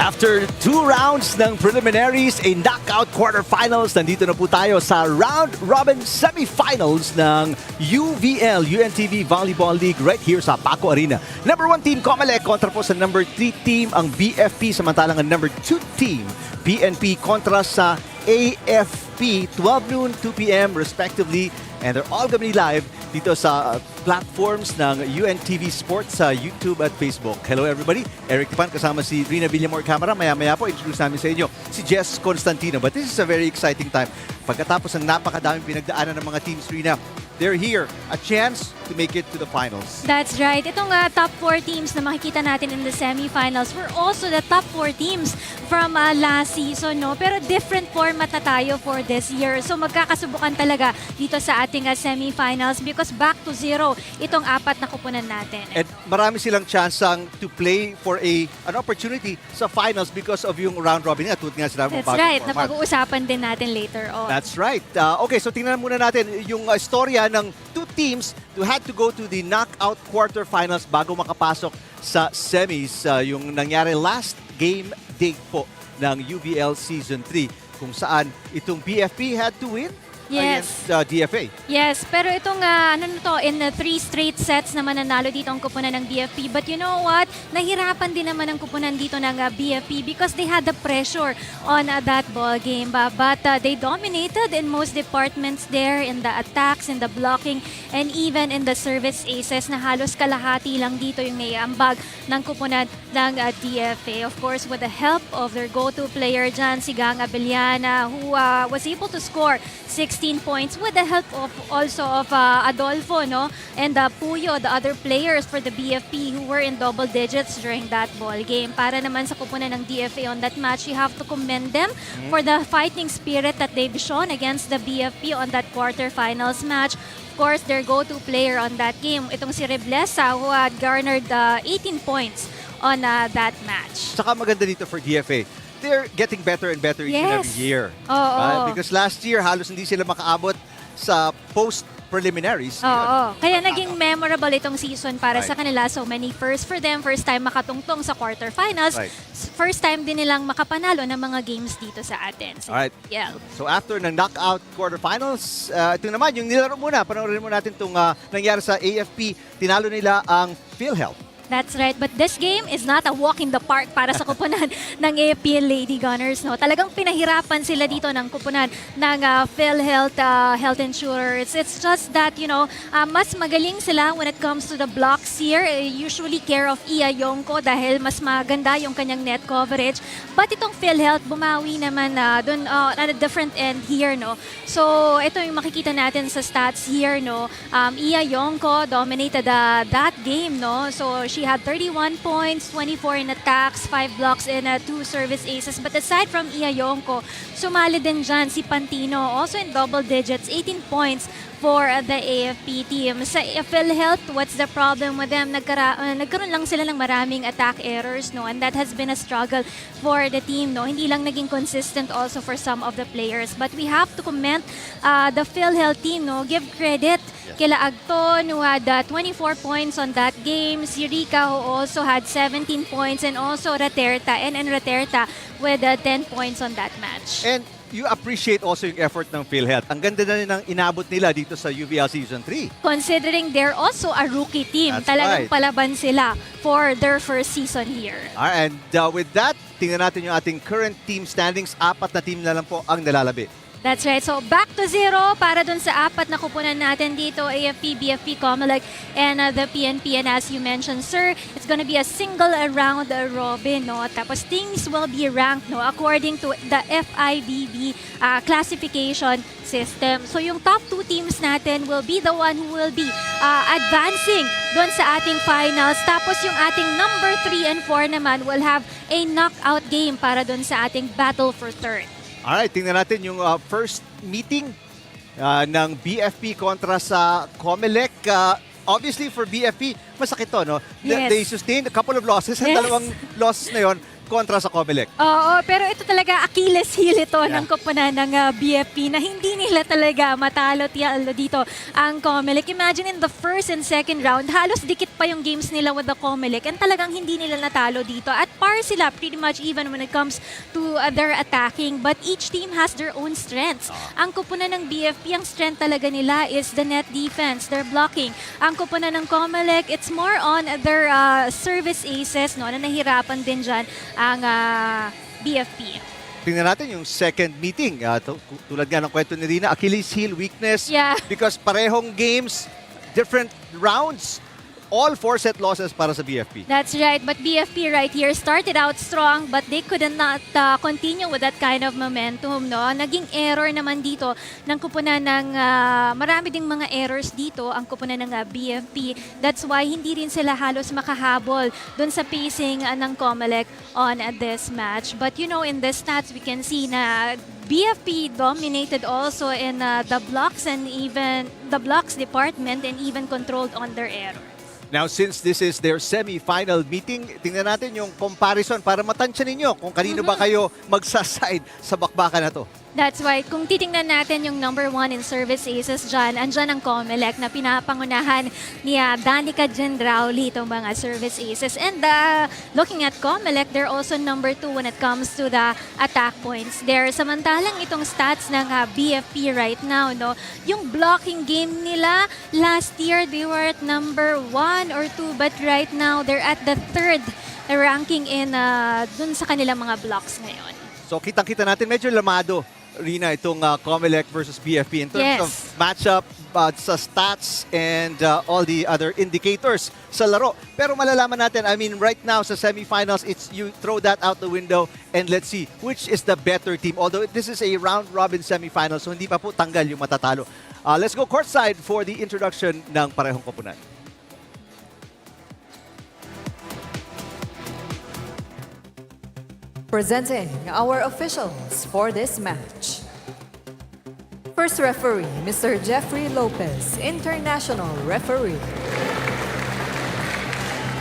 After 2 rounds ng preliminaries, a knockout quarterfinals, nandito na po tayo sa round-robin semifinals ng UNTV Volleyball League right here sa Paco Arena. Number 1 team, COMELEC, kontra po sa number 3 team, ang BFP, samantalang ang number 2 team, PNP, kontra sa AFP, 12 noon, 2 p.m. respectively. And they're all gonna be live dito sa platforms ng UNTV Sports sa YouTube at Facebook. Hello everybody, Eric Tipan kasama si Rina Villamor Camera. Maya-maya po, introduce namin sa inyo si Jess Constantino. But this is a very exciting time. Pagkatapos ng napakadaming pinagdaanan ng mga teams, Rina, they're here, a chance to make it to the finals. That's right. Itong top 4 teams na makikita natin in the semifinals were also the top 4 teams from last season, no? Pero different format na tayo for this year. So magkakasubukan talaga dito sa ating semifinals because back to zero itong 4 na kupunan natin. And marami silang chance to play for an opportunity sa finals because of yung round robin nga. Tulad nga sila That's right. Na pag-uusapan din natin later on. That's right. Okay, so tingnan muna natin yung istorya ng 2 teams who had to go to the knockout quarterfinals bago makapasok sa semis. Yung nangyari last game day po ng UVL Season 3 kung saan itong BFP had to win against DFA. Yes, pero itong in 3 straight sets naman nanalo dito ang kupunan ng BFP. But you know what? Nahirapan din naman ang kupunan dito ng BFP because they had the pressure on that ball game. But they dominated in most departments there, in the attacks, in the blocking, and even in the service aces na halos kalahati lang dito yung naiambag ng kupunan ng DFA. Of course, with the help of their go-to player dyan, si Gang Abellana, who was able to score 16 points with the help of also of Adolfo, no, and Puyo, the other players for the BFP who were in double digits during that ball game. Para naman sa kupunan ng DFA on that match, you have to commend them for the fighting spirit that they've shown against the BFP on that quarterfinals match. Of course, their go-to player on that game, itong si Reblesa, who had garnered 18 points on that match. Saka maganda dito for DFA. They're getting better and better each and every year. Because last year, halos hindi sila makaabot sa post-preliminaries. Kaya naging memorable itong season para sa kanila. So many first for them. First time makatungtong sa quarterfinals. First time din nilang makapanalo ng mga games dito sa atin. So, So after ng knockout quarterfinals, ito naman yung nilaro muna. Panoorin mo natin itong nangyari sa AFP. Tinalo nila ang PhilHealth. That's right. But this game is not a walk in the park para sa kupunan ng AFP Lady Gunners. No? Talagang pinahirapan sila dito ng kupunan ng PhilHealth Health Insurers. It's just that, you know, mas magaling sila when it comes to the blocks here. Usually care of Iya Yongko dahil mas maganda yung kanyang net coverage. But itong PhilHealth, bumawi naman dun on a different end here. No? So ito yung makikita natin sa stats here. No? Iya Yongko dominated that game. No? So she had 31 points, 24 in attacks, 5 blocks, and 2 service aces. But aside from Iya Yongko, sumali din dyan si Pantino, also in double digits, 18 points for the AFP team. Sa PhilHealth, what's the problem with them? Nagkaroon lang sila ng maraming attack errors, no? And that has been a struggle for the team, no? Hindi lang naging consistent also for some of the players. But we have to commend the PhilHealth team, no? Give credit kila Agton, who had 24 points on that game. Si Rica, who also had 17 points. And also Raterta, and Raterta with 10 points on that match. And you appreciate also yung effort ng PhilHealth. Ang ganda na rin ang inabot nila dito sa UVL Season 3. Considering they're also a rookie team, talagang palaban sila for their first season here. And with that, tingnan natin yung ating current team standings. 4 na team na lang po ang nalalabi. That's right. So back to zero para dun sa 4 na kupunan natin dito, AFP, BFP, COMELEC, and the PNP. And as you mentioned, sir, it's gonna be a single round robin, no? Tapos things will be ranked, no, according to the FIVB classification system. So yung top 2 teams natin will be the one who will be advancing dun sa ating finals. Tapos yung ating number 3 and 4 naman will have a knockout game para dun sa ating battle for third. Alright, tingnan natin yung first meeting ng BFP kontra sa COMELEC. Obviously, for BFP, masakit to, no? They sustained a couple of losses. Ang dalawang losses na yon kontra sa COMELEC. Oo, pero ito talaga Achilles heel ito ng koponan ng BFP na hindi nila talaga matalo dito ang COMELEC. Imagine in the first and second round, halos dikit pa yung games nila with the COMELEC and talagang hindi nila natalo dito. At par sila pretty much even when it comes to their attacking. But each team has their own strengths. Ang koponan ng BFP, ang strength talaga nila is the net defense, their blocking. Ang koponan ng COMELEC, it's more on their service aces, no, na nahirapan din dyan ang BFP. Tingnan natin yung second meeting. Tulad nga ng kwento ni Rina, Achilles heel, weakness. Yeah. Because parehong games, different rounds. All 4 set losses para sa BFP. That's right. But BFP right here started out strong but they could not continue with that kind of momentum. No? Naging error naman dito ng kupunan ng marami ding mga errors dito ang kupunan ng BFP. That's why hindi rin sila halos makahabol dun sa pacing ng COMELEC on this match. But you know, in the stats we can see na BFP dominated also in the blocks and even the blocks department and even controlled on their error. Now, since this is their semi-final meeting, tingnan natin yung comparison para matansya ninyo kung kanino ba kayo magsaside sa bakbakan na to. That's why, kung titingnan natin yung number 1 in service aces dyan, andyan ang COMELEC na pinapangunahan ni Danica Gendrauli itong mga service aces. And looking at COMELEC, they're also number 2 when it comes to the attack points. There, samantalang itong stats ng BFP right now, no, yung blocking game nila, last year they were at number 1 or 2, but right now they're at the 3rd ranking in dun sa kanilang mga blocks ngayon. So, kitang-kita natin, medyo lamado, Rina, itong COMELEC versus BFP in terms of matchup, sa stats, and all the other indicators sa laro. Pero malalaman natin, I mean, right now sa semifinals, it's you throw that out the window and let's see which is the better team. Although this is a round-robin semifinal, so hindi pa po tanggal yung matatalo. Let's go courtside for the introduction ng parehong koponan. Presenting our officials for this match. First referee, Mr. Jeffrey Lopez, International Referee.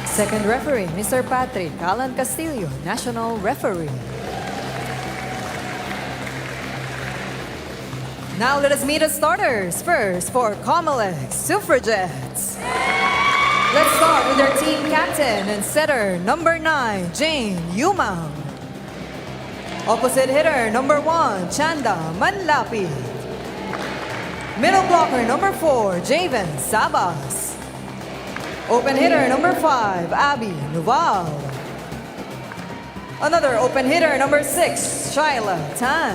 Second referee, Mr. Patrick Alan Castillo, National Referee. Now let us meet the starters. First for COMELEC Suffragettes. Let's start with their team captain and setter, number 9, Jane Yumang. Opposite hitter, number 1, Chanda Manlapi. Middle blocker, number 4, Javen Sabas. Open hitter, number 5, Abby Nuval. Another open hitter, number 6, Shyla Tan.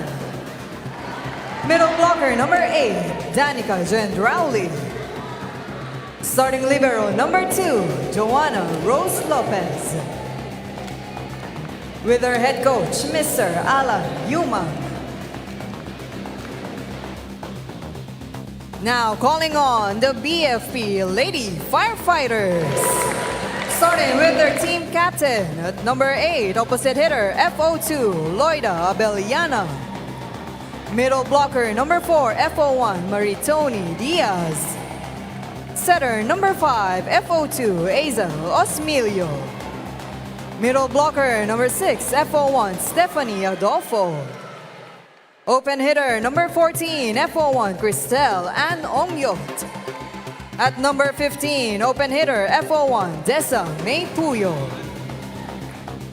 Middle blocker, number 8, Danica Gendrauli. Starting libero, number 2, Joanna Rose Lopez. With our head coach, Mr. Alan Yumang. Now calling on the BFP Lady Firefighters. Starting with their team captain, at number 8, opposite hitter, FO2, Loida Abeliana. Middle blocker, number 4, FO1, Maritoni Diaz. Setter, number 5, FO2, Azel Osmilio. Middle blocker, number 6, FO1, Stephanie Adolfo. Open hitter, number 14, FO1, Cristel Ann Omyot. At number 15, open hitter, FO1, Dessa May Puyo.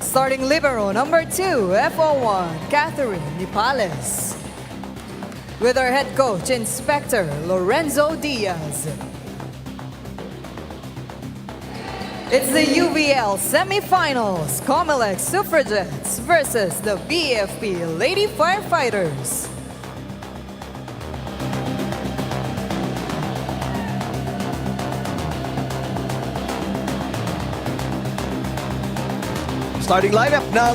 Starting libero, number 2, FO1, Catherine Nipales. With our head coach, Inspector Lorenzo Diaz. It's the UVL Semifinals, COMELEC Suffragettes versus the BFP Lady Firefighters. Starting lineup ng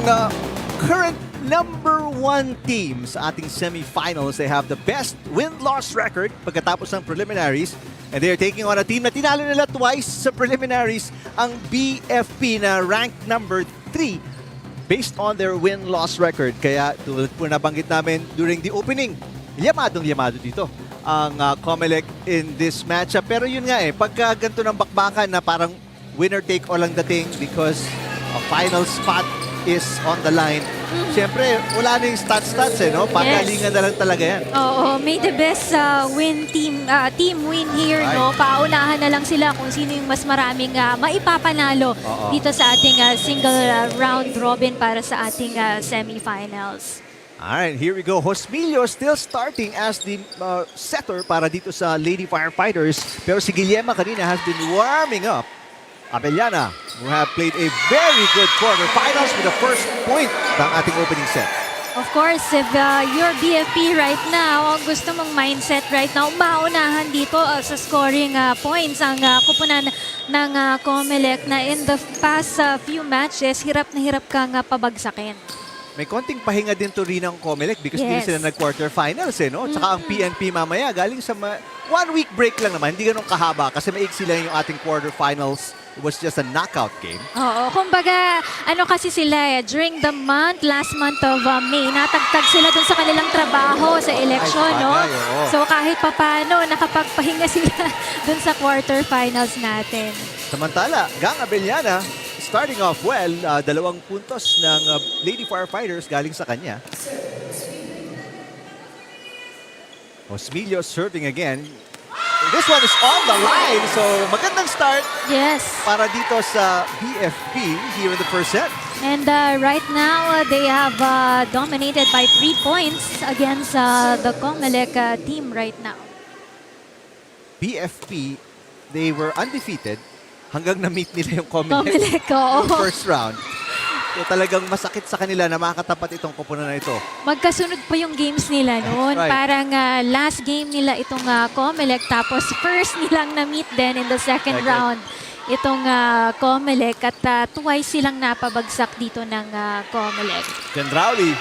current number 1 team sa ating semifinals. They have the best win-loss record pagkatapos ng preliminaries. And they are taking on a team na tinalo nila twice sa preliminaries, ang BFP na ranked number 3 based on their win-loss record. Kaya tulad po nabanggit namin during the opening, yamadong dito ang COMELEC in this matchup. Pero yun nga pagka ganito ng bakbakan na parang winner take all ang dating because a final spot is on the line. Siyempre, wala na yung stats eh, no? Pagalingan na lang talaga yan. Oo, may the best team win here, no? Paunahan na lang sila kung sino yung mas maraming maipapanalo dito sa ating single round robin para sa ating semifinals. Alright, here we go. Josmilio still starting as the setter para dito sa Lady Firefighters. Pero si Guillermo kanina has been warming up. Abellana, who have played a very good quarterfinals with the first point ng ating opening set. Of course, if you're BFP right now, ang gusto mong mindset right now, maunahan dito sa scoring points ang kupunan ng COMELEC na in the past few matches, hirap na hirap kang pabagsakin. May konting pahinga din to rin ng COMELEC because hindi sila nag-quarterfinals eh, no? Tsaka ang PNP mamaya galing sa 1 week break lang naman, hindi ganun kahaba kasi maiksi lang yung ating quarterfinals. It was just a knockout game. Oo, kumbaga, ano kasi sila during the last month of May, natagtag sila dun sa kanilang trabaho sa election, no? So kahit papano, nakapagpahinga sila dun sa quarterfinals natin. Samantala, Gang Abellana, starting off well, 2 puntos ng Lady Firefighters galing sa kanya. Josmilio serving again. This one is on the line, so magandang start para dito sa BFP here in the first set. And right now, they have dominated by 3 points against the COMELEC team right now. BFP, they were undefeated hanggang na-meet nila yung COMELEC in first round. So talagang masakit sa kanila na makatapat itong koponan na ito. Magkasunod pa yung games nila noon. Parang last game nila itong COMELEC tapos first nilang na-meet din in the second round itong COMELEC at twice silang napabagsak dito ng COMELEC. Gendrauli,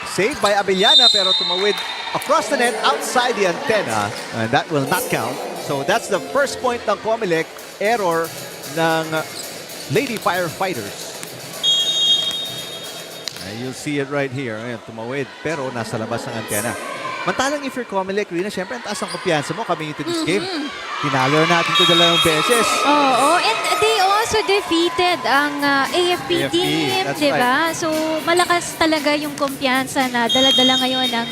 saved by Abellana pero tumawid across the net outside the antenna and that will not count. So that's the first point ng COMELEC, error ng Lady Firefighters. You'll see it right here. Ayan, tumawid pero nasa labas ng antena. Mantalang if you're COMELEC, Rina, syempre ang taas ng kumpiyansa mo coming into this game. Tinalo natin ito 2 beses. Oo, and they also defeated ang AFP team, di ba? So malakas talaga yung kumpiyansa na dala-dala ngayon ng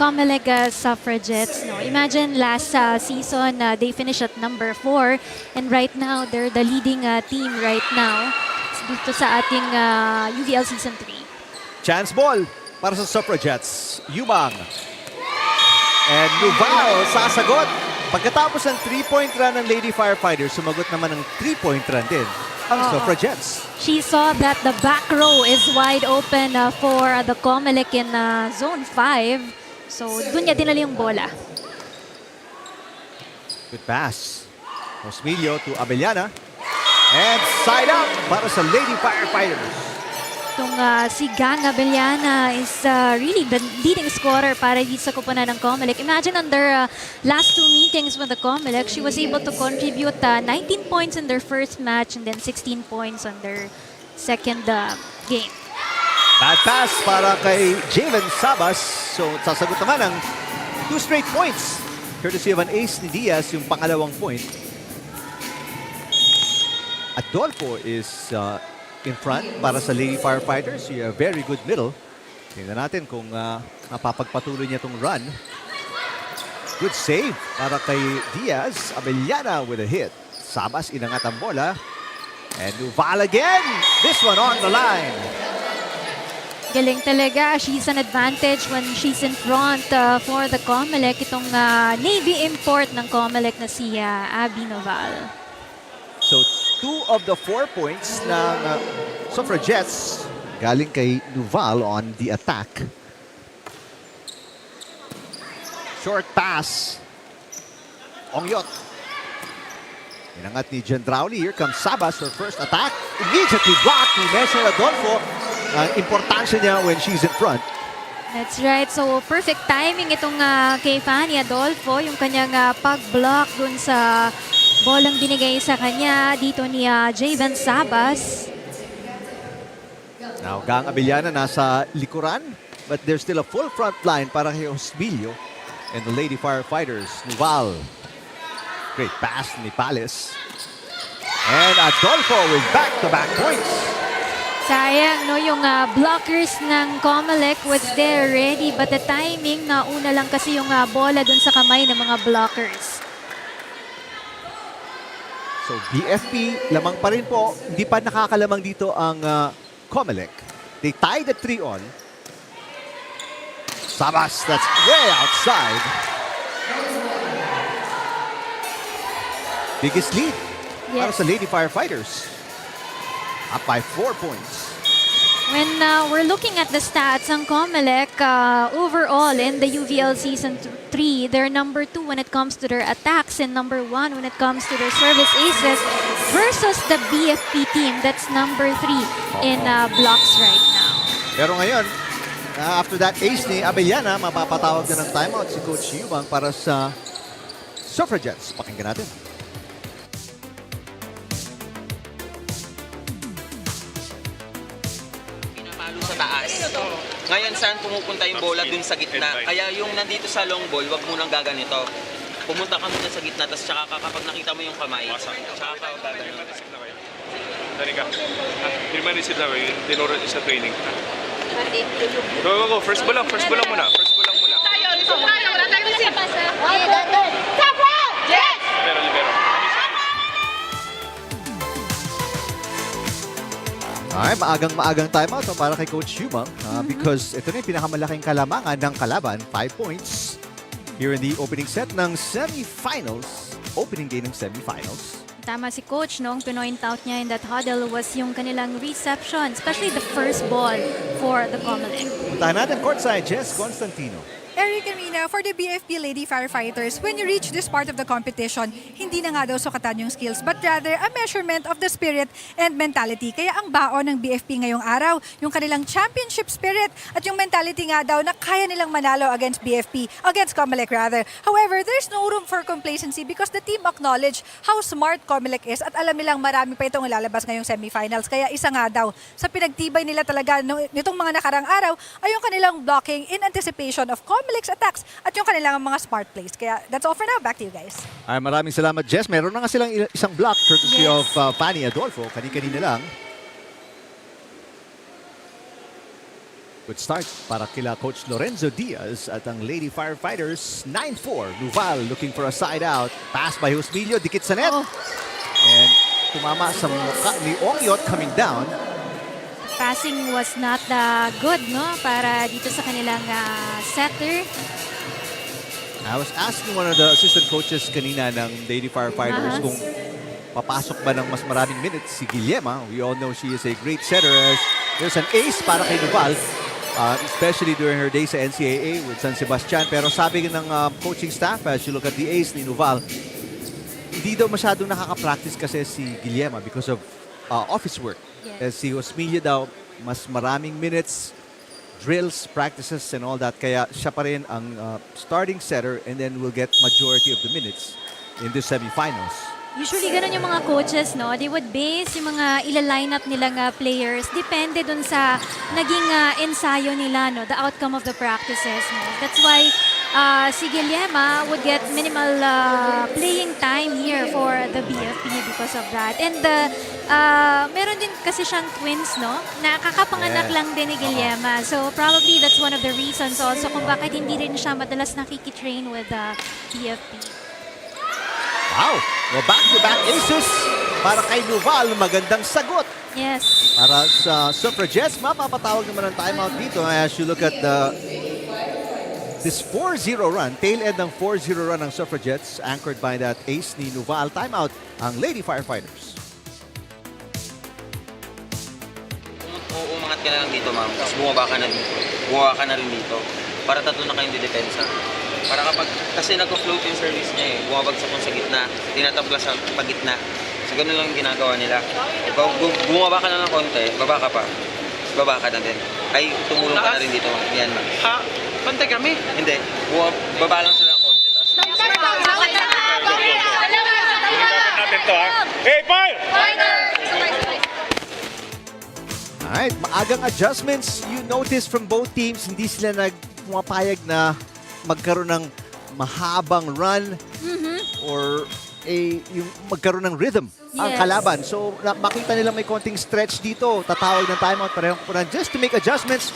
COMELEC Suffragettes. No? Imagine last season, they finished at number 4 and right now, they're the leading team right now dito sa ating UVL Season 3. Chance ball para sa Suffragettes. Yumang. And Nuval sasagot. Pagkatapos ng 3-point run ng Lady Firefighters, sumagot naman ng 3-point run din ang Suffragettes. She saw that the back row is wide open for the COMELEC in Zone 5. So, dun niya dinala yung bola. Good pass. Josmilio to Abellana. And side up para sa Lady Firefighters. Itong si Gang Abellana is really the leading scorer para dito sa kupunan ng COMELEC. Imagine on their last 2 meetings with the COMELEC, she was able to contribute 19 points in their first match and then 16 points on their second game. Bad pass para kay Javen Sabas. So sasagot naman ng 2 straight points. Courtesy of an ace ni Diaz, yung pangalawang point. Adolfo is in front para sa Lady Firefighters. A very good middle. Tingnan natin kung napapagpatuloy niya itong run. Good save para kay Diaz. Abellana with a hit. Sabas inangat ang bola. And Nuval again. This one on the line. Galing talaga. She's an advantage when she's in front for the COMELEC. Itong Navy import ng COMELEC na si Abby Noval. So 2 of the 4 points ng Suffragettes galing kay Nuval on the attack. Short pass. Ongyot. Inangat ni Gendrauli. Here comes Sabas, her first attack. Immediately blocked ni Messer Adolfo. Ang importansya niya when she's in front. That's right. So, perfect timing itong kay Fanny Adolfo. Yung kanyang pag-block dun sa bolang binigay sa kanya dito ni Javen Sabas. Now, Gang Abellana nasa likuran. But there's still a full front line para kay Josmilio and the Lady Firefighters. Nuval. Great pass ni Pales. And Adolfo with back-to-back points. Sayang, no? Yung blockers ng COMELEC was there ready, but the timing, nauna lang kasi yung bola dun sa kamay ng mga blockers. So BFP, lamang pa rin po. Hindi pa nakakalamang dito ang COMELEC. They tied at 3-all. Sabas, that's way outside. Biggest lead para Yes. sa Lady Firefighters. Up by 4 points. When we're looking at the stats, ang COMELEC overall in the UVL Season 3, they're number 2 when it comes to their attacks and number 1 when it comes to their service aces versus the BFP team that's number 3 in blocks right now. Pero ngayon, after that ace ni Abellana, mapapatawag na ng timeout si Coach Yubang para sa Suffragettes. Pakinggan natin. Pinapalo sa taas. Ngayon, saan pumupunta yung bola? Dun sa gitna. Kaya yung nandito sa long ball, wag munang gaganito. Pumunta ka muna sa gitna, tapos tsaka kapag nakita mo yung kamay, tsaka ka gaganito. Dari ka. Firman receive na kayo. Tinuro niyo sa training. Go. First ball lang muna. Wala tayong receive. Libero. Ay, maagang timeout para kay Coach Yubang because ito na yung pinakamalaking kalamangan ng kalaban, 5 points here in the opening set ng semifinals, opening game ng semifinals. Tama si Coach, no? Ang pinoint out niya in that huddle was yung kanilang reception, especially the first ball for the COMELEC. Puntahan natin courtside, Jess Constantino. Eric Camina, for the BFP Lady Firefighters, when you reach this part of the competition, hindi na nga daw sukatan yung skills, but rather a measurement of the spirit and mentality. Kaya ang baon ng BFP ngayong araw, yung kanilang championship spirit at yung mentality nga daw na kaya nilang manalo against COMELEC rather. However, there's no room for complacency because the team acknowledge how smart COMELEC is at alam nilang marami pa itong ilalabas ngayong semifinals. Kaya isa nga daw sa pinagtibay nila talaga nitong mga nakarang araw ay yung kanilang blocking in anticipation of COMELEC's attacks at yung kanilang mga smart plays. Kaya that's all for now. Back to you guys. Ay, maraming salamat, Jess. Meron na nga silang isang block courtesy Yes. of Fanny Adolfo. Kani-kanina lang. Good start para kila Coach Lorenzo Diaz at ang Lady Firefighters. 9-4. Nuval looking for a side out. Pass by Husmilio. Dikit sa net. Oh. And tumama sa mukha ni Ongyot coming down. Passing was not good, no? Para dito sa kanilang setter. I was asking one of the assistant coaches kanina ng Lady Firefighters kung papasok ba ng mas maraming minutes si Guillema. We all know she is a great setter. There's an ace para kay Nuval, especially during her days sa NCAA with San Sebastian. Pero sabi ng coaching staff, as you look at the ace ni Nuval, hindi daw masyadong nakaka-practice kasi si Guillema because of office work. Yes. Si Husmilio daw, mas maraming minutes, drills, practices, and all that. Kaya siya pa rin ang starting setter and then will get majority of the minutes in the semifinals. Usually, ganun yung mga coaches, no? They would base yung mga ila-line up nilang players depende dun sa naging ensayo nila, no? The outcome of the practices, no? That's why si Guillema would get minimal playing time here for the BFP because of that. And meron din kasi siyang twins, no? Nakakapanganak lang din ni Guillema. So probably that's one of the reasons also kung bakit hindi rin siya madalas nakikitrain with the BFP. Wow! Well, back-to-back aces para kay Nuval. Magandang sagot. Yes. Para sa Suffragettes, mapapatawag naman ng timeout dito as you look at this 4-0 run, tail end ng 4-0 run ng Suffragettes, anchored by that ace ni Nuval. Timeout ang Lady Firefighters. Umangat ka na lang dito, ma'am. Tapos bumaba ka na dito. Bumaba ka na rin dito. Para tatlo na kayong didepensa. Para kasi nag-float yung service niya eh. Bumabagsak mo sa gitna. Tinatabla sa pagitna. So, ganun lang yung ginagawa nila. Bumaba ka na ng konti, baba ka pa. Baba ka na din. Ay, tumulong ka na rin dito. Yan, ma'am. Ha? Pantay kami. Hindi. Baba lang sila ng konti. Ulitin natin to ha. Hey, fire! Alright, maagang adjustments you notice from both teams. Hindi sila pumapayag na magkaroon ng mahabang run or yung magkaroon ng rhythm ang Yes. kalaban. So makita nilang may konting stretch dito, tatawag ng timeout parehong kupunan just to make adjustments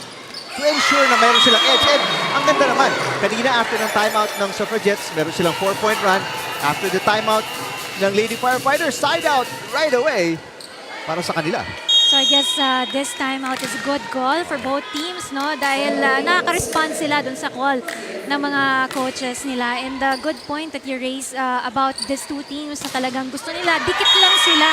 to ensure na mayroon silang edge. And ang ganda naman, kanina after ng timeout ng Suffragettes, meron silang 4-point run. After the timeout ng Lady Firefighters, side out right away para sa kanila. So I guess this timeout is a good call for both teams, no? Dahil nakaka-respond sila dun sa call ng mga coaches nila. And good point that you raised about these two teams na talagang gusto nila, dikit lang sila.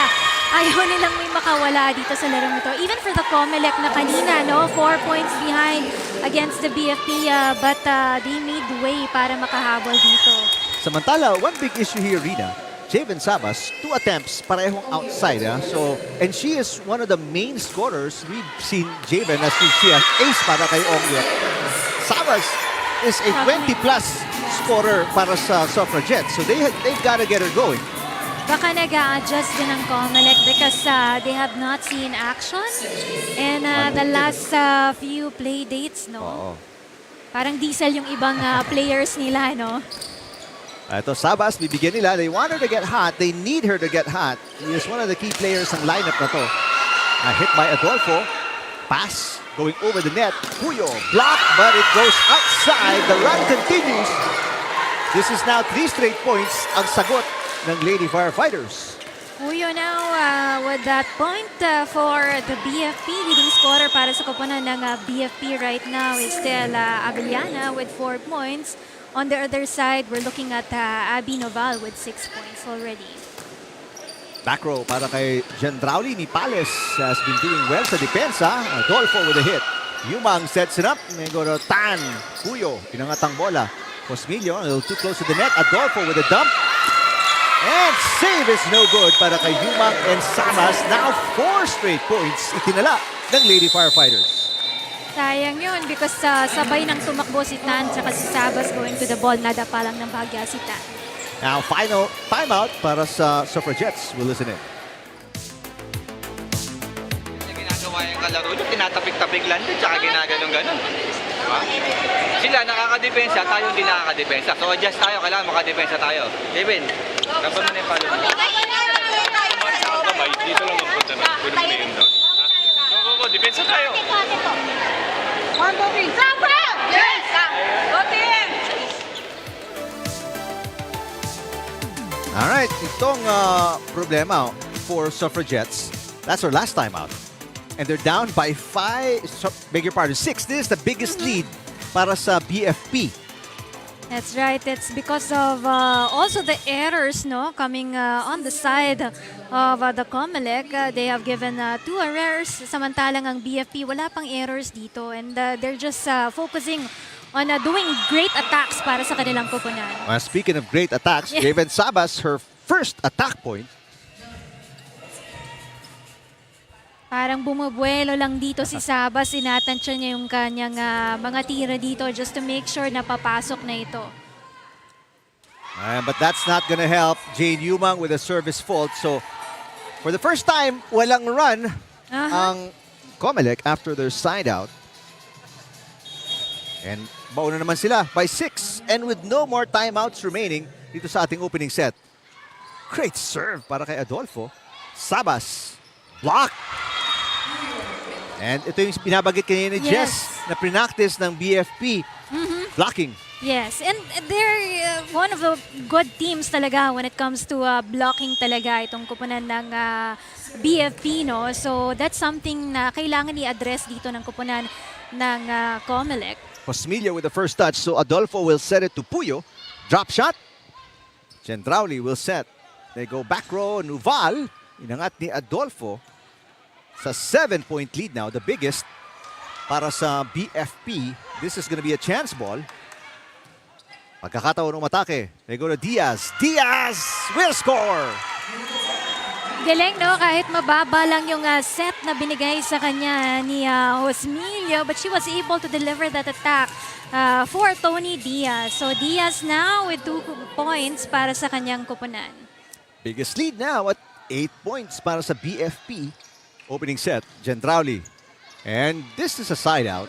Ayaw nilang may makawala dito sa larong ito. Even for the COMELEC na kanina, no? 4 points behind against the BFP, but they made way para makahabol dito. Samantala, one big issue here, Rina, Javen Sabas, 2 attempts, parehong outside. So, and she is one of the main scorers. We've seen Javen as you see an ace para kay Ongyo. Sabas is a 20-plus scorer para sa Suffragettes. So they've got to get her going. Baka nag-a-adjust din ang COMELEC because they have not seen action. And the last few play dates, no? Oo. Parang diesel yung ibang players nila, no? Ito, Sabas, bibigyan nila. They want her to get hot. They need her to get hot. He is one of the key players ng lineup na to. Hit by Adolfo. Pass going over the net. Puyo, block, but it goes outside. The run continues. This is now 3 straight points ang sagot ng Lady Firefighters. Puyo now with that point for the BFP. Leading scorer para sa koponan ng BFP right now is still Abellana with 4 points. On the other side, we're looking at Abby Noval with 6 points already. Back row para kay Gendrauli ni Pales has been doing well sa depensa. Adolfo with a hit. Yumang sets it up. May go to Tan. Puyo, pinangat ang bola. Cosmillo, a little too close to the net. Adolfo with a dump. And save is no good para kay Yumang and Samas. Now 4 straight points itinala ng Lady Firefighters. Sayang yun because sabay nang tumakbo si Tan at si Sabas going to the ball. Nadapa lang ng bagya si Tan. Now final timeout para sa Suffragettes. We'll listen in. Ginagawa yung kalaro nyo, tinatapik-tapik lang din, tsaka ginaganon-ganon. Diba? Sila nakakadepensa, tayo hindi nakakadepensa. So adjust tayo, kailangan makadepensa tayo. Kevin, dapat mo na yung palo. Kumain sa kamay, dito lang ang punta na. Pwede mo na yun doon. Go, depensa tayo. Alright, itong problema for Suffragettes. That's our last time out. And they're down by 5, beg your pardon, 6. This is the biggest lead para sa BFP. That's right. It's because of also the errors, no, coming on the side of the COMELEC. They have given 2 errors. Samantalang ang BFP, wala pang errors dito. And they're just focusing on doing great attacks para sa kanilang koponan. Speaking of great attacks, Javen Sabas, her first attack point. Parang bumubuelo lang dito si Sabas. Inatansya niya yung kanyang mga tira dito just to make sure na papasok na ito. But that's not gonna help Jane Yumang with a service fault. So, for the first time, walang run ang COMELEC after their side out. And bauna naman sila by 6. And with no more timeouts remaining dito sa ating opening set. Great serve para kay Adolfo. Sabas. Block. And ito yung binabagit kanina ni Jess na prinactice ng BFP. Blocking. Yes, and they're one of the good teams talaga when it comes to blocking talaga itong kupunan ng BFP, no? So that's something na kailangan i-address dito ng kupunan ng COMELEC. Cosmillo with the first touch, so Adolfo will set it to Puyo. Drop shot. Gendrauli will set. They go back row. Nuval, inangat ni Adolfo. Sa 7-point lead now, the biggest para sa BFP. This is going to be a chance ball. Pagkakataon ng matake. They go to Diaz. Diaz will score! Galing, no? Kahit mababa lang yung set na binigay sa kanya ni Cosmillo, but she was able to deliver that attack for Tony Diaz. So Diaz now with 2 points para sa kanyang koponan. Biggest lead now at 8 points para sa BFP. Opening set, Gendrauli. And this is a side out.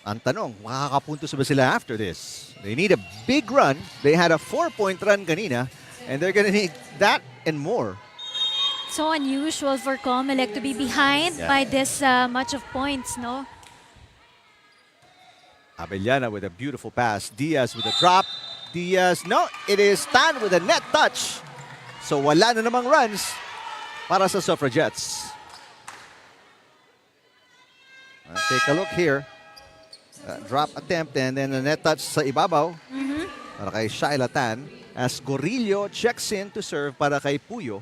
Ang tanong, makakapuntos ba sila after this? They need a big run. They had a 4-point run kanina, and they're gonna need that and more. So unusual for COMELEC to be behind by this much of points, no? Abellana with a beautiful pass. Diaz with a drop. Diaz, no, it is Tan with a net touch. So wala na namang runs para sa Suffragettes. Take a look here. Drop attempt and then a net touch sa ibabaw para kay Shaila Tan as Gorillo checks in to serve para kay Puyo.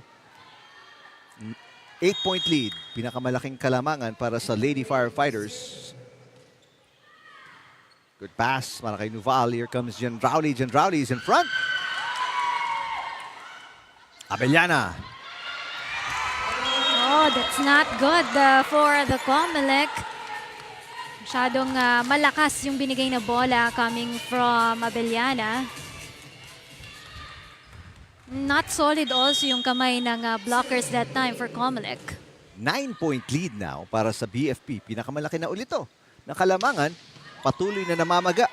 8-point lead. Pinakamalaking kalamangan para sa Lady Firefighters. Good pass para kay Nuval. Here comes Gendrauli. Gendrauli is in front. Abellana. Oh, that's not good for the COMELEC. Masyadong malakas yung binigay na bola coming from Abellana. Not solid also yung kamay ng blockers that time for COMELEC. 9-point lead now para sa BFP. Pinakamalaki na ulit to. Nakalamangan, patuloy na namamaga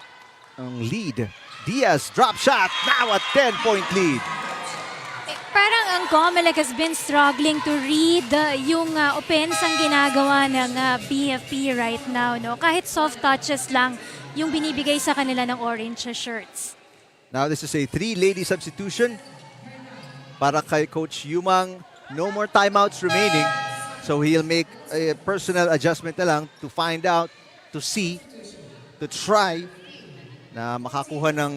ang lead. Diaz, drop shot. Now a 10-point lead. Parang ang COMELEC has been struggling to read yung opensang ginagawa ng BFP right now, no? Kahit soft touches lang yung binibigay sa kanila ng orange shirts. Now this is a 3-lady substitution para kay Coach Yumang. No more timeouts remaining. So he'll make a personal adjustment na lang to find out, to see, to try na makakuha ng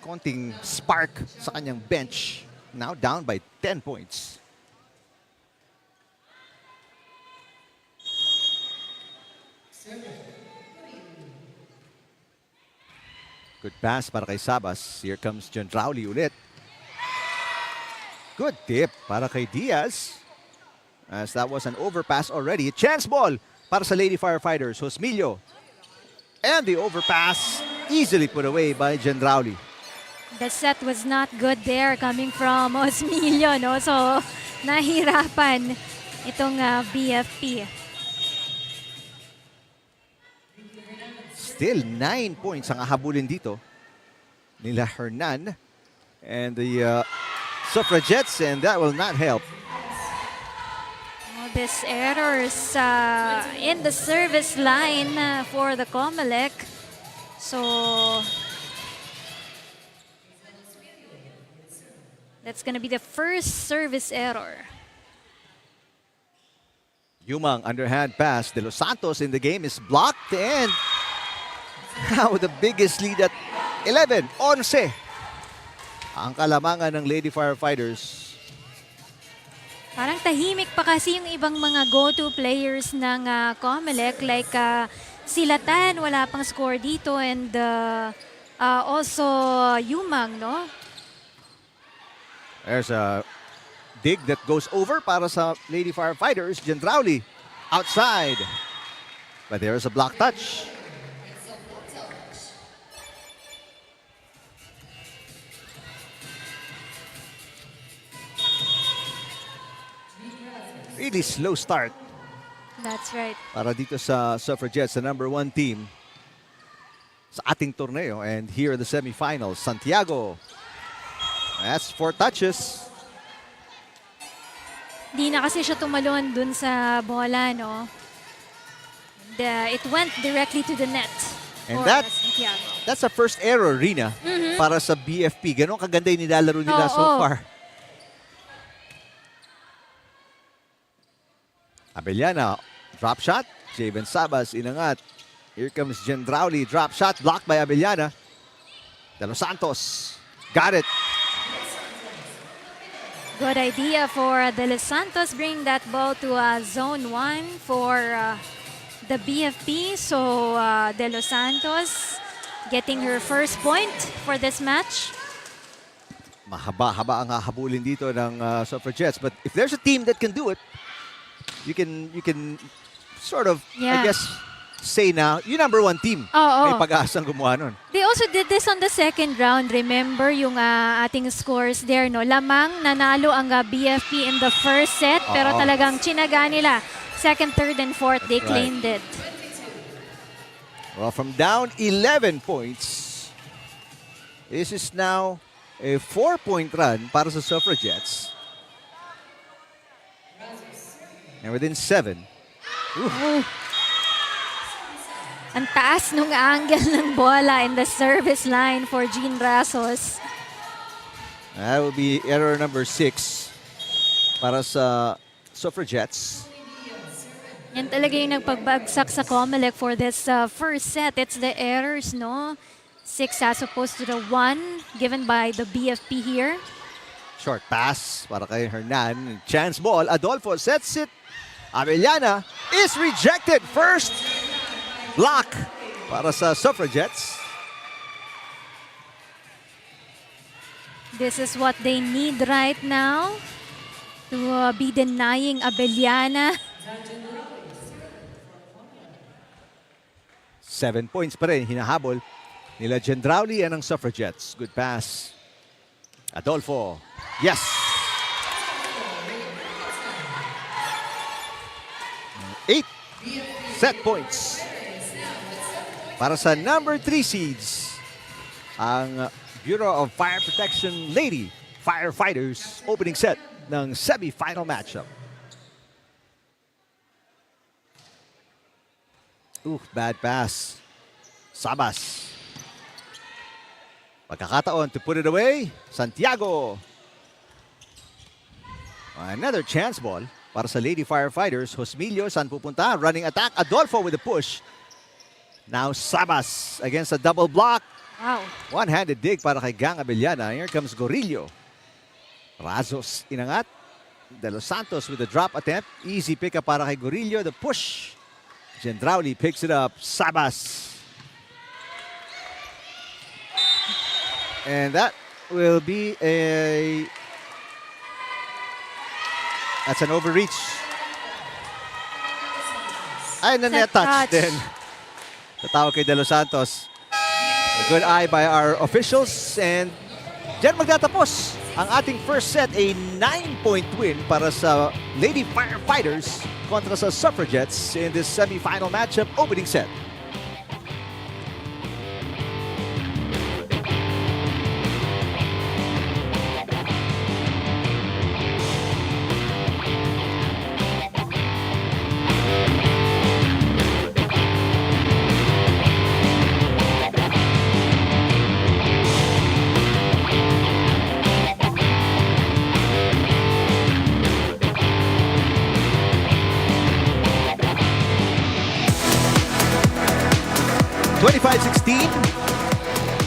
konting spark sa kanyang bench. Now down by 10 points. Good pass para kay Sabas. Here comes Gendrauli ulit. Good tip para kay Diaz. As that was an overpass already. Chance ball para sa Lady Firefighters. Josmillo. And the overpass easily put away by Gendrauli. The set was not good there coming from Osmilio, no? So, nahirapan itong BFP. Still 9 points ang ahabulin dito nila Hernan and the Suffragettes, and that will not help. Oh, this errors in the service line for the COMELEC. So, that's gonna be the first service error. Yumang underhand pass. De Los Santos in the game is blocked, and now the biggest lead at 11, 11. Ang kalamangan ng Lady Firefighters. Parang tahimik pa kasi yung ibang mga go-to players ng COMELEC, like sila Tan, wala pang score dito, and also Yumang, no? There's a dig that goes over para sa Lady Firefighters. Gendrauli outside. But there's a block touch. Really slow start That's right. para dito sa Suffragettes, the #1 team sa ating torneo. And here are the semifinals. Santiago. That's 4 touches. Di na kasi siya tumalon dun sa bola, no? It went directly to the net. And for Santiago. that's a first error, Rina, para sa BFP. Ganon kaganda yung nilalaro nila so far. Abellana, drop shot. Javen Sabas, inangat. Here comes Gendrauli, drop shot, blocked by Abellana. De Los Santos, got it. Good idea for De Los Santos. Bring that ball to zone 1 for the BFP. So De Los Santos getting her first point for this match. Mahaba-haba ang hahabulin dito ng Suffragettes. But if there's a team that can do it, you can sort of, I guess, say na, yung #1 team. May pag-aasang gumawa nun. They also did this on the second round. Remember yung ating scores there, no? Lamang nanalo ang BFP in the first set, pero talagang chinaga nila. Second, third, and fourth, they claimed it. Well, from down 11 points, this is now a 4-point run para sa Suffragettes. And within 7. Ang taas nung angle ng bola in the service line for Jean Rasos. That will be error number 6 para sa Suffragettes. Yan talaga yung nagpagbagsak sa COMELEC for this first set. It's the errors, no? 6 as opposed to the 1 given by the BFP here. Short pass para kay Hernan. Chance ball. Adolfo sets it. Abellana is rejected. First block para sa Suffragettes. This is what they need right now to be denying Abellana. 7 points pa rin, hinahabol nila Gendrauli and ang Suffragettes. Good pass. Adolfo. Yes! 8 set points para sa number 3 seeds. Ang Bureau of Fire Protection Lady Firefighters opening set ng semi-final matchup. Bad pass. Sabas. Pagkakataon to put it away. Santiago. Another chance ball para sa Lady Firefighters. Josmilio, saan pupunta? Running attack. Adolfo with the push. Now Sabas against a double block. Wow. One-handed dig para kay Gang Abellana. Here comes Gorillo. Razos inangat. De Los Santos with the drop attempt. Easy pickup para kay Gorillo. The push. Gendrauli picks it up. Sabas. And that will be a... That's an overreach. Ay, na-net touch din. Tatawag kay De Los Santos. A good eye by our officials. And dyan magtatapos ang ating first set. A 9-point win para sa Lady Firefighters kontra sa Suffragettes in this semi-final matchup opening set.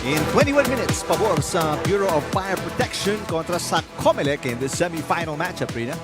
In 21 minutes, pabor sa Bureau of Fire Protection kontra sa COMELEC in the semi-final matchup, Rina.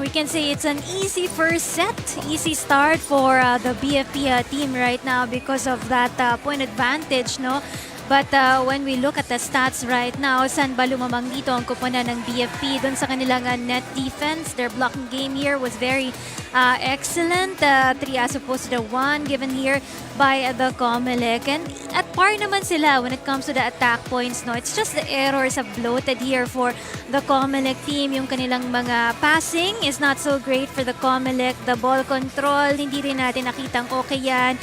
We can say it's an easy first set, easy start for the BFP team right now because of that point advantage, no? But when we look at the stats right now, saan ba lumamang dito ang kuponan ng BFP? Doon sa kanilang net defense, their blocking game here was very excellent. 3 as opposed to the 1 given here by the COMELEC. And at par naman sila when it comes to the attack points. No, it's just the errors have bloated here for the COMELEC team. Yung kanilang mga passing is not so great for the COMELEC. The ball control, hindi rin natin nakitang okay yan.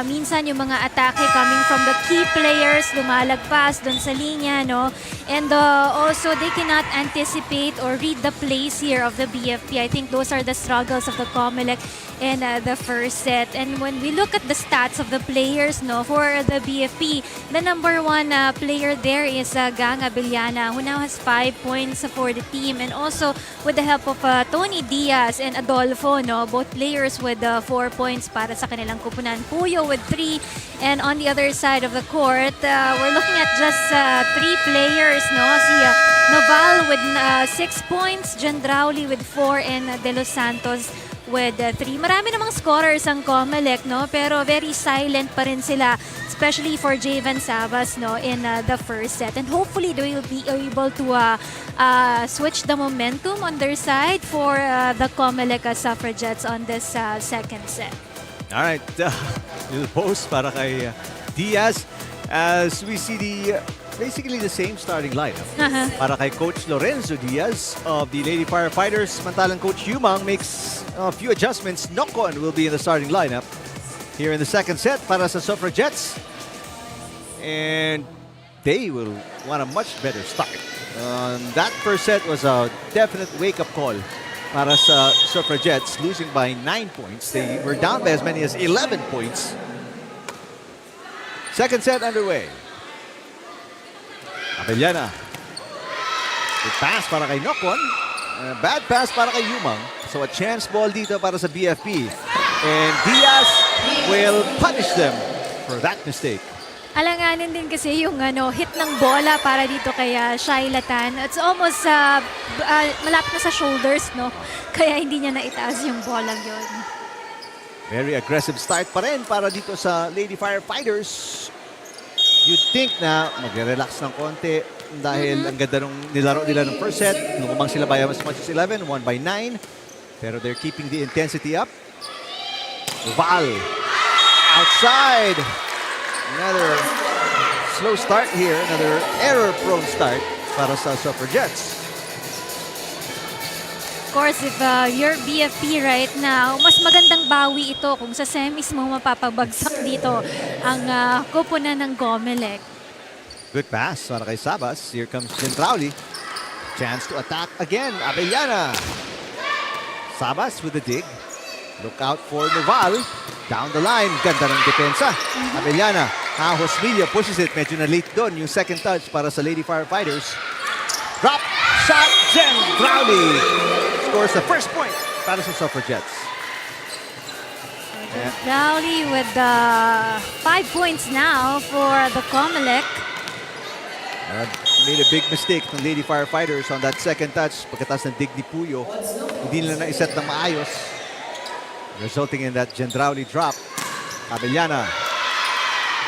Minsan yung mga atake coming from the key players, lumalagpas dun sa linya, no? And also, they cannot anticipate or read the plays here of the BFP. I think those are the struggles of the COMELEC in the first set. And when we look at the stats of the players, no, for the BFP, the number 1 player there is Gang Abellana, who now has 5 points for the team. And also, with the help of Tony Diaz and Adolfo, no, both players with 4 points para sa kanilang kupunan. Puyo with 3. And on the other side of the court, we're looking at just 3 players, no? Si Naval with 6 points, Gendrauli with 4, and De Los Santos with 3. Marami namang scorers ang COMELEC, no? Pero very silent pa rin sila, especially for Javen Sabas, no, in the first set. And hopefully they will be able to switch the momentum on their side for the COMELEC Suffragettes on this second set. All right, little post para kay Diaz as we see the basically the same starting lineup para kay Coach Lorenzo Diaz of the Lady Firefighters. Samantalang Coach Yumang makes a few adjustments. Nocon will be in the starting lineup here in the second set para sa Suffragettes. And they will want a much better start. That first set was a definite wake-up call para sa Suffragettes, losing by 9 points. They were down by as many as 11 points. Second set underway. Abellana. Good pass para kay Nokon. Bad pass para kay Yumang. So a chance ball dito para sa BFP. And Diaz will punish them for that mistake. Alanganin din kasi yung hit ng bola para dito kay Shaila Tan. It's almost malapit na sa shoulders, no? Kaya hindi niya naitaas yung bola yun. Very aggressive start pa rin para dito sa Lady Firefighters. You'd think na magre-relax ng konti dahil ang ganda nung nilaro nila ng first set. Lumamang sila by as much as 11, won by 9. Pero they're keeping the intensity up. Duval outside. Another slow start here. Another error-prone start para sa Suffragettes. Of course, if you're BFP right now, mas magandang bawi ito kung sa semis mo mapapabagsak dito ang koponan ng COMELEC. Good pass para kay Sabas. Here comes Gentrauli. Chance to attack again. Abellana. Sabas with the dig. Look out for Noval. Down the line. Ganda ng depensa. Abellana. Hosmilia pushes it. Medyo na late doon. Yung second touch para sa Lady Firefighters. Drop shot. Gentrauli scores the first point para sa Suffragettes. Rowley with 5 points now for the COMELEC. Made a big mistake ng Lady Firefighters on that second touch. Pagkatapos ng dig ni Puyo, hindi nila na-iset ng maayos, resulting in that Gendrauli drop. Abellana.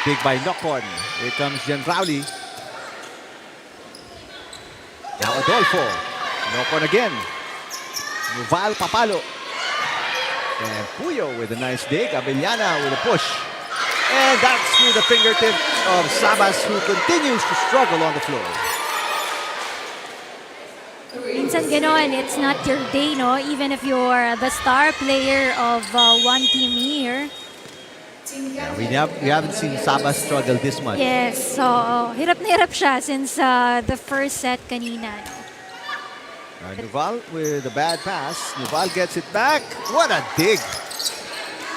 Big by Nokon. Here comes Gendrauli. Now Adolfo. Nokon again. Noval papalo. And Puyo with a nice dig. Abellana with a push. And that's through the fingertip of Sabas, who continues to struggle on the floor. Minsan ganon, it's not your day, no? Even if you're the star player of one team here. Yeah, we haven't seen Sabas struggle this much. Yes, so hirap na hirap siya since the first set kanina. Noval with a bad pass. Noval gets it back. What a dig!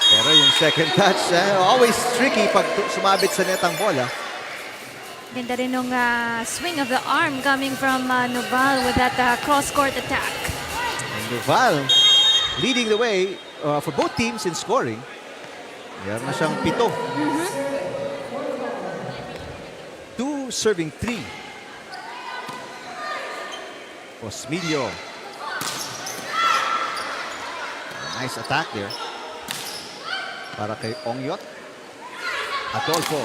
Pero yung second touch, always tricky pag sumabit sa netang bola. Ganda rin nung swing of the arm coming from Noval with that cross-court attack. And Noval leading the way for both teams in scoring. Meron na siyang 7. 2 serving 3. Osmilio. Nice attack there. Para kay Ongyot. Adolfo.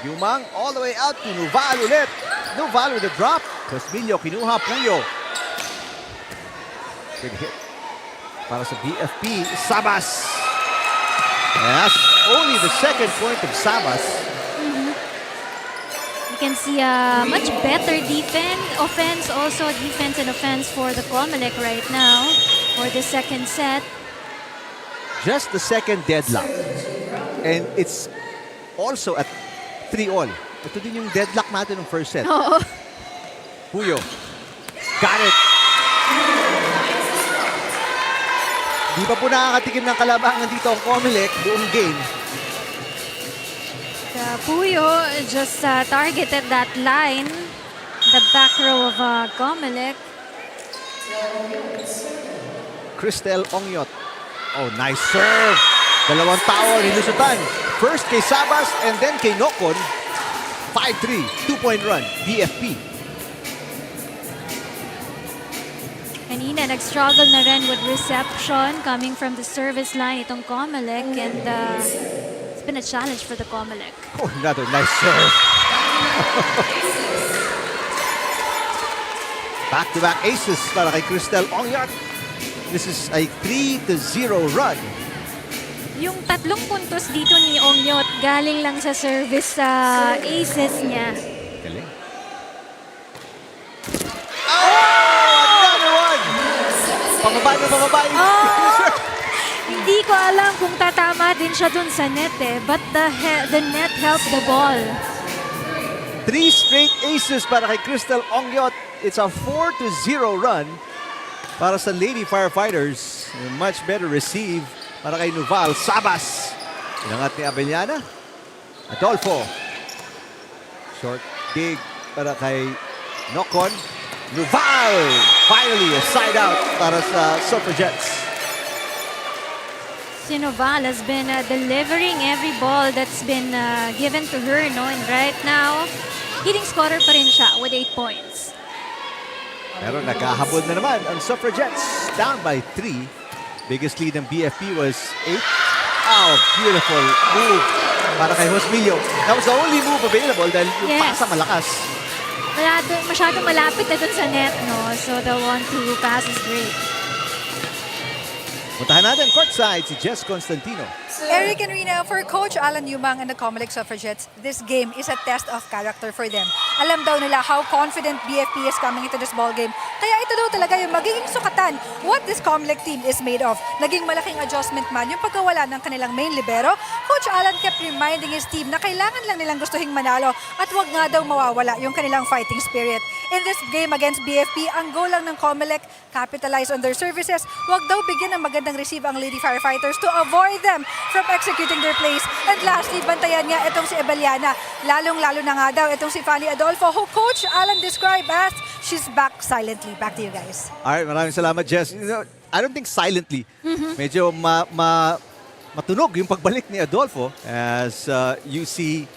Yumang all the way out to Noval ulit. Noval with a drop. Osmilio kinuha. Puyo. Good hit. Para sa BFP. Sabas. And that's only the second point of Sabas. You can see a much better offense, also defense and offense for the COMELEC right now for the second set. Just the second deadlock. And it's also at 3-all. Ito din yung deadlock natin ng first set. Oo. Puyo. Got it. Di pa po nakakatikim ng kalabangan dito ang COMELEC buong game. Puyo just targeted that line, the back row of COMELEC. Cristel Ongyot. Oh, nice serve. Dalawang tao nilusutan. First kay Sabas and then kay Nokon. 5-3, 2-point run, BFP. Kanina, nag-struggle na rin with reception coming from the service line itong COMELEC, and it's been a challenge for the COMELEC. Oh, another nice serve. Back-to-back aces para kay Cristel Ongyot. This is a 3-0 run. Yung 3 puntos dito ni Ongyot galing lang sa service aces niya. Galing. Oh! Another one! Pababa. Hindi ko alam kung Tumama din siya dun sa net but the net helped the ball. 3 straight aces para kay Crystal Ongyot. It's a 4-0 run para sa Lady Firefighters. A much better receive para kay Nuval. Sabas. Inangat ni Abellana. Adolfo. Short dig para kay Nocon. Nuval. Finally, a side out para sa Suffragettes. Sinoval has been delivering every ball that's been given to her, no? And right now, leading scorer pa rin siya with 8 points. Pero naghahabol na naman ang Suffragettes. Down by 3. Biggest lead ng BFP was 8. Oh, beautiful move para kay Josmillo. That was the only move available dahil yung pasa malakas. Masyadong malapit na dun sa net, no? So the 1-2 pass is great. Puntahan natin courtside si Jess Constantino. Eric and Rina, for Coach Alan Yumang and the COMELEC Suffragettes, this game is a test of character for them. Alam daw nila how confident BFP is coming into this ball game. Kaya ito daw talaga yung magiging sukatan what this COMELEC team is made of. Naging malaking adjustment man yung pagkawala ng kanilang main libero. Coach Alan kept reminding his team na kailangan lang nilang gustuhing manalo at wag nga daw mawawala yung kanilang fighting spirit. In this game against BFP, ang goal lang ng COMELEC, capitalize on their services. Wag daw bigyan ng magandang receive ang Lady Firefighters to avoid them from executing their plays. And lastly, bantayan niya itong si Abellana. Lalong-lalo na nga daw itong si Fanny Adolfo, who Coach Alan described as she's back silently. Back to you guys. Alright, maraming salamat, Jess. You know, I don't think silently. Medyo matunog yung pagbalik ni Adolfo as you see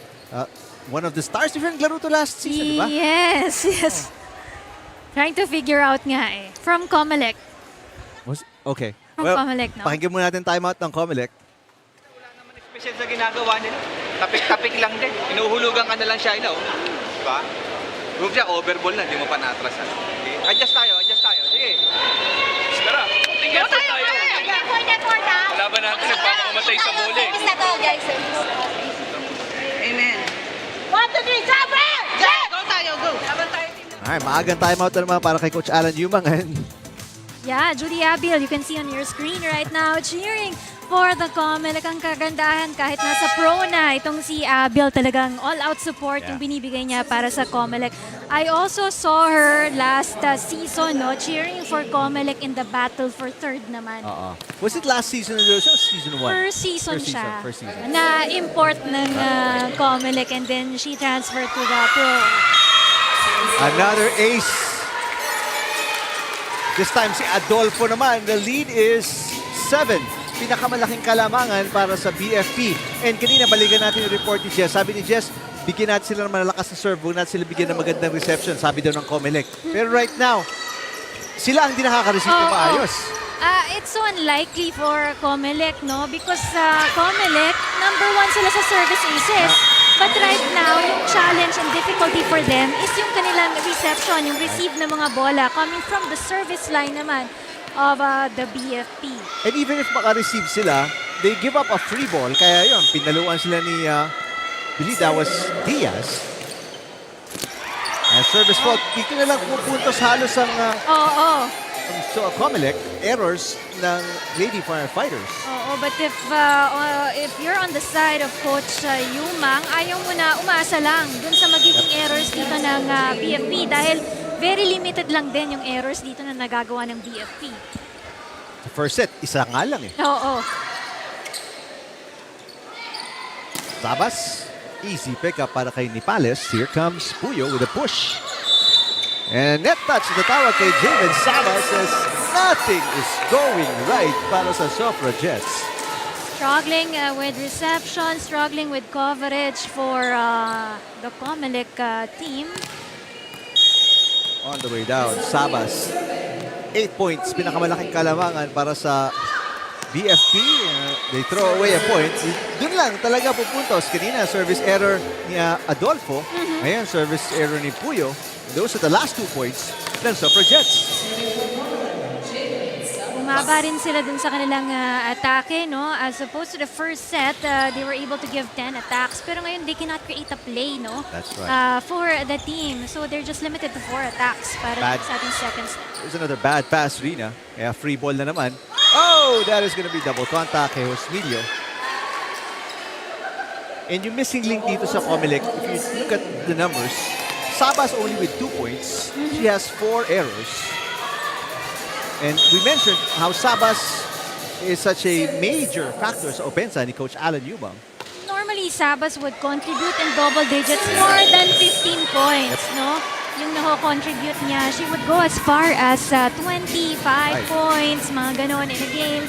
one of the stars. Different laro to last season, di ba? Yes, yes. Trying to figure out nga From COMELEC. Okay. From COMELEC, no? Pakinggan muna natin timeout ng COMELEC. Special sa ginagawa nila. Tapik-tapik lang din. Inuhulugan ka na lang siya, diba? Move siya, overball na, di mo pa na-atrasan. Okay? Adjust tayo. Sige. Tara, tingnan po tayo. Kalaban natin, nagpapakamatay sa bola. Amen. 1, 2, 3, Sabra! Go tayo, go! Alright, maagang timeout na naman para kay Coach Alan Yumang. Yeah, Judy Abil, you can see on your screen right now cheering for the COMELEC. Ang kagandahan kahit nasa pro na itong si Abil, talagang all-out support yung binibigay niya para sa COMELEC. I also saw her last season, no, cheering for COMELEC in the battle for third naman. Was it last season or season 1? First season siya. First season. Na-import ng COMELEC and then she transferred to the pro. Another ace. This time si Adolfo naman. The lead is 7. Pinakamalaking kalamangan para sa BFP. And kanina balikan natin yung report ni Jess. Sabi ni Jess, bigyan natin sila ng malalakas na serve. Huwag natin sila bigyan ng magandang reception. Sabi daw ng COMELEC. Pero right now, sila ang di nakaka-receive ng maayos. It's so unlikely for COMELEC, no? Because COMELEC, number 1 sila sa service aces. But right now, yung challenge and difficulty for them is yung kanilang reception, yung receive ng mga bola coming from the service line naman of the BFP. And even if maka-receive sila, they give up a free ball. Kaya yun, pinaluan sila ni, believe that was Diaz. Service fault. Dito na lang pupuntos halos ang COMELEC errors ng Lady Firefighters. But if you're on the side of Coach Yumang, ayaw mo na umasa lang dun sa magiging errors dito ng BFP dahil very limited lang din yung errors dito na nagagawa ng BFP. First set, isa nga lang eh. Sabas, easy pickup para kay Nipales. Here comes Puyo with a push. And net touch na tawag kay Javen Sabas says nothing is going right para sa Suffragettes. Struggling with reception, struggling with coverage for the COMELEC team. On the way down, Sabas. 8 points, pinakamalaking kalamangan para sa BFP. They throw away a point. Doon lang talaga pupuntos. Kanina, service error ni Adolfo. Ngayon, service error ni Puyo. Those are the last 2 points ng Suffragettes. Bumaba rin sila dun sa kanilang atake, no? As opposed to the first set, they were able to give 10 attacks. Pero ngayon, they cannot create a play, no? That's right. For the team. So they're just limited to 4 attacks para sa ating second set. There's another bad pass, Rina. Kaya free ball na naman. Oh, that is going to be double contact kay Josmillo. And yung missing link dito sa COMELEC, if you look at the numbers, Sabas only with 2 points. She has 4 errors. And we mentioned how Sabas is such a major factor sa opensa ni Coach Alan Yubang. Normally, Sabas would contribute in double digits more than 15 points, no? Yung nako-contribute niya, she would go as far as 25 points, mga ganon in a game.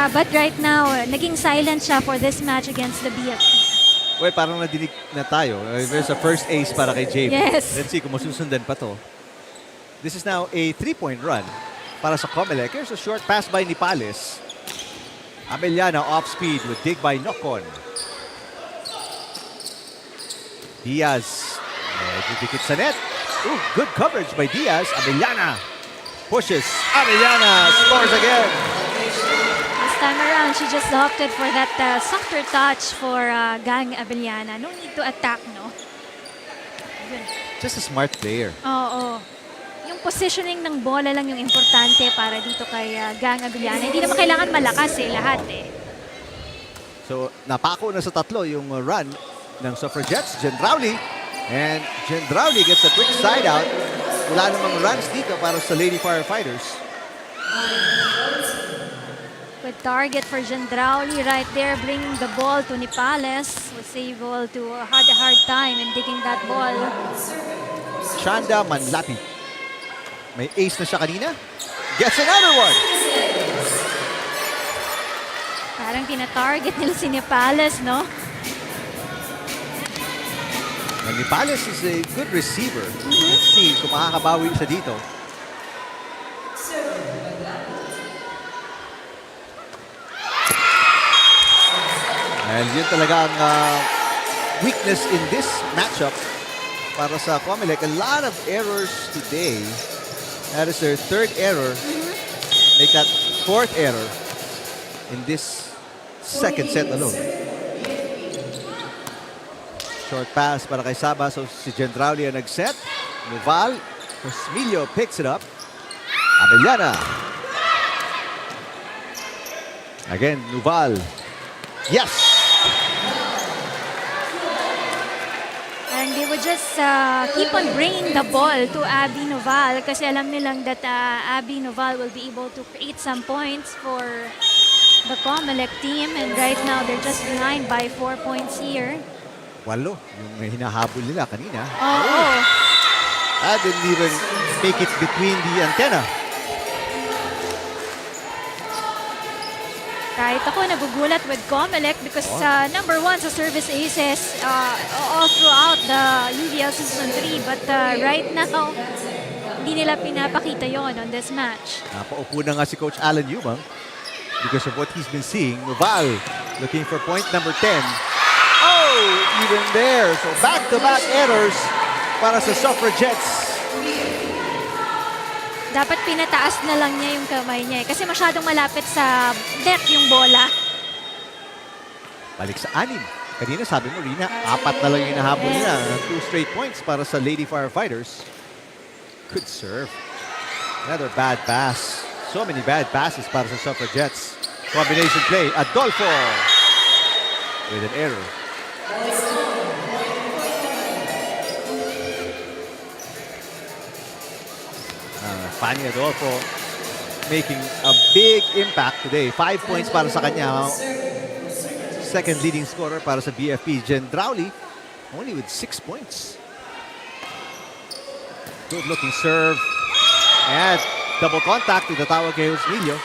But right now, naging silent siya for this match against the BFP. Well, parang nadinig na tayo. There's a first ace para kay James. Yes. Let's see kung masusundan pa to. This is now a 3-point run para sa COMELEC. Here's a short pass by Nipales. Abellana off speed with dig by Nocon. Diaz. Medyo dikit sa net. Ooh, good coverage by Diaz. Abellana pushes. Abellana scores again. This time around, she just opted for that softer touch for Gang Abellana. No need to attack, no? Yun. Just a smart player. Oo. Yung positioning ng bola lang yung importante para dito kay Gang Abellana. Hindi naman kailangan malakas lahat So, napako na sa tatlo yung run ng Suffragettes. Gendrauli. And Gendrauli gets a quick side out. Wala namang runs dito para sa Lady Firefighters. Good target for Gendrauli right there, bringing the ball to Nipales. Was able to had a hard time in digging that ball. Chanda Manlapi. May ace na siya kanina. Gets another one. Parang tina-target nila si Nipales, no? And Nipales is a good receiver. Let's see kung makakabawi siya dito. And yun talaga ang weakness in this matchup para sa COMELEC. A lot of errors today. That is their third error. Make that fourth error in this second set alone. Short pass para kay Sabas. So si Gendrauli ang nag-set. Noval. Cosmillo picks it up. Abellana. Again, Noval. Yes! And they would just keep on bringing the ball to Abby Noval kasi alam nilang that Abby Noval will be able to create some points for the COMELEC team. And right now, they're just behind by 4 points here. Walo, yung hinahabol nila kanina. Oo. I didn't even make it between the antenna. Kahit ako nagugulat with COMELEC because number 1 sa service aces all throughout the UVL Season 3. But right now, hindi nila pinapakita yon on this match. Napaupo na nga si Coach Alan Yubang because of what he's been seeing. Noval looking for point number 10. Oh, even there. So back-to-back errors para sa Suffragettes. Dapat pinataas na lang niya yung kamay niya kasi masyadong malapit sa net yung bola. Balik sa 6. Kanina sabi mo, Rina, 4 na lang yung hinahabol niya. 2 straight points para sa Lady Firefighters. Good serve. Another bad pass. So many bad passes para sa Suffragettes. Combination play. Adolfo with an error. Fanny Adolfo making a big impact today. 5 points para sa kanya. Second leading scorer para sa BFP. Gendrauli only with 6 points. Good looking serve. And double contact with the tawag kay Josmilio.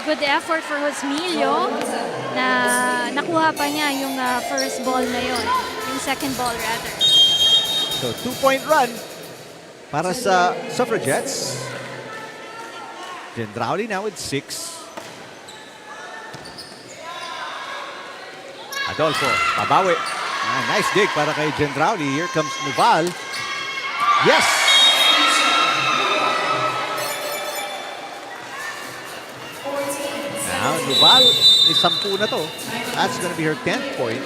Good effort for Josmilio na nakuha pa niya yung first ball na yon. Yung second ball rather. So 2-point run para sa Suffragettes. Gendrauli now with 6. Adolfo, pabawi. Nice dig para kay Gendrauli. Here comes Noval. Yes! Now, Noval is 10 na to. That's gonna be her 10th point.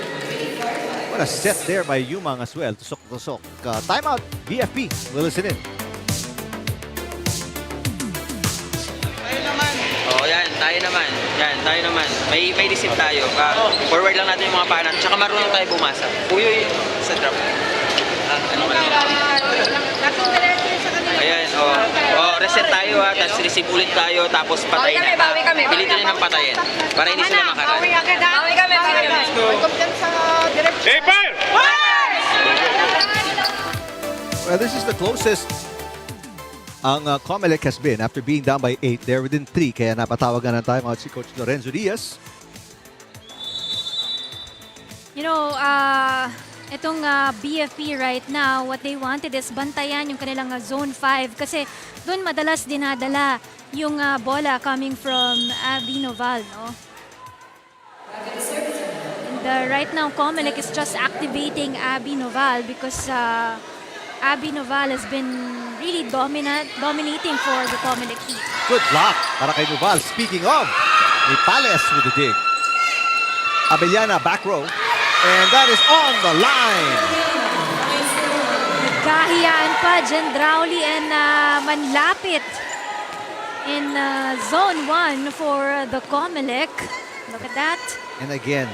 What a set there by Yumang as well. Tusok-tusok. Timeout, BFP. We'll listen in. Oh, yan, tayo naman. Yan, tayo naman. may receive tayo. Forward lang natin yung mga paa natin. Tsaka marunong tayo bumasa. Puyo sa drop. Ano ka lang? Ayan, reset tayo tapos receive ulit tayo, tapos patayin na. Pilitin nyo ng patayin para hindi sila makaran. Bawi kami. Hey, fire! Well, this is the closest ang COMELEC has been after being down by 8. They're within 3, kaya napatawagan ng timeout si Coach Lorenzo Diaz. You know, itong BFP right now, what they wanted is bantayan yung kanilang zone 5 kasi doon madalas dinadala yung bola coming from Abby Noval, no? And right now, COMELEC is just activating Abby Noval because Abby Noval has been really dominating for the COMELEC team. Good block para kay Noval. Speaking of, may Pales with the dig. Abellana back row. And that is on the line. Kahiyaan pa, Gendrauli and manlapit in zone 1 for the COMELEC. Look at that. And again,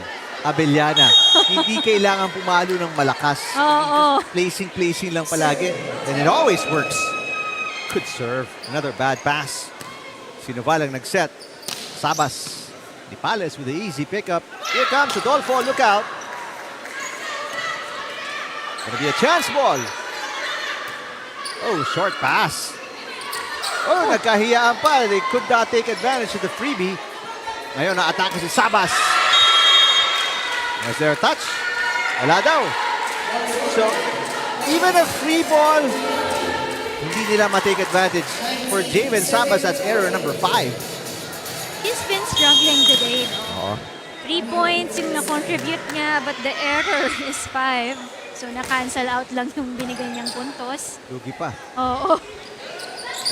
Abellana. Hindi kailangan pumalo ng malakas. Oo. Placing lang palagi. And it always works. Good serve. Another bad pass. Si Noval ang nag-set. Sabas. Di Pales with the easy pickup. Here comes Adolfo. Look out. Gonna be a chance ball. Oh, short pass. Oh, nagkahiyaan pa. They could not take advantage of the freebie. Ngayon, na-atake si Sabas. Was there a touch? Wala daw. So, even a free ball, hindi nila ma-take advantage. For Javen Sabas, that's error number 5. He's been struggling today, no? 3 points yung na-contribute niya, but the error is 5. So, na-cancel out lang yung binigay niyang puntos. Lugi pa. Oo.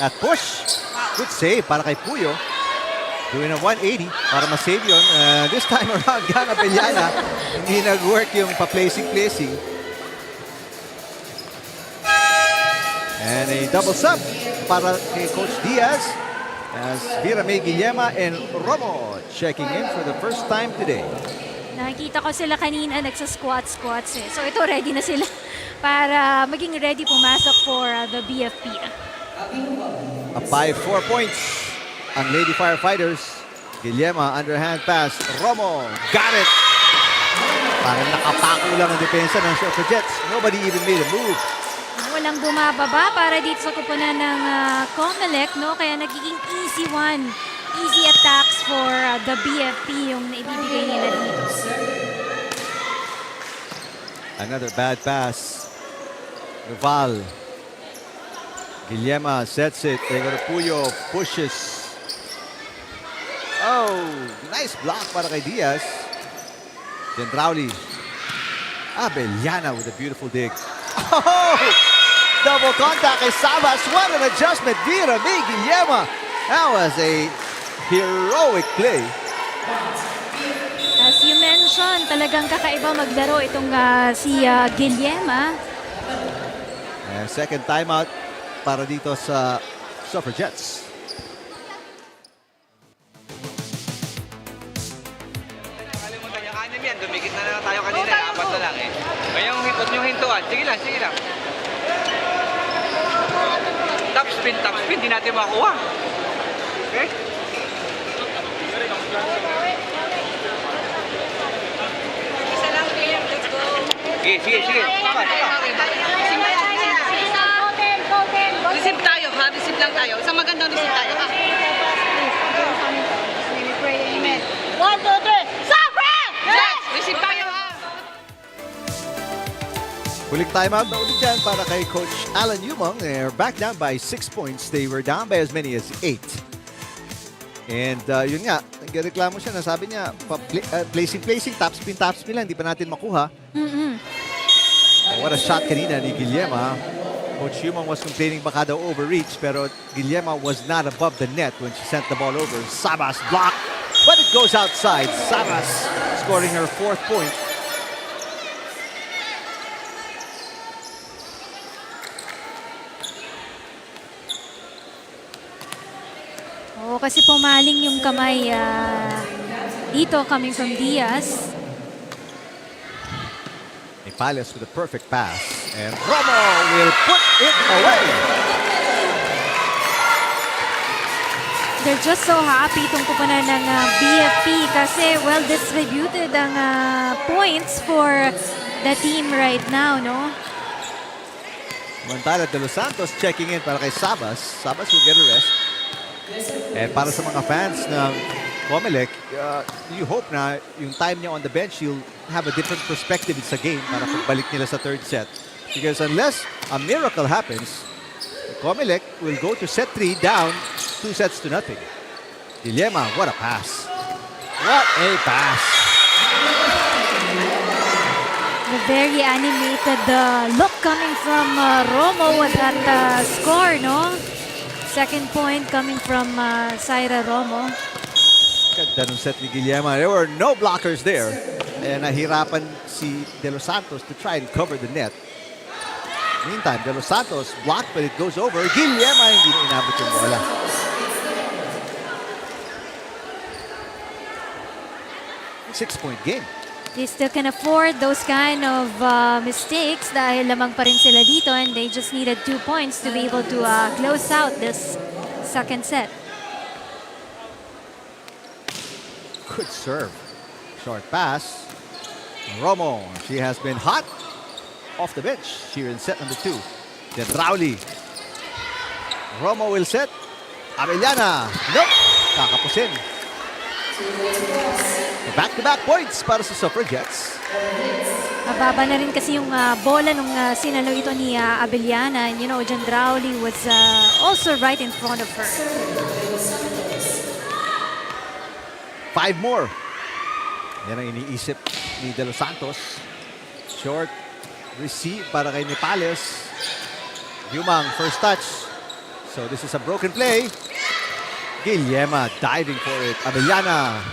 At push. Good save para kay Puyo. Doing a 180 para ma-save yun. This time around, Gang Abellana, hindi nag-work yung pa-placing. And a double sub para kay Coach Diaz as Vera May Guillema and Romo checking in for the first time today. Nakikita ko sila kanina nagsa-squats eh. So ito ready na sila para maging ready pumasok for the BFP. Up by 4 points ang Lady Firefighters. Guillema, underhand pass. Romo, got it! Parang nakapako lang ang depensa ng Suffragettes. Nobody even made a move. Walang bumababa para dito sa kupunan ng COMELEC, no? Kaya nagiging easy attacks for the BFP yung naibibigay nila dito. Another bad pass. Noval. Guillema sets it. Puyo pushes. Oh, nice block para kay Diaz. Gendrauli. Abellana with a beautiful dig. Oh! Double contact kay Sabas. What an adjustment. Vera May Guillema. That was a heroic play. As you mentioned, talagang kakaiba maglaro itong si Guillema. Second timeout para dito sa Suffragettes. Nakalimutan niya, anim yan. Dumikit na lang tayo kanina. 4 na lang eh. Ngayong huwag niyong hintuan. Sige lang. Top spin. Di natin makuha. Okay? Isa lang, player. Let's go. Sige. Receive tayo, ha? Receive lang tayo. Isang magandang receive tayo, ha? Amen. 1, 2, 3. Safra! Yes! Receive tayo, ha? Huling timeout na ulit dyan para kay Coach Alan Yumong. They're back down by 6 points. They were down by as many as 8. And yun nga, nagreklamo siya. Nasabi niya, placing, top spin lang. Hindi pa natin makuha. What a shot kanina ni Guillema. Coach Yumong was complaining baka daw overreach, pero Guillema was not above the net when she sent the ball over. Sabas blocked, but it goes outside. Sabas scoring her 4th point. Oo, kasi pumaling yung kamay dito coming from Diaz. Palace with a perfect pass. And Romo will put it away. They're just so happy itong kupunan ng BFP kasi well distributed ang points for the team right now, no? Mantala de Los Santos checking in para kay Sabas. Sabas will get a rest. And para sa mga fans ng COMELEC, you hope na yung time niya on the bench, you'll have a different perspective sa game para pagbalik nila sa third set. Because unless a miracle happens, COMELEC will go to set 3 down 2-0. Guillema, what a pass. What a pass. The very animated look coming from Romo with that score, no? Second point coming from Zaira Romo. Ganda ng set ni Guillema. There were no blockers there. And nahirapan si De Los Santos to try and cover the net. Meantime, De Los Santos blocked but it goes over. Guillema hindi na inabot yung bola. Six-point game. They still can afford those kind of mistakes dahil lamang pa rin sila dito and they just needed 2 points to be able to close out this second set. Good serve. Short pass. Romo, she has been hot off the bench here in set number 2. Then Rowley. Romo will set. Abellana. Nope. Kakapusin. Back-to-back points para sa Suffragettes. Mababa na rin kasi yung bola nung sinalo ito ni Abellana. And you know, Rowley was also right in front of her. 5 more. Yan ang iniisip ni De Los Santos. Short receive para kay Nepales. Yumang first touch. So this is a broken play. Guillema diving for it. Abellana.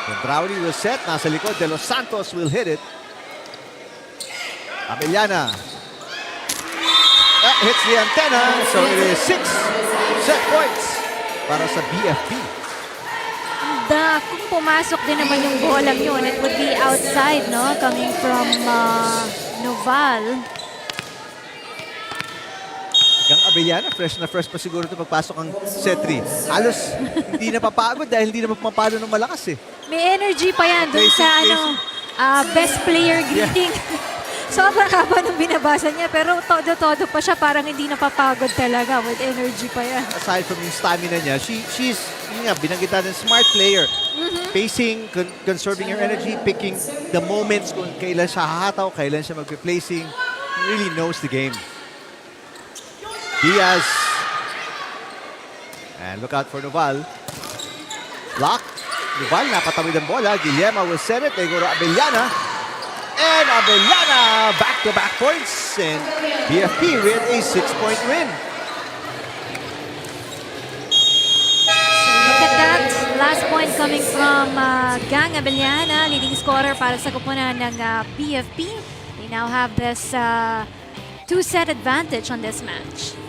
Then Rowley will set. Nasa likod. De Los Santos will hit it. Abellana. That hits the antenna. So it is 6 set points para sa BFP. Kung pumasok din naman yung bolang yun, it would be outside, no? Coming from Noval. Hanggang Abellana, fresh na fresh pa siguro ito pagpasok ang set 3. Halos hindi na papagod dahil hindi na mapapalo ng malakas eh. May energy pa yan dun sa best player greeting. Sobrang haba nung binabasa niya pero todo-todo pa siya, parang hindi napapagod talaga, with energy pa yan. Aside from yung stamina niya, she's yun nga, binanggit natin, smart player. Pacing, conserving your energy, picking the moments kung kailan siya hahataw, kailan siya mag-replacing. Really knows the game. Diaz. And look out for Noval. Block. Noval, napatawid ang bola. Guillema will set it. They go to Abellana. And Abellana, back-to-back points. And BFP with a 6-point win. Look at that. Last point coming from Gang Abellana, leading scorer para sa kupunan ng BFP. They now have this 2-set advantage on this match.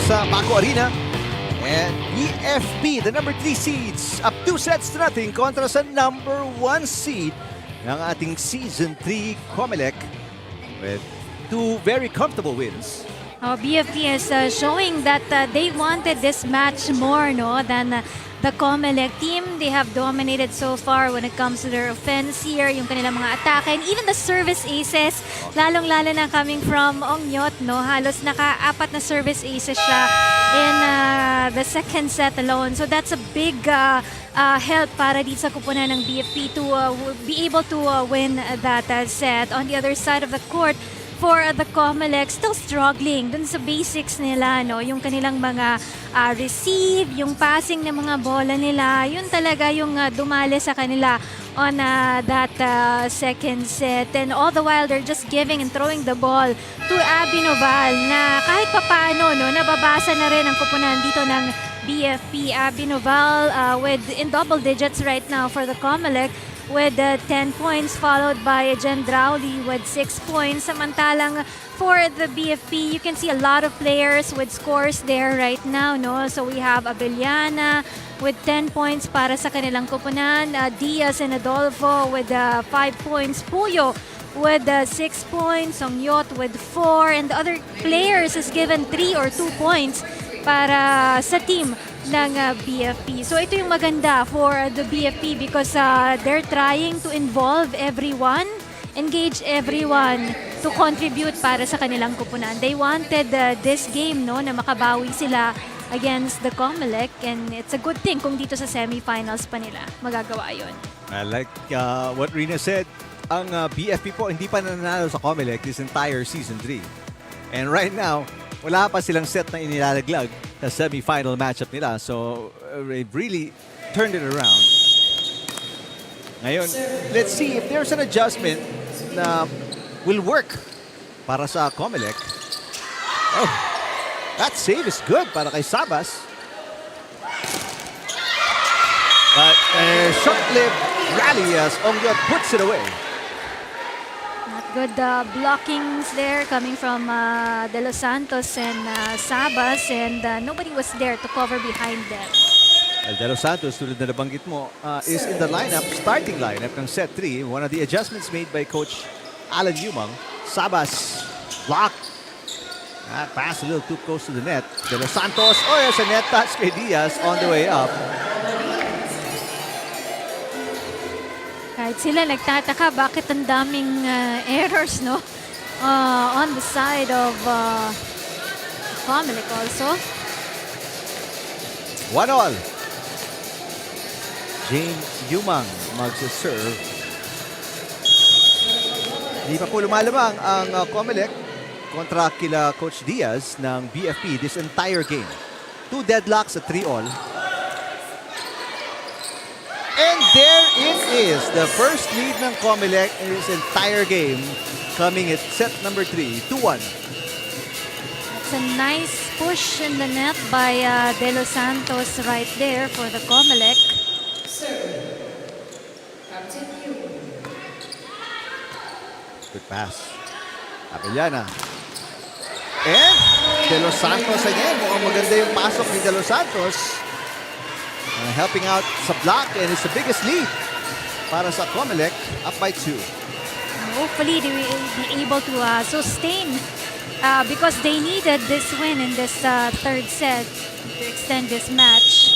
Sa Paco Arena. And BFP, the number 3 seeds, up 2-0 kontra sa number 1 seed ng ating Season 3 COMELEC with 2 very comfortable wins. BFP is showing that they wanted this match more than the COMELEC team. They have dominated so far when it comes to their offense here, yung kanilang mga atake, and even the service aces, lalong-lalo na coming from Ongyot, halos naka-4 na service aces siya in the second set alone. So that's a big help para dito sa kupunan ng BFP to be able to win that set. On the other side of the court, for the COMELEC, still struggling dun sa basics nila, no? Yung kanilang mga receive, yung passing ng mga bola nila, yun talaga yung dumali sa kanila on that second set. And all the while, they're just giving and throwing the ball to Abby Noval na kahit papaano, no, nababasa na rin ang kupunan dito ng BFP. Abby Noval in double digits right now for the COMELEC with 10 points, followed by Jen Drowley with 6 points. Samantalang for the BFP, you can see a lot of players with scores there right now, no? So we have Abellana with 10 points para sa kanilang kupunan, Diaz and Adolfo with 5 points, Puyo with 6 points, Songyot with 4, and the other players is given 3 or 2 points para sa team ng BFP. So ito yung maganda for the BFP because they're trying to involve everyone, engage everyone to contribute para sa kanilang kupunan. They wanted this game, no, na makabawi sila against the COMELEC, and it's a good thing kung dito sa semifinals pa nila magagawa yun. I like what Rina said. Ang BFP po hindi pa nanalo sa COMELEC this entire season 3. And right now, wala pa silang set na inilalaglag sa semi-final matchup nila. So, they've really turned it around. Ngayon, let's see if there's an adjustment na will work para sa COMELEC. Oh, that save is good para kay Sabas. But short-lived rally as Ongyot puts it away. Good blockings there coming from De Los Santos and Sabas, and nobody was there to cover behind them. De Los Santos, tulad na nabanggit mo, is in the lineup, starting lineup ng set 3. One of the adjustments made by Coach Alan Yumang. Sabas, block. Pass a little too close to the net. De Los Santos, there's a net touch kay Diaz on the way up. Kahit sila nagtataka bakit ang daming errors, no? On the side of COMELEC also. 1-all. James Yumang magsaserve. Hindi pa po lumalabang ang COMELEC kontra kila Coach Diaz ng BFP this entire game. 2 deadlocks at 3-all. And there it is, the first lead ng COMELEC in this entire game, coming at set number 3, 2-1. It's a nice push in the net by De Los Santos right there for the COMELEC. Good pass. Abellana. And De Los Santos again. Mukhang maganda yung pasok ni De Los Santos. Helping out sa block, and it's the biggest lead para sa COMELEC, up by 2. Hopefully they will be able to sustain because they needed this win in this third set to extend this match.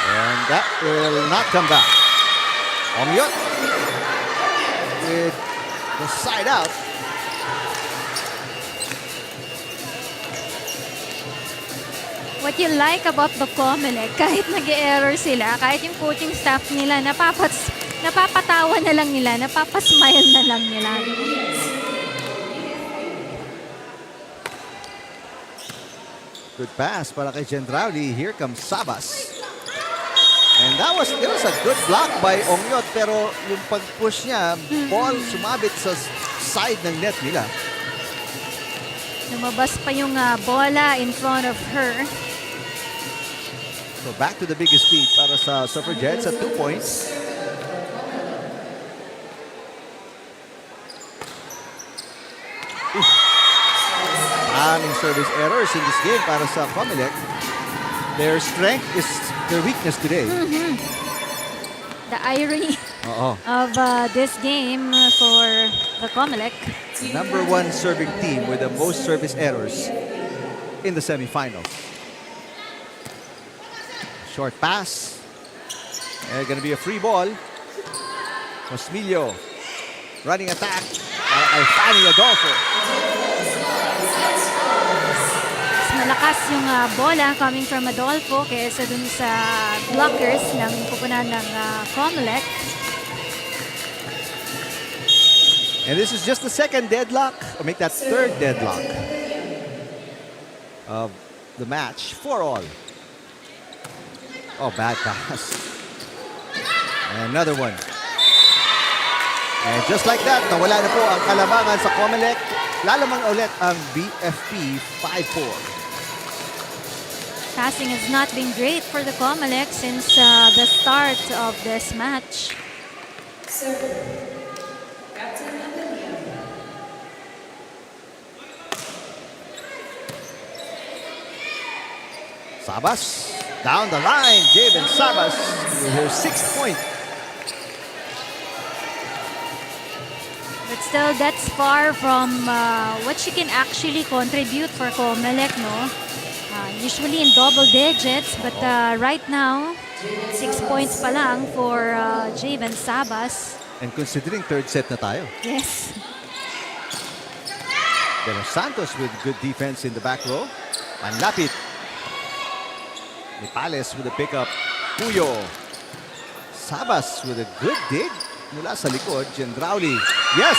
And that will not come back. Ongyot with the side out. What you like about the COMELEC, kahit nag-error sila, kahit yung coaching staff nila, napapatawa na lang nila, napapasmile na lang nila. Good pass para kay Gendrauli. Here comes Sabas. And it was a good block by Ongyot, pero yung pag-push niya, ball sumabit sa side ng net nila. Lumabas pa yung bola in front of her. So back to the biggest lead para sa Suffragettes at 2 points. Maraming service errors in this game para sa COMELEC. Their strength is their weakness today. The irony of this game for the COMELEC. Number 1 serving team with the most service errors in the semifinals. Short pass. Gonna be a free ball. Josmilio. Running attack para kay Fanny Adolfo. Mas malakas yung bola coming from Adolfo kaysa dun sa blockers ng kupunan ng COMELEC. And this is just the second deadlock, or make that third deadlock of the match for all. Oh, bad pass. And another one. And just like that, nawala na po ang kalabangan sa COMELEC. Lalamang ulit ang BFP 5-4. Passing has not been great for the COMELEC since the start of this match. Sabas, down the line. Javen Sabas with her 6th point. But still, that's far from what she can actually contribute for COMELEC, no? Usually in double digits, but right now, 6 points pa lang for Javen Sabas. And considering third set na tayo. Yes. Pero Santos with good defense in the back row. Manlapit. Nipales with a pickup. Puyo. Sabas with a good dig. Mula sa likod. Gendrauli. Yes!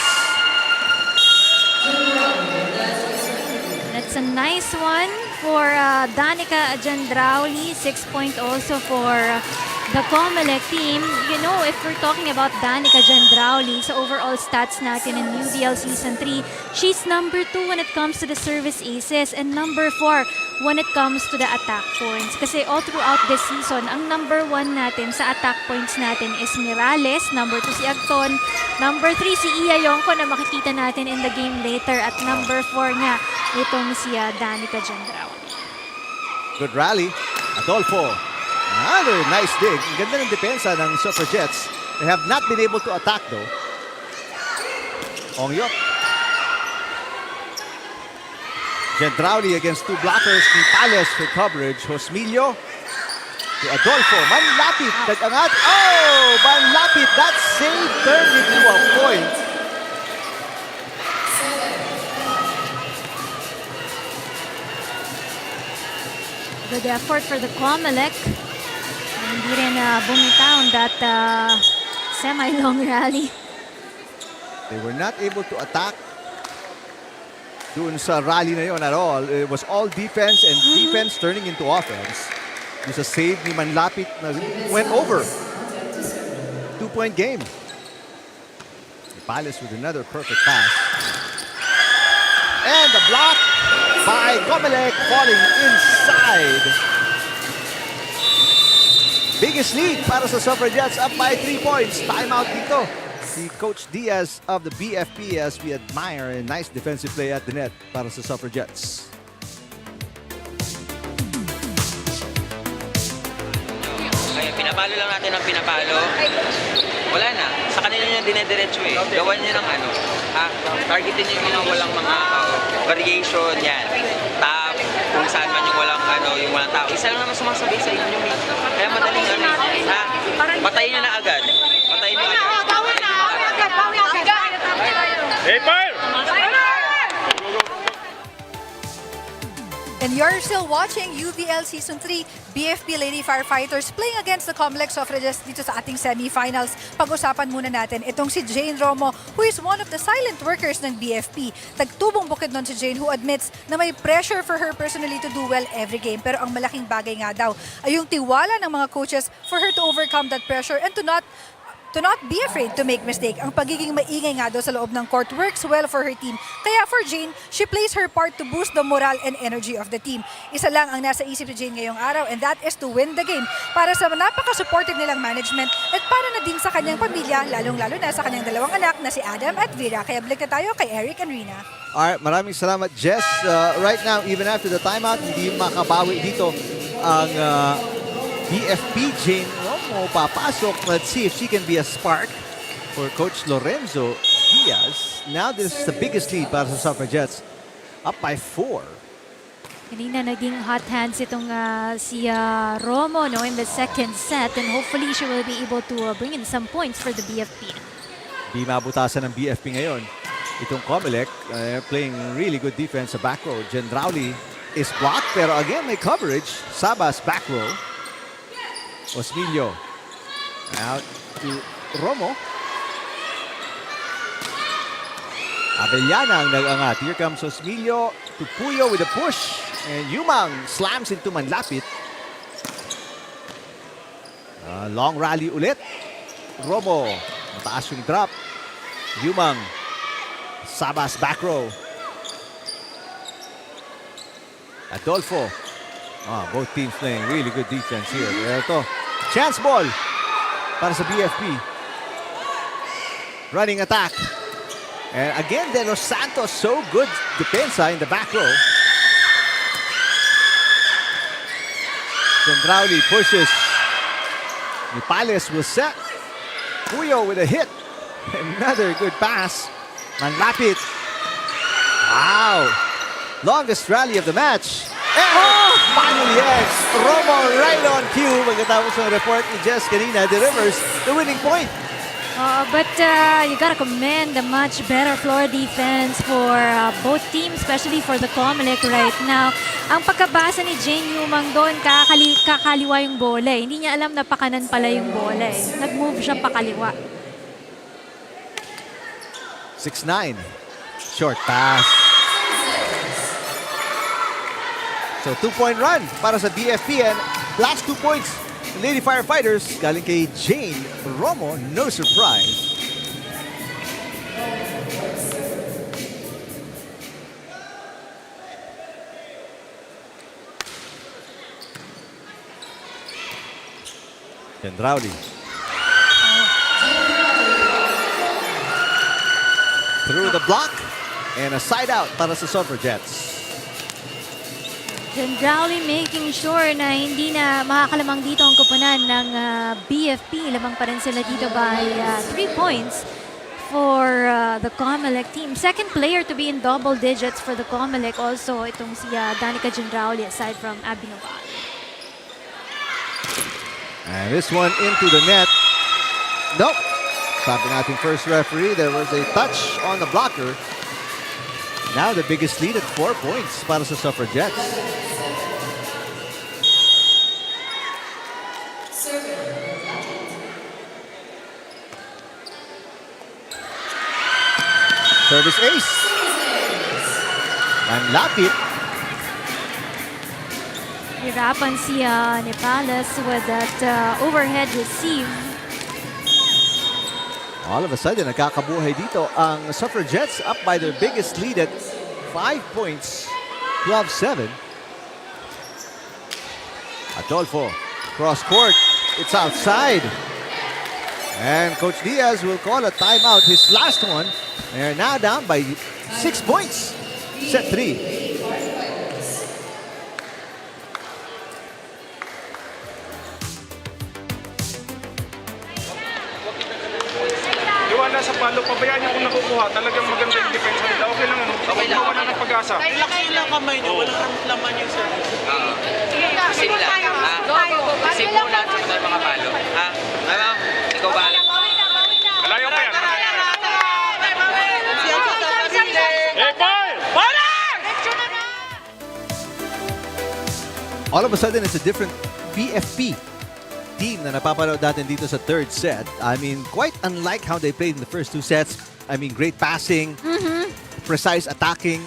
That's a nice one for Danica Gendrauli. 6 point also for the COMELEC team. You know, if we're talking about Danica Gendrauli sa overall stats natin in UVL Season 3, she's number 2 when it comes to the service aces and number 4 when it comes to the attack points. Kasi all throughout this season, ang number 1 natin sa attack points natin is Mirales, number 2 si Agton, number 3 si Iya Yongko na makikita natin in the game later, at number 4 nga itong si Danica Gendrauli. Good rally. Adolfo. Another nice dig. Ang ganda ng depensa ng Suffragettes. They have not been able to attack though. Ongyok. Gendrauli against 2 blockers. Nipales for coverage. Josmilio to Adolfo. Manlapit. Nag-angat. Oh! Manlapit. That save turned into a point. Good effort for the COMELEC. Hindi rin bumitaw on that semi-long rally. They were not able to attack dun sa rally na yon at all. It was all defense and defense turning into offense. There's a save ni Manlapit na went over. 2-point game. Palace with another perfect pass. And the block by COMELEC falling inside. Biggest lead para sa Suffragettes, up by 3 points. Timeout dito. Si Coach Diaz of the BFP as we admire a nice defensive play at the net para sa Suffragettes. Kaya pinapalo lang natin ang pinapalo. Wala na. Sa kanila nyo dinediretso eh. Gawan nyo ng ano. Targetin nyo yung mga walang mga variation yan. Tap, kung saan man yung walang ano, yung walang tao. Isa lang naman sumasabi sa inyo eh. Kaya madaling ano eh. Patayin nyo na agad. Patayin nyo agad. Hey, fire! And you're still watching UVL Season 3, BFP Lady Firefighters playing against the COMELEC Suffragettes dito sa ating semifinals. Pag-usapan muna natin itong si Jane Romo, who is one of the silent workers ng BFP. Tagtubong bukid nun si Jane, who admits na may pressure for her personally to do well every game. Pero ang malaking bagay nga daw ay yung tiwala ng mga coaches for her to overcome that pressure and to not be afraid to make mistake. Ang pagiging maingay nga daw sa loob ng court works well for her team. Kaya for Jane, she plays her part to boost the morale and energy of the team. Isa lang ang nasa isip ni Jane ngayong araw, and that is to win the game para sa napaka-supportive nilang management at para na din sa kanyang pamilya, lalong-lalo na sa kanyang dalawang anak na si Adam at Vera. Kaya balik na tayo kay Eric and Rina. Alright, maraming salamat, Jess. Right now, even after the timeout, hindi makabawi dito ang BFP. Jane Romo papasok. Let's see if she can be a spark for Coach Lorenzo Diaz. Now this is the biggest lead para sa Suffragettes. Up by 4. Kanina naging hot hands itong si Romo, no, in the second set, and hopefully she will be able to bring in some points for the BFP. Di mabutasan ng BFP ngayon. Itong COMELEC, playing really good defense sa back row. Gendrauli is blocked, pero again may coverage. Sabas back row. Osmilio. Out to Romo. Abellana ang nag-angat. Here comes Osmilio to Puyo with a push. And Yumang slams into Manlapit. Long rally ulit. Romo. Mataas yung drop. Yumang. Sabas back row. Adolfo. Both teams playing really good defense here. Ito. Chance ball para sa BFP. Running attack. And again, De Los Santos, so good depensa in the back row. Gendrauli pushes. Nipales will set. Puyo with a hit. Another good pass. Manlapit. Wow. Longest rally of the match. And finally ends. Romo right on cue. Pagkatapos ng report ni Jess kanina, delivers the winning point. But you gotta commend the much better floor defense for both teams, especially for the COMELEC right now. Ang pagkabasa ni Jane Yumang doon, kakaliwa yung bola. Hindi niya alam na pakanan pala yung bola. Nag-move siya pakaliwa. 6-9. Short pass. So 2-point run para sa BFP and last 2 points. Lady Firefighters galing kay Jane Romo, no surprise. Gendrauli. Through the block and a side out para sa Suffragettes. Gendrauli making sure na hindi na makakalamang dito ang koponan ng BFP. Lamang pa rin sila dito by 3 points for the COMELEC team. Second player to be in double digits for the COMELEC also itong si Danica Gendrauli aside from Abinoval. And this one into the net. Nope. Sabi natin first referee, there was a touch on the blocker. Now the biggest lead at 4 points para sa Suffragettes. Service ace. Manlapit. Hirapan si Nepales with that overhead receive. All of a sudden, nagkakabuhay dito ang Suffragettes up by their biggest lead at 5 points, 12-7. Adolfo, cross court, it's outside. And Coach Diaz will call a timeout, his last one. They're now down by 6 points, set 3. Sa palo, pabayaan niyo kung nakukuha. Talagang maganda yung depensa nila. Okay lang ano. Okay lang. Wala ng pag-asa. Relax lang kamay niyo. Walang laman yung service. Kasi lang. Kasi muna sa mga palo. Ha? Ma'am, ikaw ba? Malayo pa yan. All of a sudden, it's a different BFP team na napapanood natin dito sa third set. I mean, quite unlike how they played in the first 2 sets. I mean, great passing, precise attacking,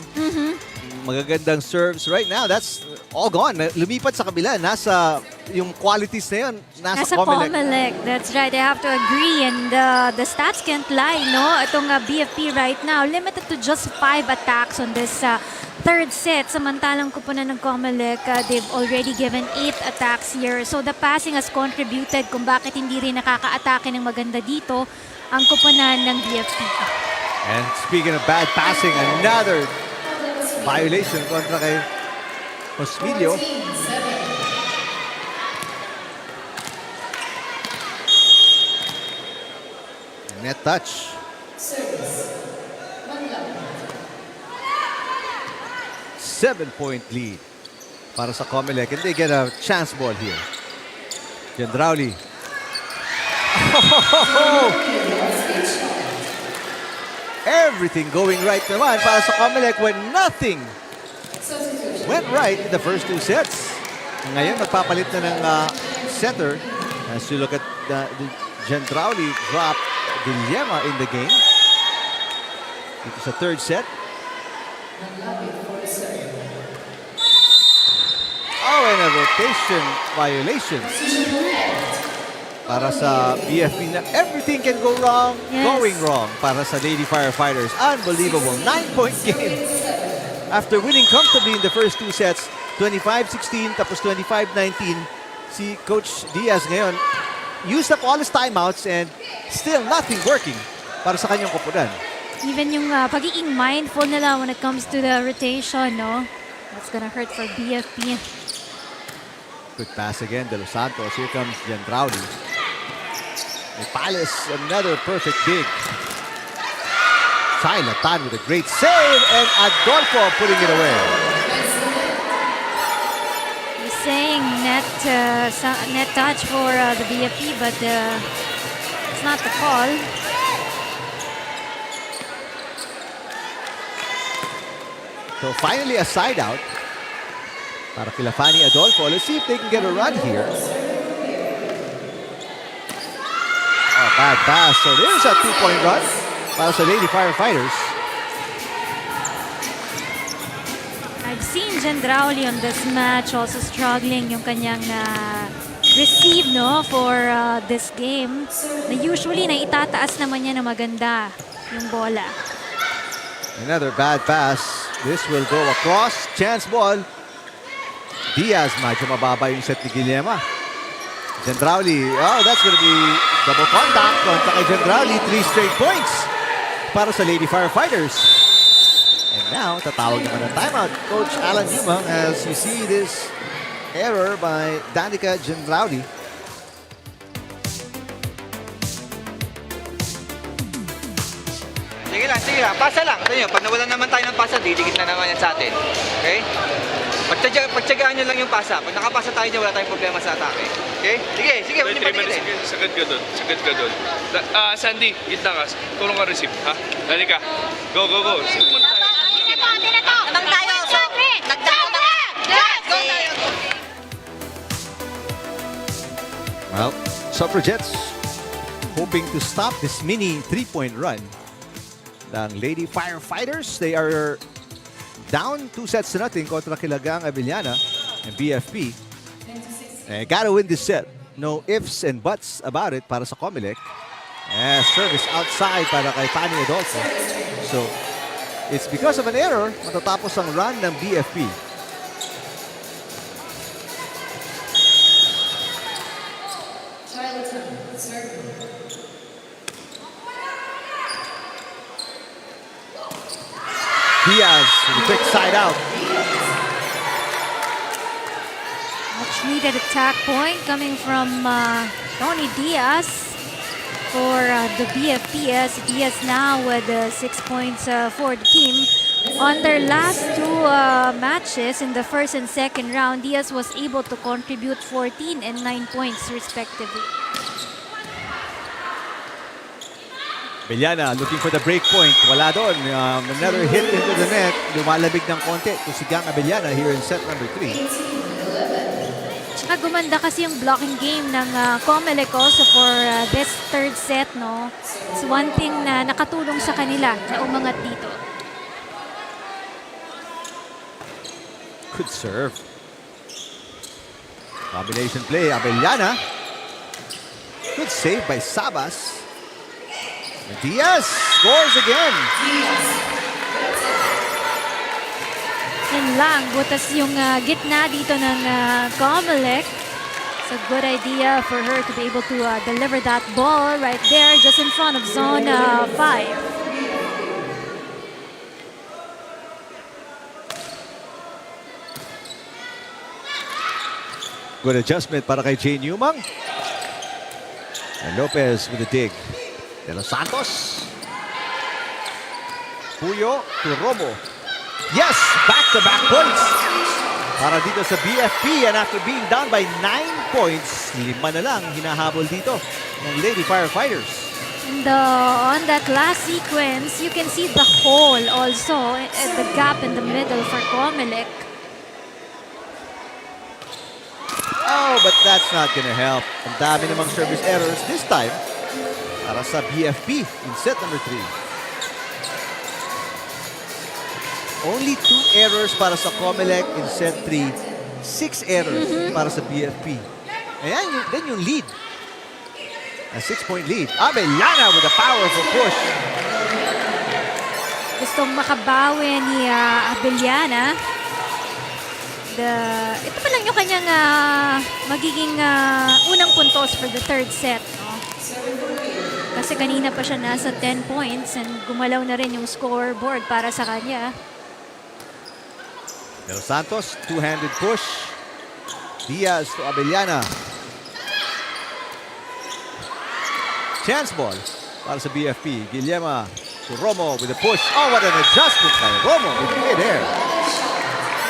magagandang serves. Right now, that's all gone. Lumipat sa kabila. Nasa yung qualities na yun. Nasa COMELEC. That's right. I have to agree. And the stats can't lie, no? Itong BFP right now, limited to just 5 attacks on this third set. Samantalang kupunan ng COMELEC, they've already given 8 attacks here. So the passing has contributed kung bakit hindi rin nakaka-atake ng maganda dito ang kupunan ng BFP. And speaking of bad passing, another violation kontra kay Osmilio. Net touch. Seven-point lead para sa COMELEC, and they get a chance ball here. Gendrauli. everything going right naman para sa COMELEC when nothing went right in the first 2 sets. Ngayon, magpapalit na ng setter. As you look at the Gendrauli drop Dilemma in the game. Dito sa third set. Oh, and a rotation violation. Para sa BFP na everything can go wrong, going wrong para sa Lady Firefighters. Unbelievable. 9-point game. After winning comfortably in the first 2 sets, 25-16 tapos 25-19, si Coach Diaz ngayon used up all his timeouts and still nothing working para sa kanyang koponan. Even yung pagiging mindful nila when it comes to the rotation, no? That's gonna hurt for BFP. Good pass again, De Los Santos. Here comes Gendrauli. Palace, another perfect dig. Tan with a great save, and Adolfo putting it away. He's saying net touch for the BFP, but it's not the call. So finally a side out para kila Fanny Adolfo. Let's see if they can get a run here. Oh, bad pass. So there's a 2-point run para sa Lady Firefighters. I've seen Gendrauli on this match also struggling yung kanyang receive, no, for this game. Na usually na itataas naman niya na maganda yung bola. Another bad pass. This will go across. Chance ball. Diaz, medyo mababa yung set ni Guillermo. Gendrauli. Oh, that's going to be double contact. Contact kay Gendrauli. 3 straight points para sa Lady Firefighters. And now, tatawag naman ng timeout. Coach Alan Yumang, as you see this error by Danica Gendrauli. Sige lang. Pasa lang. Ito nyo, pag nawalan naman tayo ng pasa, didikit na naman yan sa atin. Okay? Pagtsagaan nyo lang yung pasa. Pag nakapasa tayo dyan, wala tayong problema sa atake. Okay? Sige. Huwag niyo patikitin. Sagad ka doon. Sandy, gitna ka. Tulong ka receive, ha? Dali ka. Go. Receive muna tayo. Nabang tayo. Nagdaan na. Yes! Go tayo. Well, Suffragettes hoping to stop this mini 3-point run ng Lady Firefighters. They are down 2-0 kontra Kilagang Avellana and BFP. And gotta win this set. No ifs and buts about it para sa COMELEC. Service outside para kay Fanny Adolfo. So, it's because of an error matatapos ang run ng BFP. Diaz with a quick side out. Much needed attack point coming from Tony Diaz for the BFP. Diaz now with 6 points for the team. On their last 2 matches in the first and second round, Diaz was able to contribute 14 and 9 points respectively. Avellana looking for the break point. Wala doon. Another hit into the net. Lumalabig ng konti to si Gang Avellana here in set number 3. Tsaka gumanda kasi yung blocking game ng COMELEC also for this third set, no? It's one thing na nakatulong sa kanila na umangat dito. Good serve. Combination play. Avellana. Good save by Sabas. Diaz scores again. Yan lang, butas yung gitna dito ng COMELEC. It's a good idea for her to be able to deliver that ball right there just in front of zone 5. Good adjustment para kay Jane Yumang. And Lopez with a dig. De Los Santos. Puyo to Romo. Yes! Back-to-back points para dito sa BFP. And after being down by 9 points, 5 na lang hinahabol dito ng Lady Firefighters. And on that last sequence, you can see the hole also, the gap in the middle for COMELEC. Oh, but that's not gonna help. Ang dami namang service errors this time para sa BFP in set number 3. Only 2 errors para sa COMELEC in set 3. 6 errors para sa BFP. Ayan, then yung lead. A 6-point lead. Abellana with a powerful push. Gustong makabawi ni Abellana. Ito pa lang yung kanyang magiging unang puntos for the third set. No? Kasi kanina pa siya nasa 10 points and gumalaw na rin yung scoreboard para sa kanya. De Los Santos, two-handed push. Diaz to Abellana. Chance ball para sa BFP. Guillermo to Romo with a push. Oh, what an adjustment by Romo in mid-air.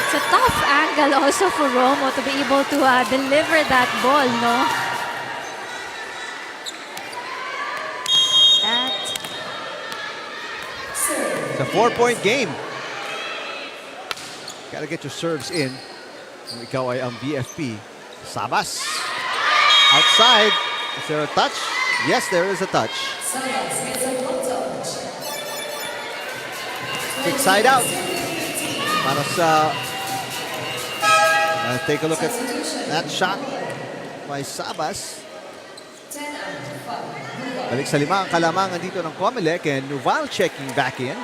It's a tough angle also for Romo to be able to deliver that ball, no? It's a 4-point game. Gotta get your serves in. Kung ikaw ay ang BFP. Sabas. Outside. Is there a touch? Yes, there is a touch. Quick side out. Para sa... take a look at that shot by Sabas. Balik sa 5 ang kalamangan dito ng COMELEC and Nuval checking back in.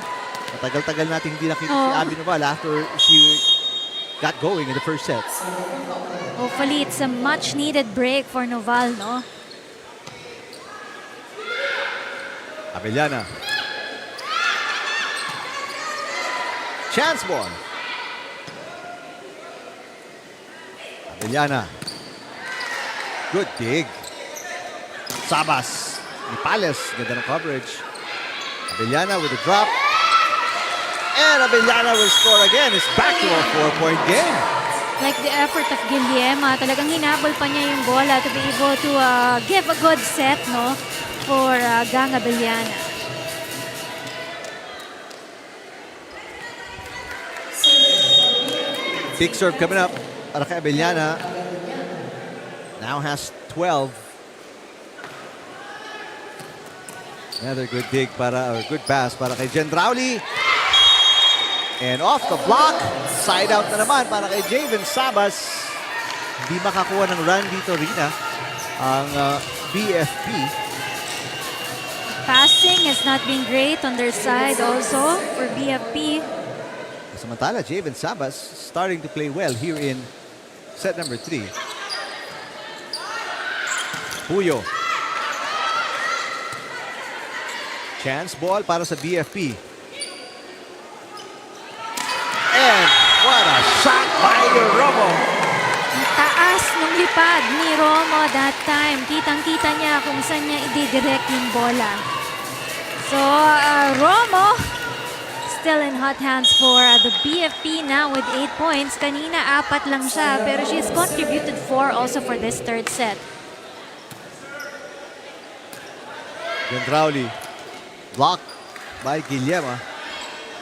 Matagal-tagal natin hindi nakita si Abby Nuval after she got going in the first set. Hopefully, it's a much-needed break for Nuval, no? Abellana. Chance ball. Abellana. Good dig. Sabas. Nipales. Ganda ng coverage. Abellana with a drop. And Abellana will score again. It's back to a 4-point game. Like the effort of Guillermo, talagang hinabol pa niya yung bola to be able to give a good set, no? For Gang Abellana. Big serve coming up para kay Abellana. Now has 12. Another good dig or good pass para kay Jen Rowley. And off the block, side out na naman para kay Javen Sabas. Hindi makakuha ng run dito, Rina, ang BFP. Passing has not been great on their side also for BFP. Samantala, Javen Sabas starting to play well here in set number 3. Puyo. Chance ball para sa BFP. And what a shot by Romo. Ang taas ng lipad ni Romo that time. Kitang-kita niya kung saan niya i-direct yung bola. So, Romo still in hot hands for the BFP now with 8 points. Kanina, 4 lang siya, pero she's contributed 4 also for this third set. Gendrauli. Blocked by Guillermo.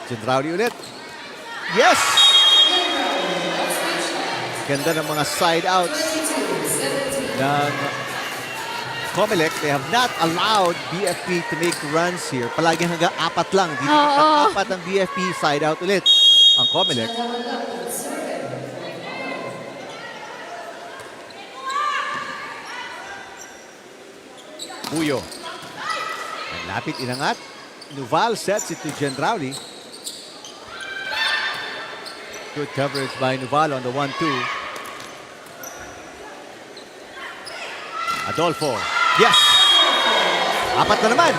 Gendrauli ulit. Yes! Ganda ng mga side outs ng COMELEC. They have not allowed BFP to make runs here. Palagi hanggang 4 lang. Dito oh, 4 ang BFP, side out ulit ang COMELEC. Puyo. Ang lapit, inangat. Nuval sets it to Gendrauli. Good coverage by Nuval on the 1-2. Adolfo. Yes! 4 na naman.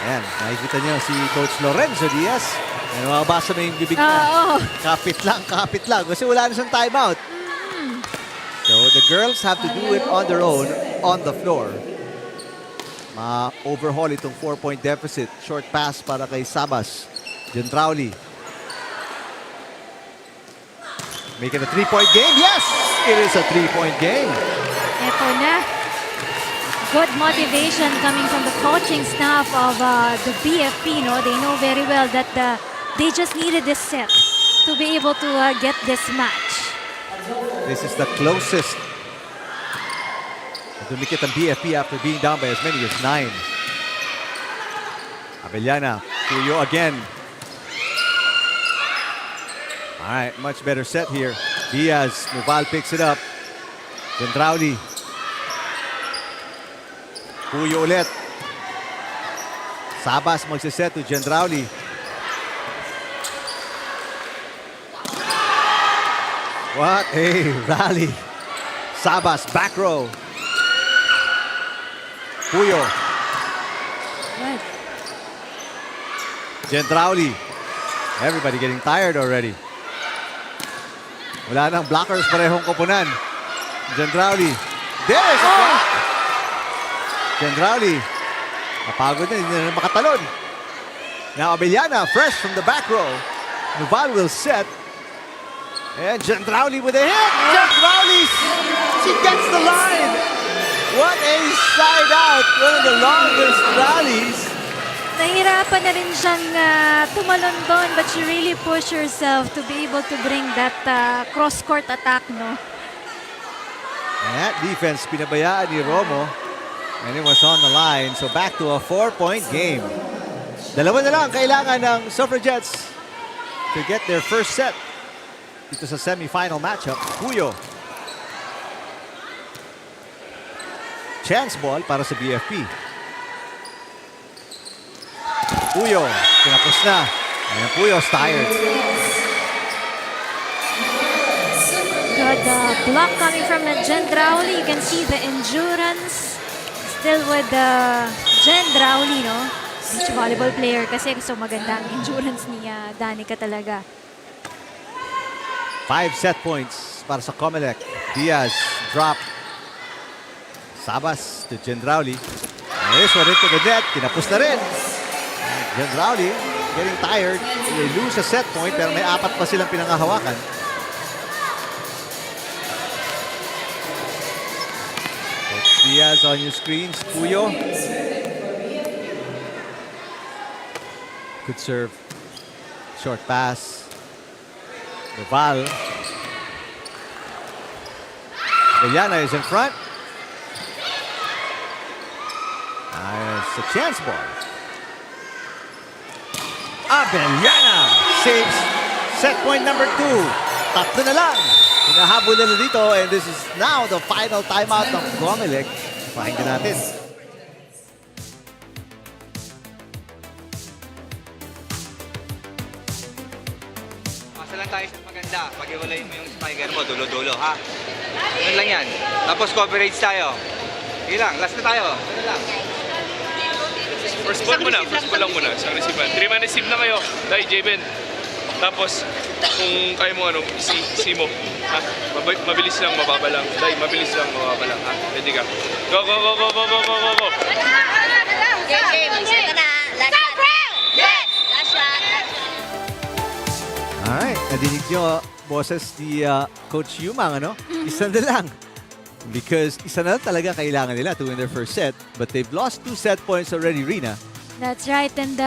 Ayan, nakikita niyo si Coach Lorenzo Diaz. Ayan, makabasa na yung bibig na. Kapit lang. Kasi wala na siyang timeout. So the girls have to do it on their own, on the floor. Ma-overhaul itong 4-point deficit. Short pass para kay Sabas. Gendrauli. Make it a 3-point game. Yes! It is a 3-point game. Ito na. good motivation coming from the coaching staff of the BFP. No, they know very well that they just needed this set to be able to get this match. This is the closest dumikit ang BFP after being down by as many as 9. Abellana, Puyo again. All right, much better set here. Diaz, Noval picks it up. Gendrauli. Puyo ulit. Sabas magsiset to Gendrauli. What a rally. Sabas, back row. Puyo. Good. Gendrauli. Everybody getting tired already. Wala nang blockers parehong koponan. Gendrauli. There's a block. Gendrauli. Napagod na, hindi na makatalon. Now Abellana, fresh from the back row. Noval will set. And Gendrauli with a hit. Gendrauli, she gets the line. What a side out. One of the longest rallies. Nahirapan na rin siyang tumalon doon, but she really pushed herself to be able to bring that cross-court attack, no? And that defense pinabayaan ni Romo. And it was on the line. So back to a 4-point game. Dalawa na lang kailangan ng Suffragettes to get their first set dito sa semifinal matchup. Puyo. Chance ball para sa BFP. Puyo. Kinapos na. And Puyo's tired. Good block coming from Gendrauli. You can see the endurance still with Gendrauli, no? Beach volleyball player kasi so maganda ang endurance ni Danica talaga. 5 set points para sa COMELEC. Diaz, drop. Sabas to Gendrauli. This one into the net. Kinapos na rin. Gendrauli getting tired. They lose a set point pero may 4 pa silang pinangahawakan. Coach Diaz on your screens. Puyo. Good serve. Short pass. Noval. Abellana is in front. It's a chance ball. Abellana saves set point number 2. Tatlo na lang. Hinahabol nila dito and this is now the final timeout ng COMELEC. Pakinggan natin. Masa lang tayo sa maganda. Pag-iwalayin mo yung spiker mo, dulo-dulo, ha? Ganun lang yan. Tapos coverage tayo. Sige lang, last na tayo. Ganun lang. First ball muna, first ball lang muna. Isang receive. 3-man receive na kayo. Dahil Javen. Tapos, kung kaya mo, isi mo. Ha? Mabilis lang, mababa lang. Dahil mabilis lang, mababa lang. Ha? Ready ka? Go, go, go, go, go, go, go, go, go. JJ, mag-set ka na. Last shot. Yes! Last shot. Alright, nadinig nyo, boses ni Coach Yumang, ano? Isa na lang. Because isa na lang talaga kailangan nila to win their first set. But they've lost 2 set points already, Rina. That's right. And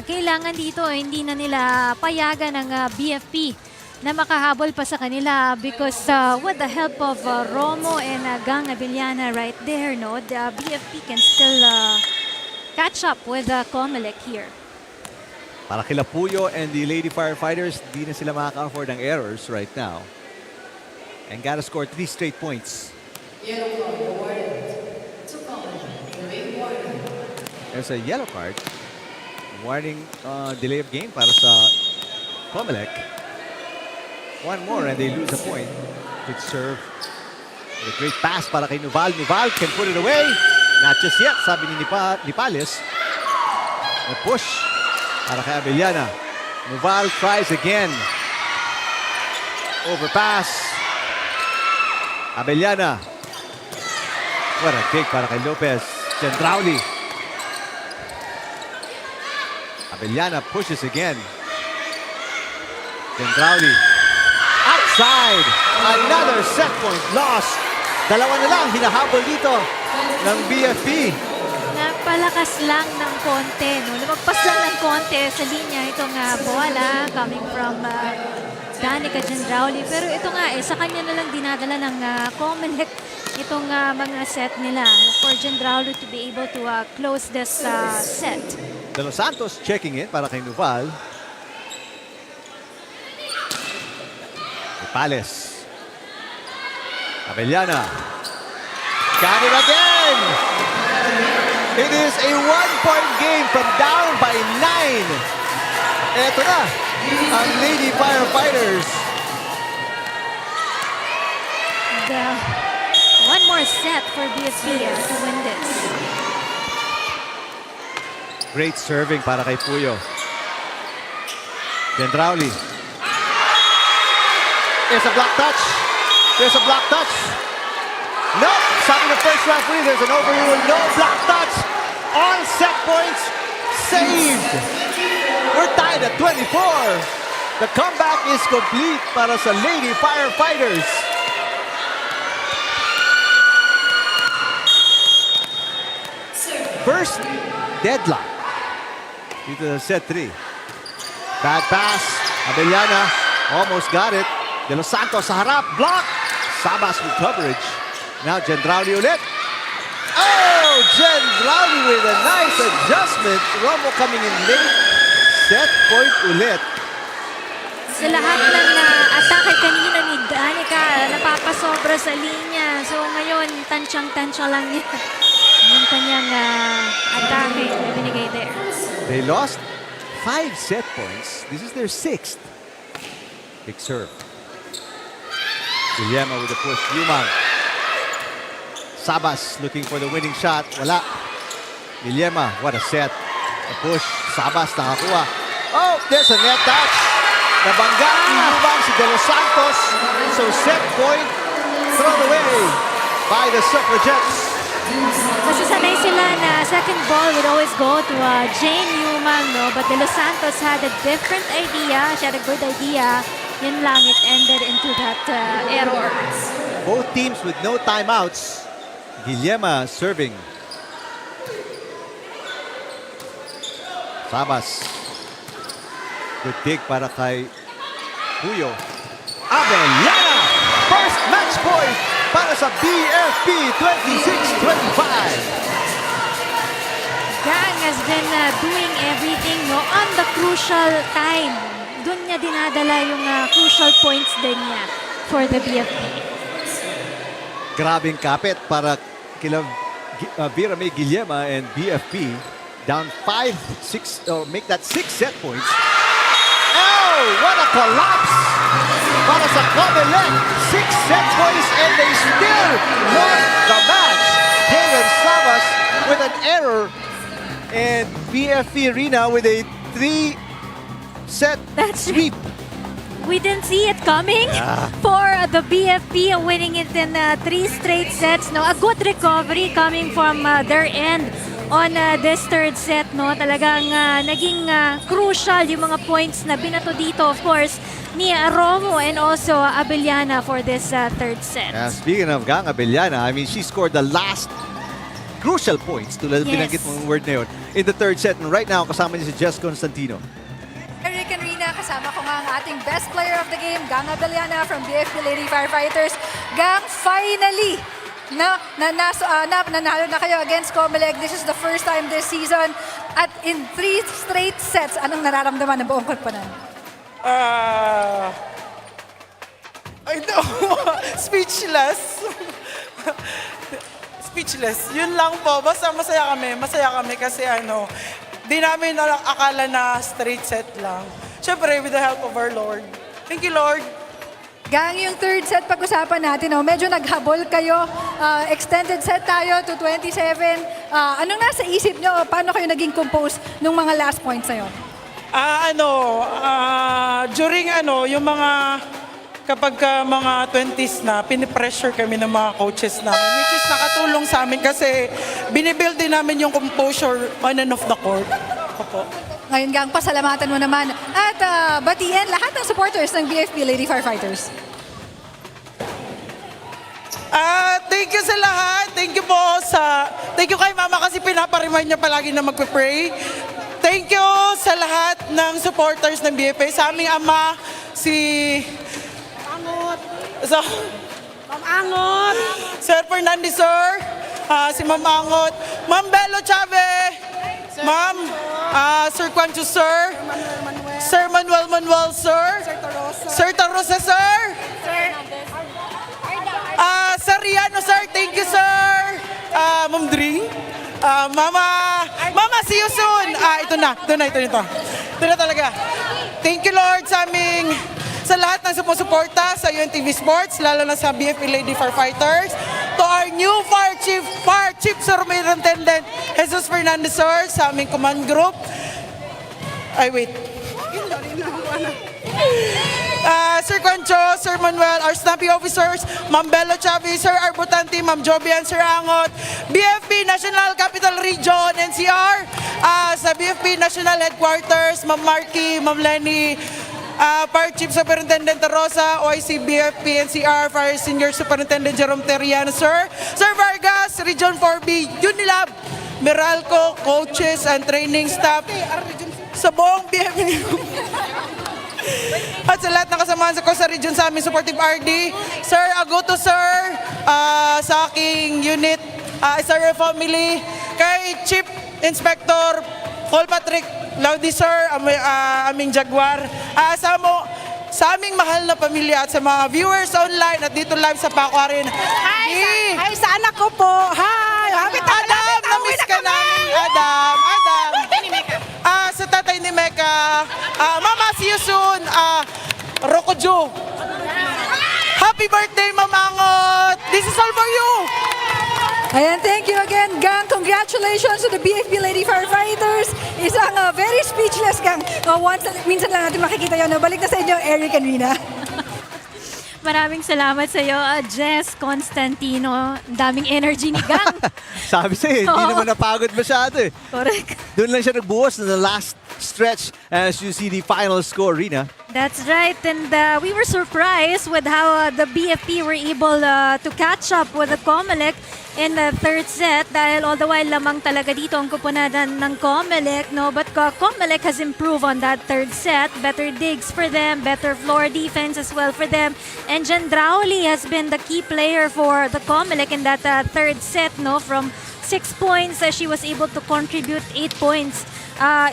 kailangan dito, hindi na nila payagan ng BFP na makahabol pa sa kanila because with the help of Romo and Gang Abellana right there, no, the BFP can still catch up with COMELEC here. Para kila Puyo and the Lady Firefighters, di na sila makaka-afford ng errors right now. And gotta score 3 straight points. There's a yellow card. Warning delay of game para sa COMELEC. One more and they lose a point. Good serve. A great pass para kay Noval. Noval can put it away. Not just yet, sabi ni Nipales. A push para kay Abellana. Noval tries again. Overpass. Abellana. What a kick para kay Lopez. Gendrauli. Abellana pushes again. Gendrauli. Outside. Another set point lost. Dalawa na lang hinahabol dito ng BFP. Napalakas lang ng konti, no? Lumagpas lang ng konti sa linya itong bola coming from Danica Gendrauli. Pero ito nga, sa kanya na lang dinadala ng COMELEC itong mga set nila for Gendrauli to be able to close this set. De Los Santos checking it para kay Nuval. Pales. Abellana. Got it again! It is a one-point game from down by 9. Eto na, ang Lady Firefighters. One more set for BSP to win this. Great serving para kay Puyo. Gendrauli. There's a block touch. There's a block touch. No, sabi ng first referee, there's an overrule. No block touch. All set points saved. We're tied at 24. The comeback is complete para sa Lady Firefighters. First deadlock dito sa set 3. Bad pass. Abellana almost got it. De Los Santos sa harap. Block. Sabas with coverage. Now Gendrauli ulit. Oh! Gendrauli with a nice adjustment. Romo coming in late. Set point ulit. Sa lahat ng atake kanina ni Danica, napapasobra sa linya. So ngayon, tansyang-tansya lang niya yung kanyang atake na binigay there. They lost 5 set points. This is their 6th. Big serve. Guillermo with the push. Yumang. Sabas looking for the winning shot. Wala. Guillermo, what a set. The push. Sabas nakakuha. Oh, there's a net touch. Nabangga ni Yumang si De Los Santos. So set point thrown away by the Suffragettes. Kasi sanay sila na second ball would always go to Jane Yumang, no? But De Los Santos had a different idea. She had a good idea. Yun lang, it ended into that error. Both teams with no timeouts. Guillermo serving. Sabas. Good dig para kay Puyo. Abellana! First match point para sa BFP 26-25. Gang has been doing everything, no, on the crucial time. Doon niya dinadala yung crucial points din niya for the BFP. Grabing kapit para kila Vera May Guillermo and BFP. Down 5-6, make that 6 set points. Oh, what a collapse para sa COMELEC. 6 set points and they still lost the match. Kevin Sabas with an error and BFP Arena with a 3-set sweep. We didn't see it coming for the BFP winning it in 3 straight sets. No, a good recovery coming from their end on this third set. No, talagang naging crucial yung mga points na binato dito, of course, ni Romo and also Abellana for this third set. Speaking of Gang Abellana, I mean, she scored the last crucial points, tulad binanggit mong word na yun, in the third set. And right now, kasama niya si Jess Constantino. Eric and Rina, kasama ko nga ang ating best player of the game, Gang Abellana from BFP Lady Firefighters. Gang, finally, nanalo na kayo against COMELEC. This is the first time this season. At in 3 straight sets, anong nararamdaman ng buong koponan? I know. Speechless. Speechless. Yun lang po. Basta masaya kami. Masaya kami kasi di namin akala na straight set lang. Siyempre, with the help of our Lord. Thank you, Lord. Gang, yung third set pag-usapan natin, medyo naghabol kayo. Extended set tayo to 27. Anong nasa isip nyo? Paano kayo naging compose nung mga last points na yun? During yung mga, kapag mga 20s na, pinipressure kami ng mga coaches namin, which is nakatulong sa amin kasi binibuild din namin yung composure on and off the court. Opo. Ngayon, Gang, pasalamatan mo naman. At batiin lahat ng supporters ng BFP Lady Firefighters. Thank you sa lahat. thank you po thank you kay Mama kasi pinapa-remind niya palagi na magpe-pray. Thank you sa lahat ng supporters ng BFA. Sa aming ama, si... Angot. So, Ma'am Angot. Sir Fernandez, sir. Si Ma'am Angot. Ma'am Belo Chave. Ma'am, Sir Quancho, sir. Sir Manuel, sir. Sir Tarosa, sir. Sir Riano, sir. Thank you, sir. Ma'am Dring. Mama, see you soon. Ito na talaga. Thank you, Lord, sa lahat ng sumusuporta sa UNTV Sports, lalo na sa BFP Lady Firefighters. To our new Fire Chief Superintendent Jesus Fernandez, sir, sa aming command group. Sir Concho, Sir Manuel, our snappy officers, Ma'am Belo Chavez, Sir Arbutanti, Ma'am Jobian, Sir Angot, BFP National Capital Region, NCR, sa BFP National Headquarters, Ma'am Marky, Ma'am Lenny, Fire Chief Superintendent Rosa, OIC BFP NCR, Fire Senior Superintendent Jerome Teriano, Sir Vargas, Region 4B, Unilab, Meralco, coaches and training staff, sa buong BFP. At sa lahat ng kasamahan ko sa region sa aming supportive RD, Sir Agoto, sir, sa aking unit, Sir family, kay Chief Inspector Paul Patrick Laudi, sir, aming Jaguar, sa aming mahal na pamilya at sa mga viewers online at dito live sa Paco Arena. Hi sa anak ko po. Hi. Adam, na-miss ka namin, Adam. Sa tatay ni Mecca, Mama, see you soon. Rokojo. Happy birthday, Mamangot. This is all for you. Ayan, thank you again, Gang. Congratulations to the BFP Lady Firefighters. Isang very speechless, Gang. Minsan lang natin makikita yun. Balik na sa inyo, Eric and Rina. Maraming salamat sa iyo, Jess Constantino. Daming energy ni Gang. Sabi sa'yo, hindi Oo. naman napagod masyado eh. Correct. Doon lang siya nagbuhos na the last stretch as you see the final score, Rina. That's right. And we were surprised with how the BFP were able to catch up with the COMELEC in the third set dahil all the while lamang talaga dito ang kupunadan ng COMELEC, no? But COMELEC has improved on that third set. Better digs for them, better floor defense as well for them. And Jen Drauli has been the key player for the COMELEC in that third set, no? From 6 points, she was able to contribute 8 points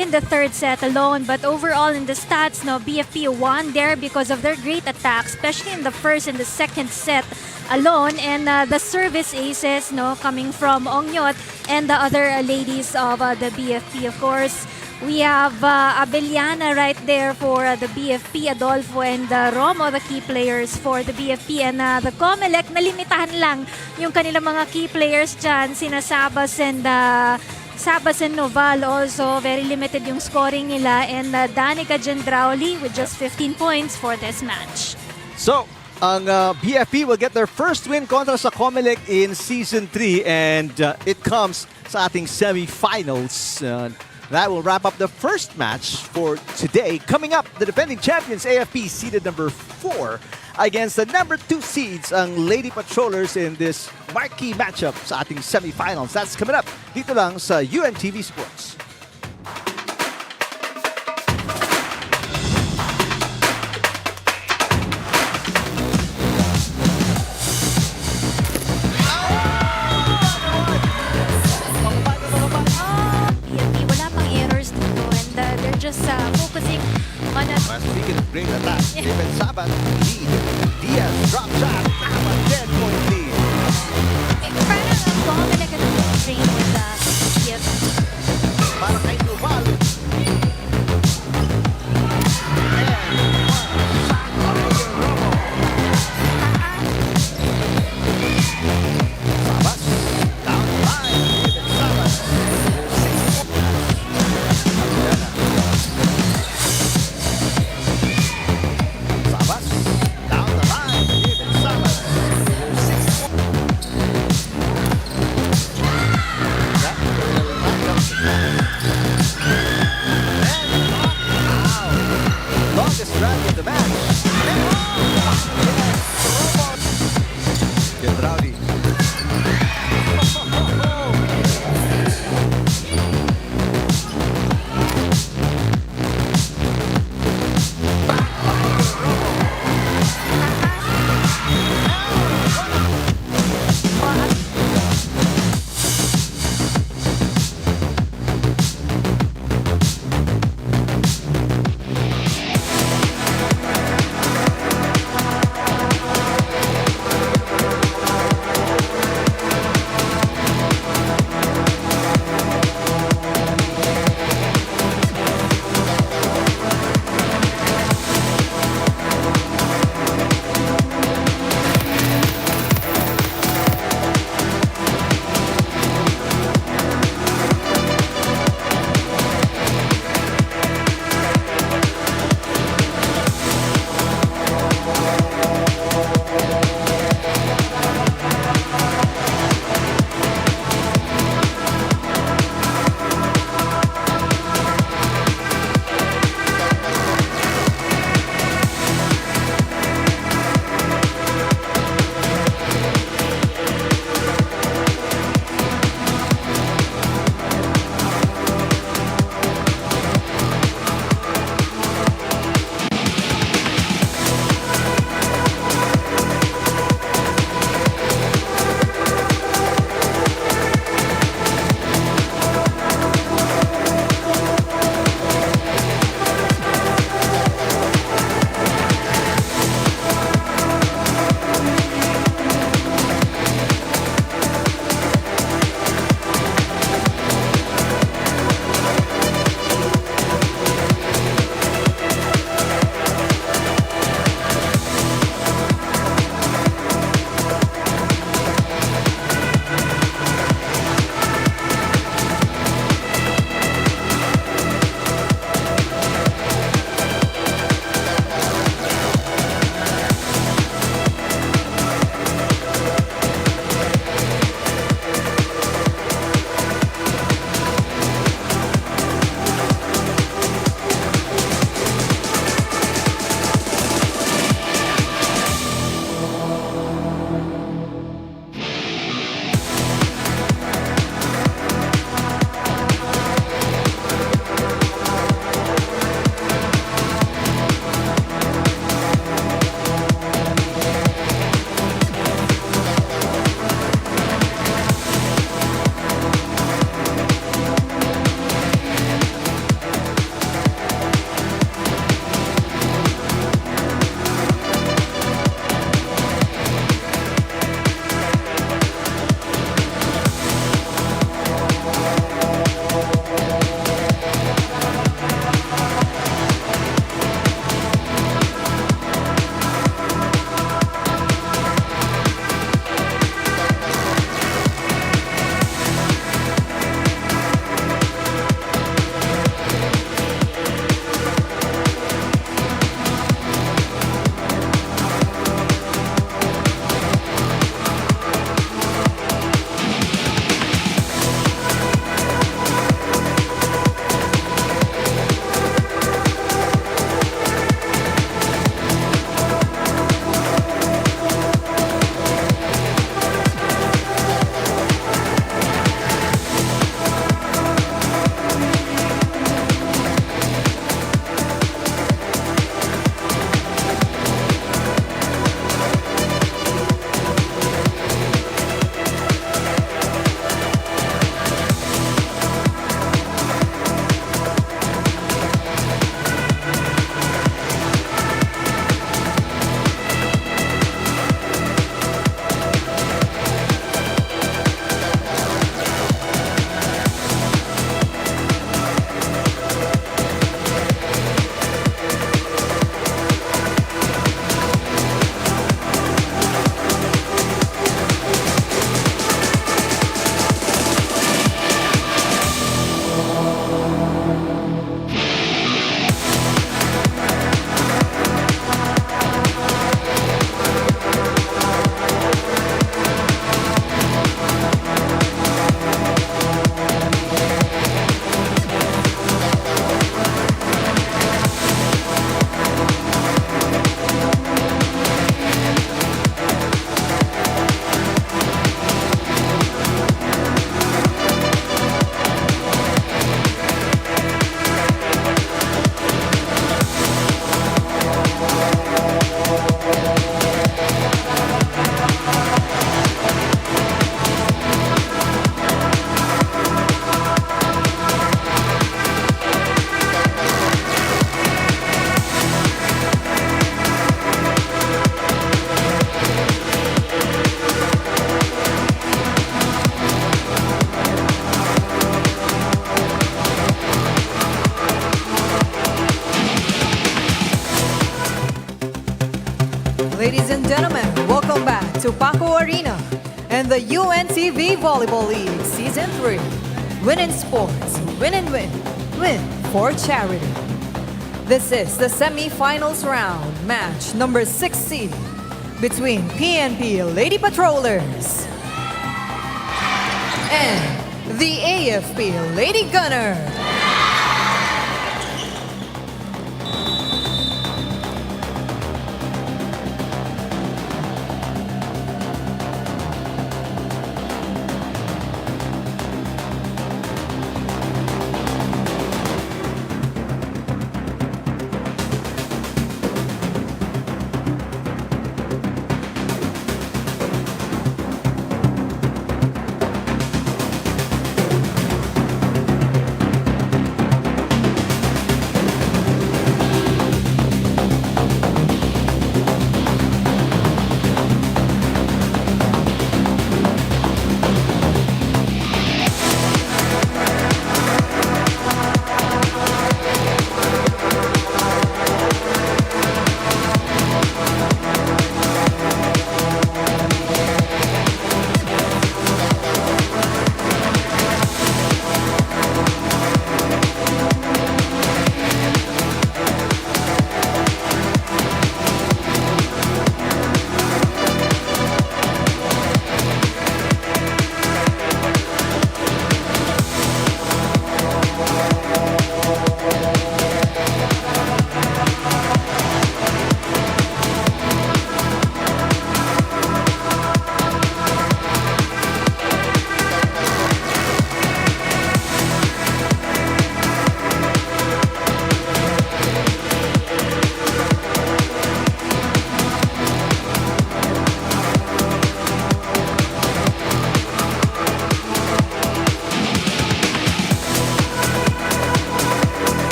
in the third set alone. But overall in the stats, no, BFP won there because of their great attack, especially in the first and the second set alone, and the service aces, no, coming from Ongyot and the other ladies of the BFP. Of course, we have Abeliana right there for the BFP, Adolfo and Romo, the key players for the BFP. And the COMELEC, nalimitahan lang yung kanilang mga key players dyan, sina Sabas and Noval also, very limited yung scoring nila. And Danica Gendrauli with just 15 points for this match. So, ang BFP will get their first win kontra sa COMELEC in Season 3 and it comes sa ating semifinals. That will wrap up the first match for today. Coming up, the defending champions AFP seeded number 4 against the number 2 seeds, ang Lady Patrollers, in this marquee matchup sa ating semifinals. That's coming up dito lang sa UNTV Sports. BFP, wala pang errors dito and they're just focusing on a... Mas speaking of great attack, David Sabat lead. Diaz drop shot, 10-point lead. Parang ang COMELEC at ang train with the BFP. Para kay Noval. Sabas, down the line. David Sabas. Sabas, down the line. David Sabas. in the UNTV Volleyball League Season 3. Win in sports, win and win, win for charity. This is the semifinals round, match number 16 between PNP Lady Patrollers and the AFP Lady Gunnar.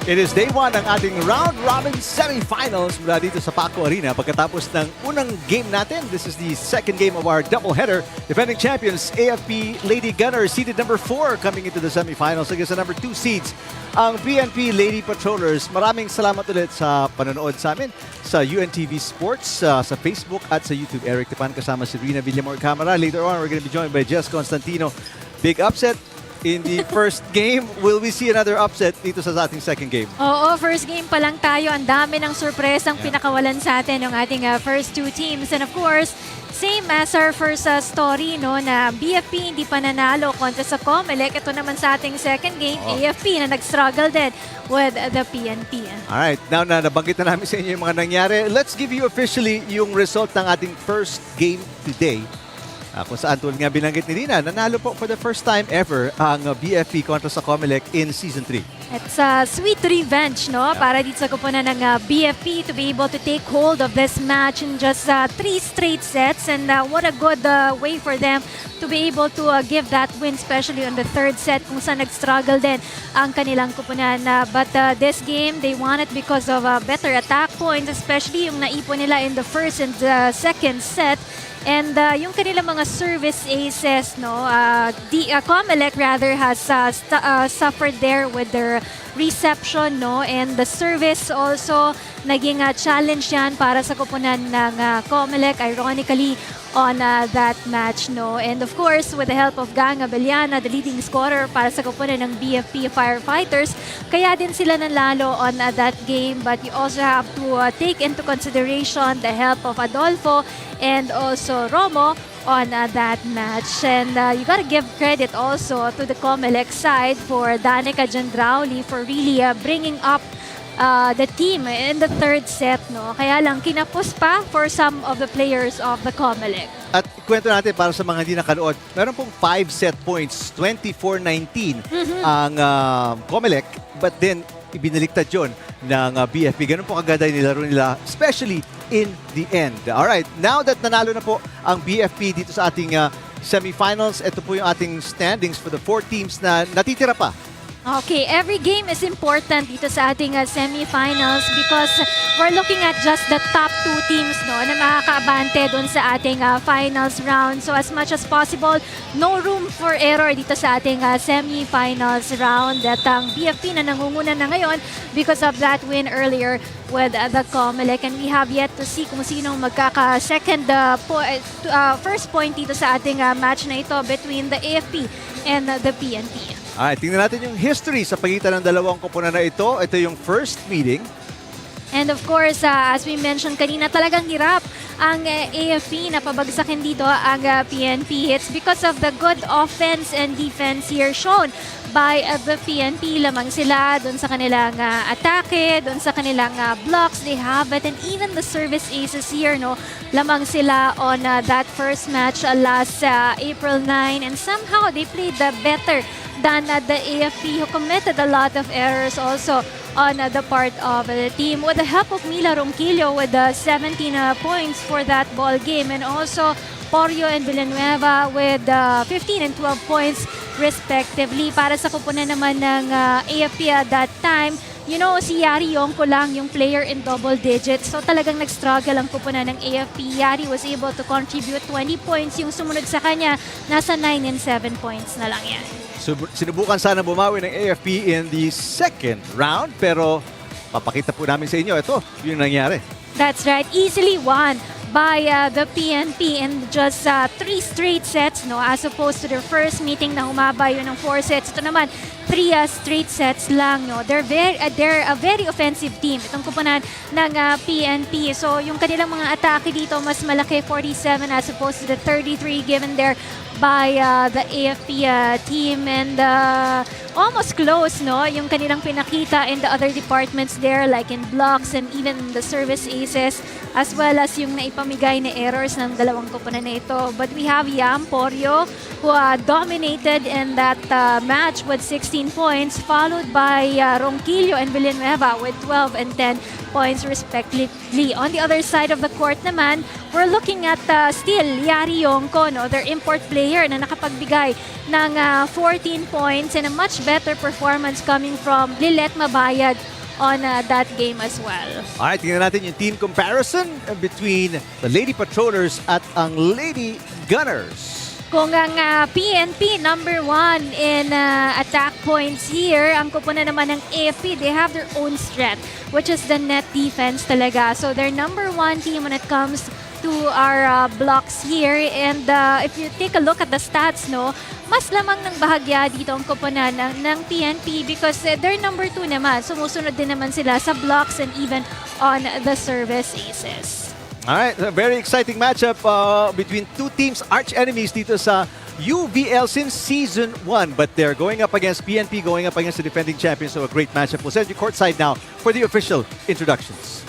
It is day 1 ng ating round-robin semifinals mula dito sa Paco Arena. Pagkatapos ng unang game natin, this is the second game of our doubleheader. Defending champions, AFP Lady Gunnar, seeded number 4 coming into the semifinals against the number 2 seeds, ang PNP Lady Patrollers. Maraming salamat ulit sa panonood sa amin sa UNTV Sports, sa Facebook at sa YouTube. Eric Tepan kasama si Rina Villamor Camara. Later on, we're going to be joined by Jess Constantino. Big upset in the first game. Will we see another upset dito sa ating second game? Oo, first game pa lang tayo. Ang dami ng surpresang pinakawalan sa atin ng ating first two teams. And of course, same as our first story, no, na BFP hindi pa nanalo kontra sa COMELEC. Ito naman sa ating second game, AFP na nag-struggle din with the PNP. Alright, now na nabanggit na namin sa inyo yung mga nangyari, let's give you officially yung result ng ating first game today. Kung saan tulad nga binanggit ni Dina, nanalo po for the first time ever ang BFP kontra sa COMELEC in Season 3. It's a sweet revenge, no? Para dito sa kupunan ng BFP to be able to take hold of this match in just 3 straight sets. And what a good way for them to be able to give that win, especially on the third set kung saan nag-struggle din ang kanilang kupunan. But this game, they won it because of better attack points, especially yung naipon nila in the first and second set. And yung kanilang mga service aces, no, COMELEC rather has suffered there with their reception, no, and the service also naging challenge yan para sa koponan ng COMELEC, ironically, on that match, no. And of course, with the help of Gunnar, the leading scorer para sa koponan ng BFP Firefighters, kaya din sila nanalo on that game. But you also have to take into consideration the help of Adolfo and also Romo on that match. And you gotta give credit also to the COMELEC side for Danica Jandrauli for really bringing up the team in the third set, no. Kaya lang kinapos pa for some of the players of the COMELEC. At kwento natin para sa mga hindi nakanood, meron pong 5 set points, 24-19 ang COMELEC, but then ibinaliktad yun ng BFP. Ganun po kaganda yung nilaro nila, especially in the end. Alright, now that nanalo na po ang BFP dito sa ating semifinals, ito po yung ating standings for the 4 teams na natitira pa. Okay, every game is important dito sa ating semifinals because we're looking at just the top 2 teams, no, na makakaabante doon sa ating finals round. So as much as possible, no room for error dito sa ating semifinals round. At ang BFP na nangunguna na ngayon because of that win earlier with the COMELEC. And we have yet to see kung sino magkaka-second first point dito sa ating match na ito between the AFP and the PNP. Alright, tingnan natin yung history sa pagitan ng dalawang koponan na ito. Ito yung first meeting. And of course, as we mentioned kanina, talagang hirap ang AFP na pabagsakin dito ang PNP. It's because of the good offense and defense here shown by the PNP. Lamang sila doon sa kanilang atake, doon sa kanilang blocks. They have it. And even the service aces here, no, lamang sila on that first match last April 9. And somehow they played better than the AFP, who committed a lot of errors also on the part of the team. With the help of Mila Ronquillo with 17 points for that ball game, and also Porio and Villanueva with 15 and 12 points respectively. Para sa koponan naman ng AFP at that time, you know, si Yari Yongko lang yung player in double digits. So talagang nag-struggle ang koponan ng AFP. Yari was able to contribute 20 points. Yung sumunod sa kanya, nasa 9 and 7 points na lang yan. Sinubukan sana bumawi ng AFP in the second round, pero papakita po namin sa inyo, ito yung nangyari. That's right, easily won by the PNP in just 3 straight sets, no, as opposed to their first meeting na humaba yun ng 4 sets. Ito naman, 3 straight sets lang, no. They're a very offensive team, itong koponan ng PNP. So yung kanilang mga atake dito mas malaki, 47 as opposed to the 33 given there by the AFP team. And almost close, no, yung kanilang pinakita in the other departments there, like in blocks and even the service aces, as well as yung naipamigay na errors ng dalawang koponan na ito. But we have Yam Porio, who dominated in that match with 16 points, followed by Ronquillo and Villanueva with 12 and 10 points respectively. On the other side of the court naman, we're looking at still Yari Yongko, no, their import player na nakapagbigay ng 14 points and a much better performance coming from Lilet Mabayad on that game as well. Alright, tingnan natin yung team comparison between the Lady Patrollers at ang Lady Gunners. Kung ang PNP number 1 in attack points here, ang koponan naman ng AFP, they have their own strength, which is the net defense talaga. So they're number 1 team when it comes to our blocks here. And if you take a look at the stats, no, mas lamang ng bahagya dito ang koponan ng PNP because they're number 2 naman. Sumusunod din naman sila sa blocks and even on the service aces. Alright, a very exciting matchup between 2 teams, arch enemies dito sa UVL since Season 1. But they're going up against PNP, going up against the defending champions, so a great matchup. We'll send you courtside now for the official introductions.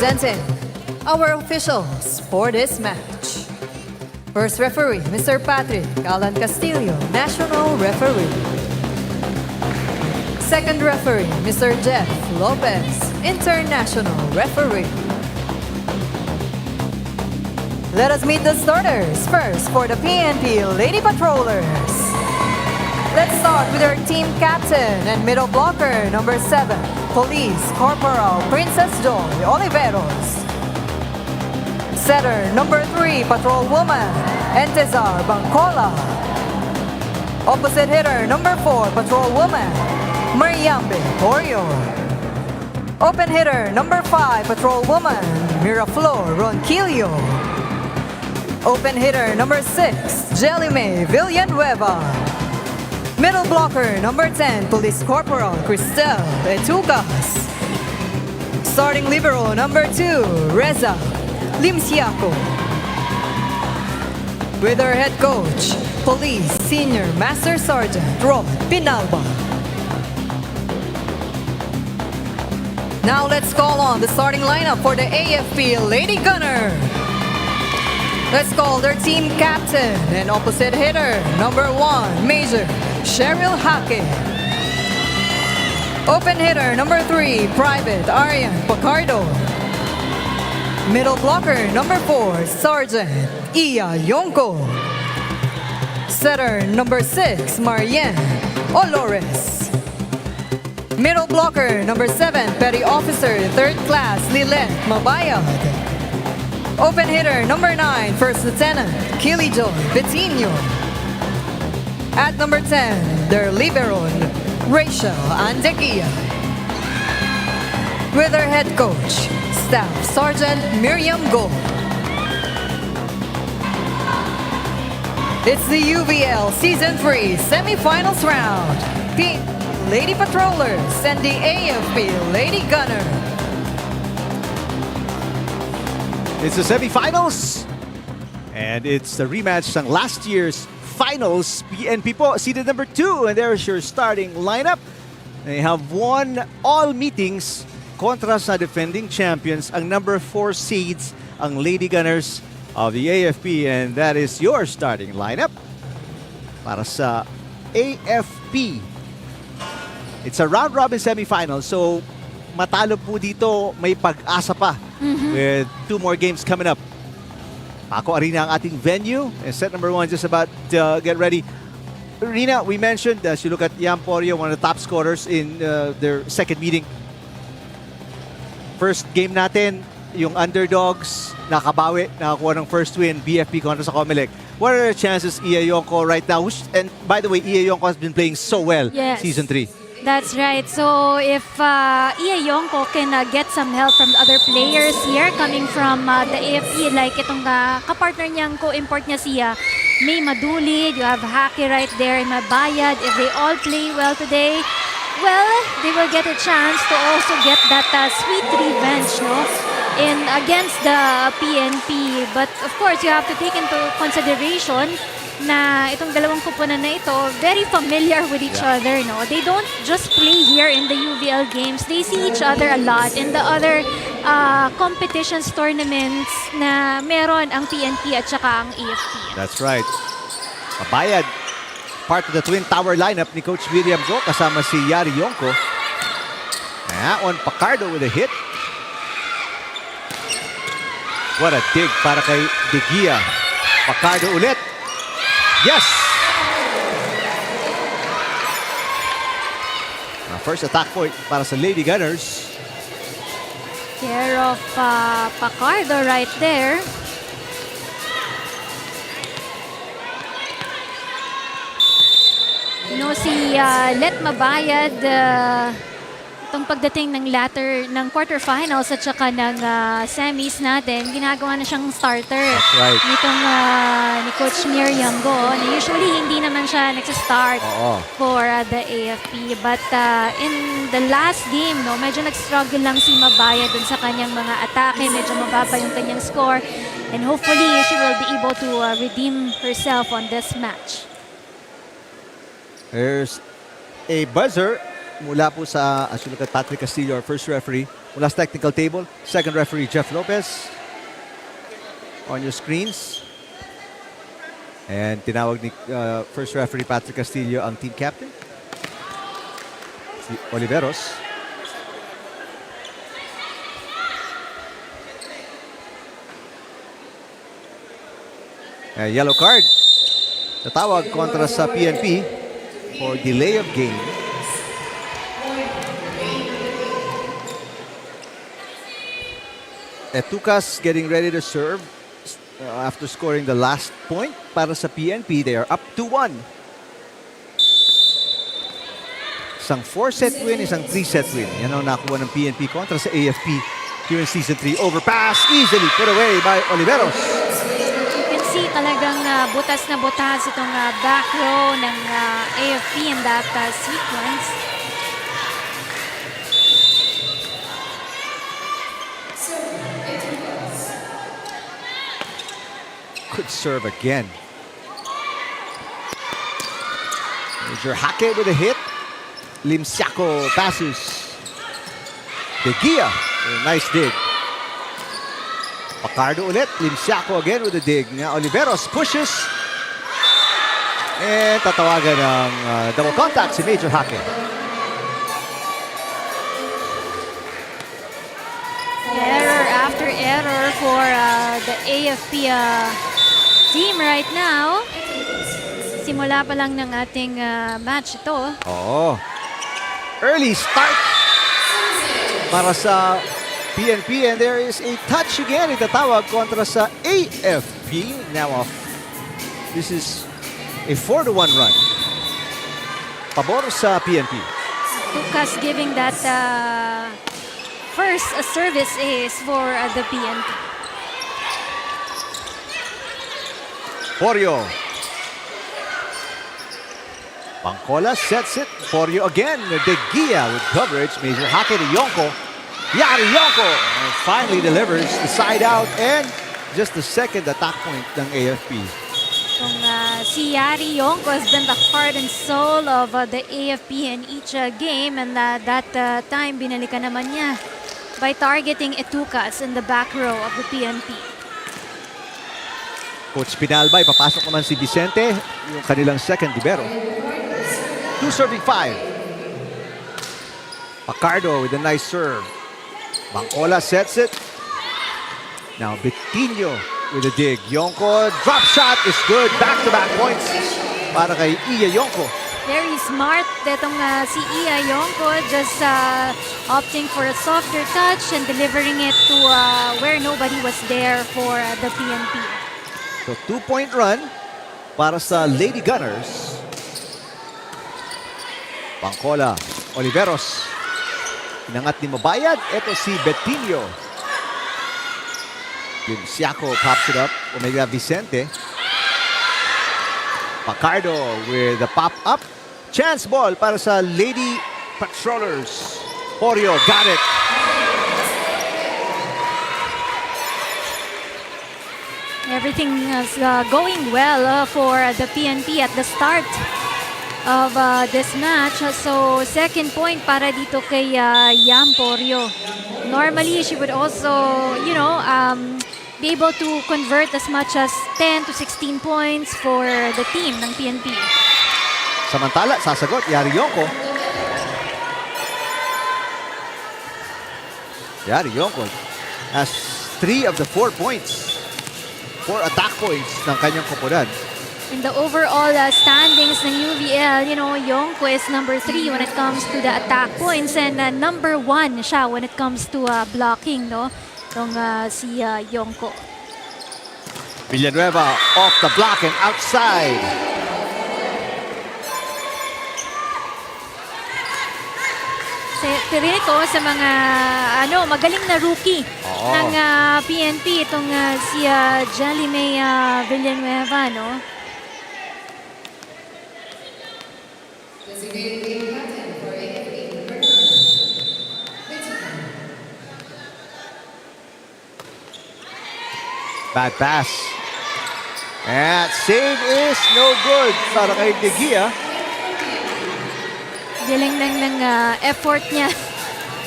presenting our officials for this match. First referee, Mr. Patrick Alan Castillo, National Referee. Second referee, Mr. Jeff Lopez, International Referee. Let us meet the starters. First, for the PNP Lady Patrollers. Let's start with our team captain and middle blocker, number 7, Police Corporal Princess Joy Oliveros. Setter, number 3, Patrol Woman, Entezar Bangcola. Opposite hitter, number 4, Patrol Woman, Mariambe Torio. Open hitter, number 5, Patrol Woman, Miraflor Ronquillo. Open hitter, number 6, Jelly May Villanueva. Middle blocker, number 10, Police Corporal Cristel Etugas. Starting libero, number 2, Reza Limsiaco. With our head coach, Police Senior Master Sergeant Rod Pinalba. Now let's call on the starting lineup for the AFP Lady Gunner. Let's call their team captain and opposite hitter, number 1, Major Cheryl Hake. Open hitter, number 3, Private Arian Picardo. Middle blocker, number 4, Sergeant Iya Yonko. Setter, number 6, Marianne Olores. Middle blocker, number 7, Petty Officer, 3rd Class Lilette Mabayad. Open hitter, number 9, First Lieutenant Kilijoy Betinho. At number 10, their libero, Rachel Andeguia. With their head coach, Staff Sergeant Miriam Gold. It's the UVL Season 3 Semifinals round. Team Lady Patrollers and the AFP Lady Gunner. It's the semifinals. And it's the rematch ng last year's finals. PNP po, seeded number 2. And there's your starting lineup. They have won all meetings kontra sa defending champions. Ang number 4 seeds, ang Lady Gunners of the AFP. And that is your starting lineup para sa AFP. It's a round-robin semifinal. So, matalo po dito, may pag-asa pa. With 2 more games coming up. Paco Arena ang ating venue. And set number 1 just about to get ready. Rina, we mentioned, as you look at Yamporio, one of the top scorers in their second meeting. First game natin, yung underdogs, nakabawi, nakakuha ng first win, BFP kontra sa COMELEC. What are the chances Iya Yonko right now? And by the way, Iya Yonko has been playing so well Season 3. That's right. So if Iya Yonko can get some help from the other players here coming from the AFP, like itong kapartner niyang co-import niya siya, May Madulid, you have Haki right there, Mabayad. If they all play well today, well, they will get a chance to also get that sweet revenge, no? In against the PNP. But of course, you have to take into consideration na itong dalawang kupunan na ito, very familiar with each other, no? They don't just play here in the UVL games. They see each other a lot in the other competitions, tournaments na meron ang PNP at saka ang AFP. That's right. Mabayad, part of the Twin Tower lineup ni Coach Miriam Go, kasama si Yari Yonko. And that one, Picardo with a hit. What a dig para kay De Gia. Picardo ulit. Yes! First attack point para sa Lady Gunners. Care of Picardo right there. You know, si Let Mabayad, itong pagdating ng latter ng quarterfinals at saka ng semis natin, ginagawa na siyang starter. That's right. Nitong ni Coach Miriam Go, na usually hindi naman siya nagsistart for the AFP. But in the last game, no, medyo nag-struggle lang si Mabaya dun sa kanyang mga atake. Medyo mababa yung kanyang score. And hopefully, she will be able to redeem herself on this match. There's a buzzer mula po sa, as you look at Patrick Castillo, our first referee. mula sa technical table. Second referee, Jeff Lopez. On your screens. And tinawag ni first referee, Patrick Castillo, ang team captain. Si Oliveros. Yellow card. Tatawag kontra sa PNP for delay of game. Etukas getting ready to serve after scoring the last point para sa PNP. They are up 2-1. Isang 4-set win, isang 3-set win. Yan ang nakuha ng PNP kontra sa AFP here in Season 3. Overpass, easily put away by Oliveros. You can see talagang butas na butas itong back row ng AFP in that sequence. Could serve again. Major Hake with a hit. Limsiaco passes. De Gia, nice dig. Pacardo ulit. Limsiaco again with a dig. Nga Oliveros pushes. And tatawagan ng double contact si Major Hake. Error after error for the AFP team right now. Simula pa lang ng ating match ito. Oo. Early start para sa PNP, and there is a touch again. Itatawag kontra sa AFP. Now off. This is a 4-1 run. Pabor sa PNP. Lucas giving that first service ace for the PNP. Porio. Bangkola sets it. Porio again. De Gia with coverage. Major Hake to Yonko. Yari Yonko finally delivers the side out, and just the second attack point ng AFP. Si Yari Yonko has been the heart and soul of the AFP in each game, and that time binalikan naman niya by targeting Etukas in the back row of the PNP. Coach Pinalbay, papasok naman si Vicente, yung kanilang second libero. 2 serving 5. Pacardo with a nice serve. Bangkola sets it. Now Betinho with a dig. Yonko, drop shot is good. Back-to-back points para kay Iya Yonko. Very smart itong si Iya Yonko, just opting for a softer touch and delivering it to where nobody was there for the PNP. So 2-point run para sa Lady Gunners. Bangkola, Oliveros. Inangat ni Mabayad. Ito si Betinho. Siako pops it up. Omega Vicente. Pacardo with the pop-up. Chance ball para sa Lady Patrollers. Porio got it. Everything is going well for the PNP at the start of this match. So second point para dito kay Yam Porio. Normally, she would also, be able to convert as much as 10 to 16 points for the team ng PNP. Samantala, sasagot, Yari Yonko. Yari Yonko has 3 of the 4 points. 4 attack points ng kanyang koponan. In the overall standings ng UVL, Yonko is number 3 when it comes to the attack points, and number 1 siya when it comes to blocking, no? Itong si Yonko. Villanueva off the block and outside. Pero ito sa mga magaling na rookie ng PNP, itong si Jelly May Villanueva, no? Bad pass. And save is no good para kay De Gia. Galing lang ng effort niya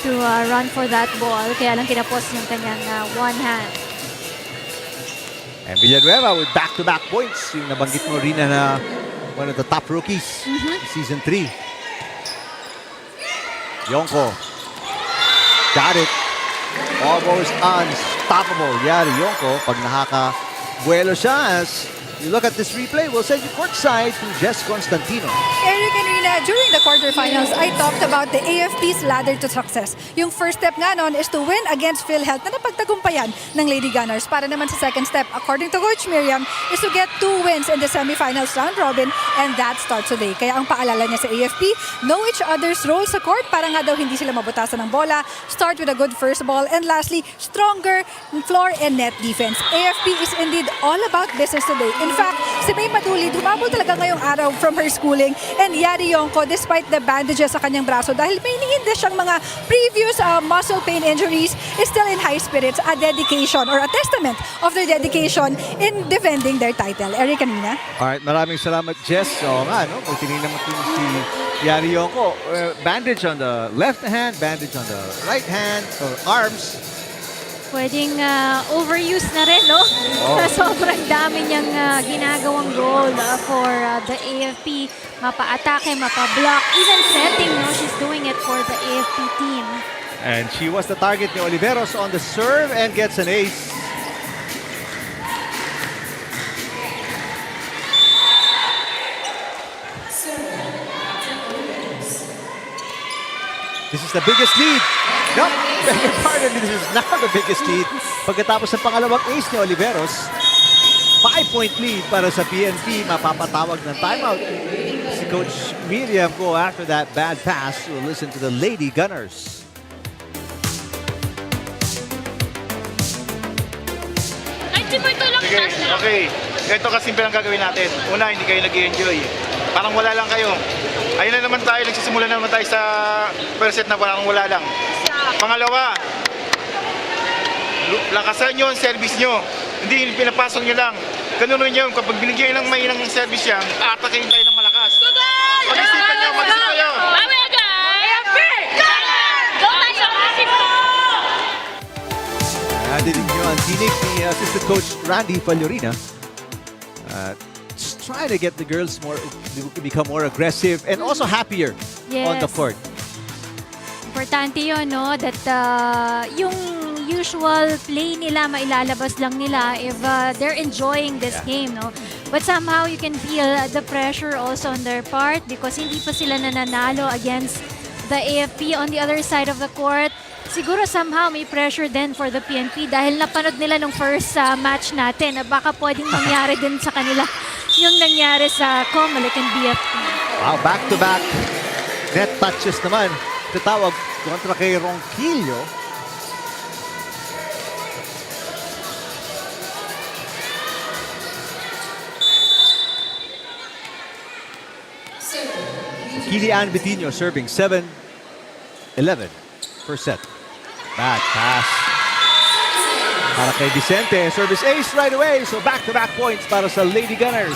to run for that ball. Kaya lang kinapos yung kanyang one hand. And Villanueva with back-to-back points. Yung nabanggit mo rin na one of the top rookies in Season 3. Yonko. Got it. Almost unstoppable. Yari Yonko pag nakaka-buelo siya as you look at this replay, we'll send you courtside to Jess Constantino. Eric and Rina, during the quarterfinals, I talked about the AFP's ladder to success. Yung first step nga nun is to win against PhilHealth na napagtagumpayan ng Lady Gunners. Para naman sa second step, according to Coach Miriam, is to get 2 wins in the semifinals round robin, and that starts today. Kaya ang paalala niya sa AFP, know each other's role sa court para nga daw hindi sila mabutasan ng bola, start with a good first ball, and lastly, stronger floor and net defense. AFP is indeed all about business today. In fact, si May Maduli, humabol talaga ngayong araw from her schooling, and Yari Yonko, despite the bandages sa kanyang braso, dahil may hindi siyang mga previous muscle pain injuries, is still in high spirits, a dedication or a testament of their dedication in defending their title. Eric and Nina? Alright, maraming salamat, Jess. So nga, no? Kung tinignan mo si Yari Yonko, bandage on the left hand, bandage on the right hand, or arms. Pwedeng overuse na rin, no? Sobrang dami niyang ginagawang goal for the AFP. Mapa-atake, mapa-block, even setting, no? She's doing it for the AFP team. And she was the target ni Oliveros on the serve and gets an ace. This is the biggest lead. No, beg your pardon, this is not the biggest lead. Pagkatapos ng pangalawang ace ni Oliveros, 5-point lead para sa PNP. Mapapatawag ng timeout si Coach Miriam go after that bad pass. We'll listen to the Lady Gunners. Sige, okay. Ito kasimple ang gagawin natin. Una, hindi kayo nag-enjoy. Parang wala lang kayo. Ayun na naman tayo, nagsisimula na naman tayo sa first set na parang wala lang. Pangalawa, lakasan nyo ang service nyo. Hindi pinapasok nyo lang. Ganun rin yun, kapag binigyan ng may ng service yan, atakayin tayo ng malakas. Mag-isipan nyo, mag-isipan nyo. Nadinig nyo ang tinig ni Assistant Coach Randy Fallorina. Just trying to get the girls more to become more aggressive and also happier on the court. Importante yun, no? That yung usual play nila, mailalabas lang nila if they're enjoying this game, no? But somehow you can feel the pressure also on their part because hindi pa sila nananalo against the AFP on the other side of the court. Siguro somehow may pressure din for the PNP dahil napanood nila nung first match natin na baka pwedeng mangyari din sa kanila yung nangyari sa COMELEC and BFP. Wow, back-to-back net touches naman. Tatawag kontra kay Ronquillo. Kilian Vitinho serving 7-11 first set. Bad pass para kay Vicente. Service ace right away. So back-to-back points para sa Lady Gunners.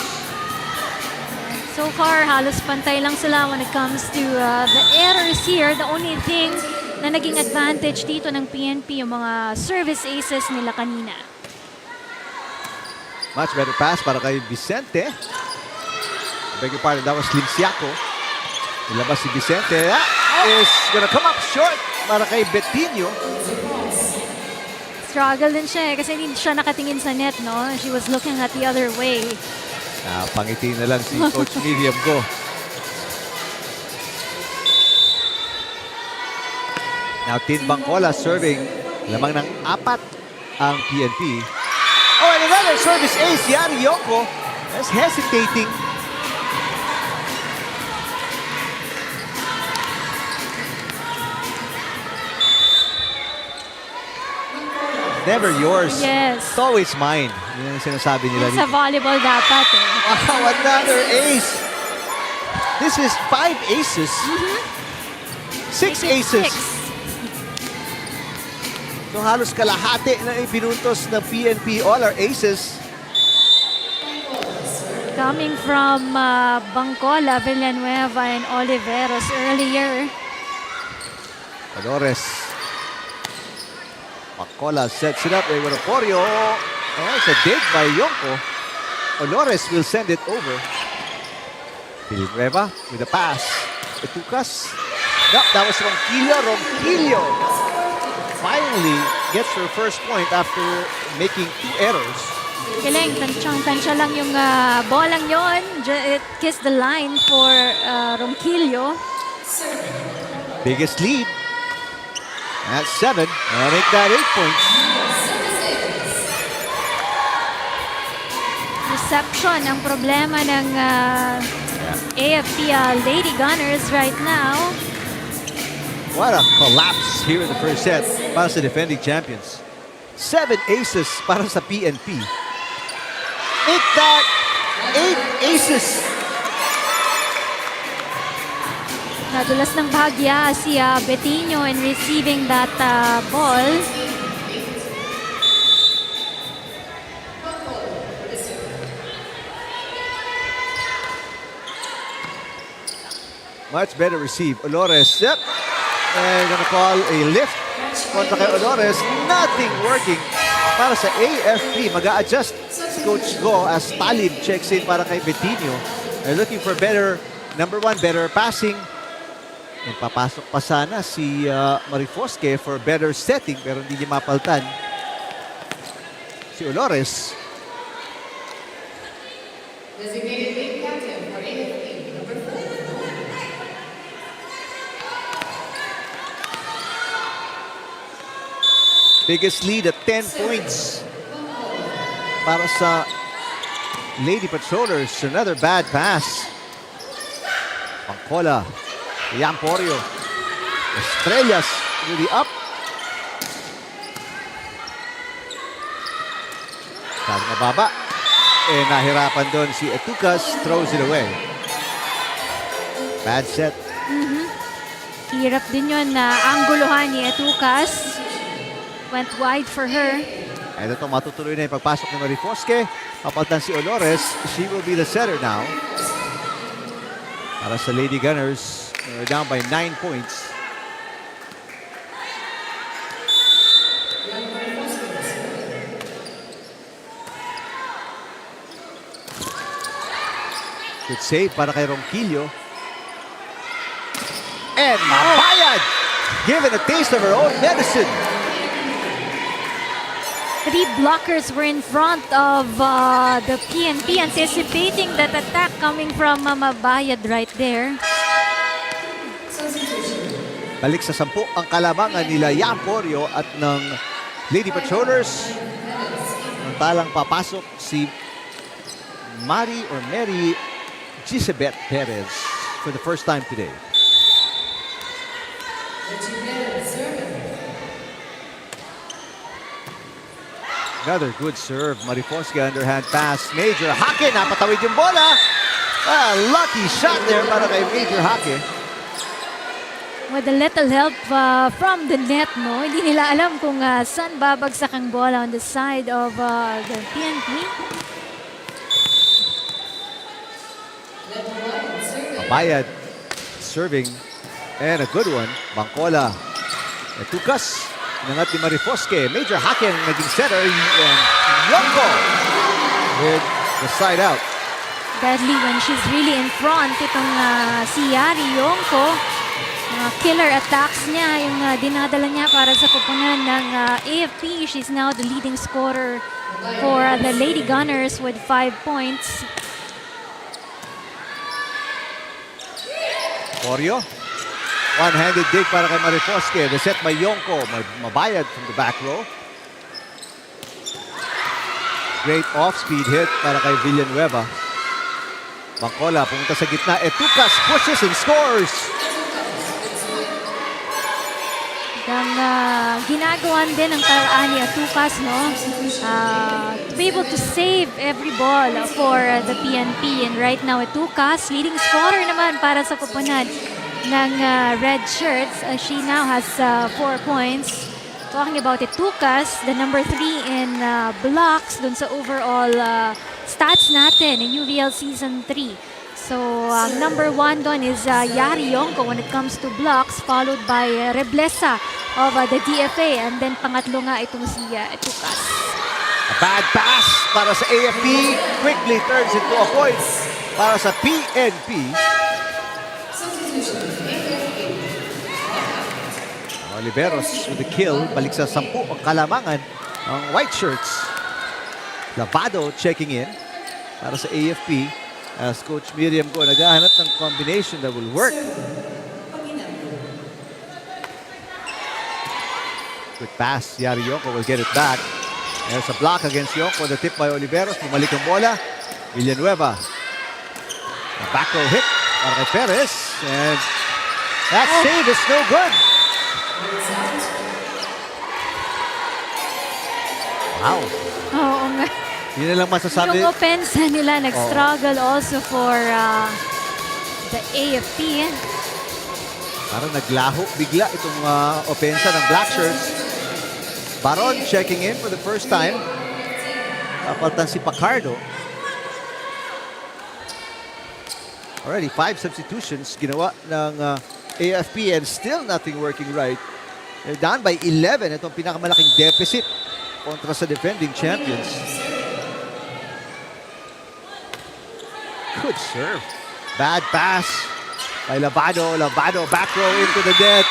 So far, halos pantay lang sila when it comes to the errors here. The only thing na naging advantage dito ng PNP, yung mga service aces nila kanina. Much better pass para kay Vicente. Beg your pardon, that was Linciaco. Ilabas si Vicente. That is gonna come up short para kay Betinho. Struggle din siya kasi hindi siya nakatingin sa net, no? She was looking at the other way. Pangiti na lang si Coach Miriam Go. Now, Tin Bangcola serving. Lamang ng 4 ang PNP. Oh, and another service ace. Yari Yonko is hesitating. Never yours. Yes. It's always mine. Yun ang sinasabi nila. Sa volleyball dapat eh. Wow, another ace. This is 5 aces. 6 aces. So halos kalahati na ipinuntos ng PNP. All are aces. Coming from Bangcola, Villanueva, and Oliveros earlier. Dolores. Pacola sets it up. Eguenoporio. Oh, it's a dig by Yonko. Dolores will send it over. Villanueva with a pass. Etucas. No, that was Ronquillo. Ronquillo finally gets her first point after making 2 errors. Galing, tansya lang yung bolang yon. It kissed the line for Ronquillo. Biggest lead at 7. I'll make that 8 points. Reception ang problema ng AFP Lady Gunners right now. What a collapse here in the first set para sa defending champions. 7 aces para sa PNP. Make that 8 aces. Nadulas ng bahagya si Betinho in receiving that ball. Much better receive. Olores, yep. And gonna call a lift kontra kay Olores. Nothing working para sa AFP. Mag-a-adjust si Coach Go as Talib checks in para kay Betinho. They're looking for better, number 1, better passing. And papasok pa sana si Marifosque for better setting pero hindi niya mapaltan. Si Olores. Biggest lead at 10 points para sa Lady Patrollers. Another bad pass. Pacola. Yamporio. Estrellas really up. Kaya mababa. Eh, nahirapan doon si Etucas. Throws it away. Bad set. Hirap din yun na angguluhan ni Etucas. Went wide for her. And ito matutuloy na yung pagpasok ni Marifosque. Papaltan si Olores. She will be the setter now. Para sa Lady Gunners. They're down by 9 points. Good save para kay Ronquillo. And Mabayad! Given a taste of her own medicine. 3 blockers were in front of the PNP, anticipating that attack coming from Mabayad right there. Balik sa 10 ang kalamangan nila Yamporio at ng Lady Patrollers. Ang talang papasok si Mary Gisabeth Perez for the first time today. Another good serve. Marifosque underhand pass. Major Hake. Napatawid yung bola. Lucky shot there para kay Major Hake. With a little help from the net, no? Hindi nila alam kung saan babagsak ang bola on the side of the PNP. Mabayad serving. And a good one. Bangkola. Etucas. Inangat ni Marifosque. Major Hake ang naging setter. And Yonko with the side out. Deadly when she's really in front. Itong si Yari Yonko. Killer attacks niya, yung dinadala niya para sa kupunan ng AFP. She's now the leading scorer for the Lady Gunners with 5 points. Porio. One-handed dig para kay Marifosque. The set by Yonko. Mabayad from the back row. Great off-speed hit para kay Villanueva. Bangkola pumunta sa gitna. Etucas pushes and scores. Ginagawan din ang paraan ni Etucas, no? To be able to save every ball for the PNP. And right now, Etucas, leading scorer naman para sa kupunan ng red shirts. She now has 4 points. Talking about Etucas, the number 3 in blocks dun sa overall stats natin in UVL Season 3. So, number 1 doon is Yari Yonko when it comes to blocks, followed by Reblesa of the DFA. And then pangatlo nga itong si Tukas. A bad pass para sa AFP. Quickly turns into a point para sa PNP. Oliveros with the kill. Balik sa 10 ang kalamangan ang white shirts. Lavado checking in para sa AFP. As Coach Miriam ko naghahanap ng combination that will work. Quick pass. Yari Yonko will get it back. There's a block against Yonko. The tip by Oliveros. Bumalik ang bola. Villanueva. A back row hit para kay Perez. And that save is no good. Wow. Oo nga. Yun na lang masasabi. Yung opensa nila nag-struggle also for the AFP. Parang naglaho bigla itong opensa ng Black Shirts. Baron checking in for the first time. Papaltan si Pacardo. Already 5 substitutions ginawa ng AFP and still nothing working right. They're down by 11. Itong pinakamalaking deficit kontra sa defending champions. Good serve. Bad pass by Lavado. Lavado back row into the net.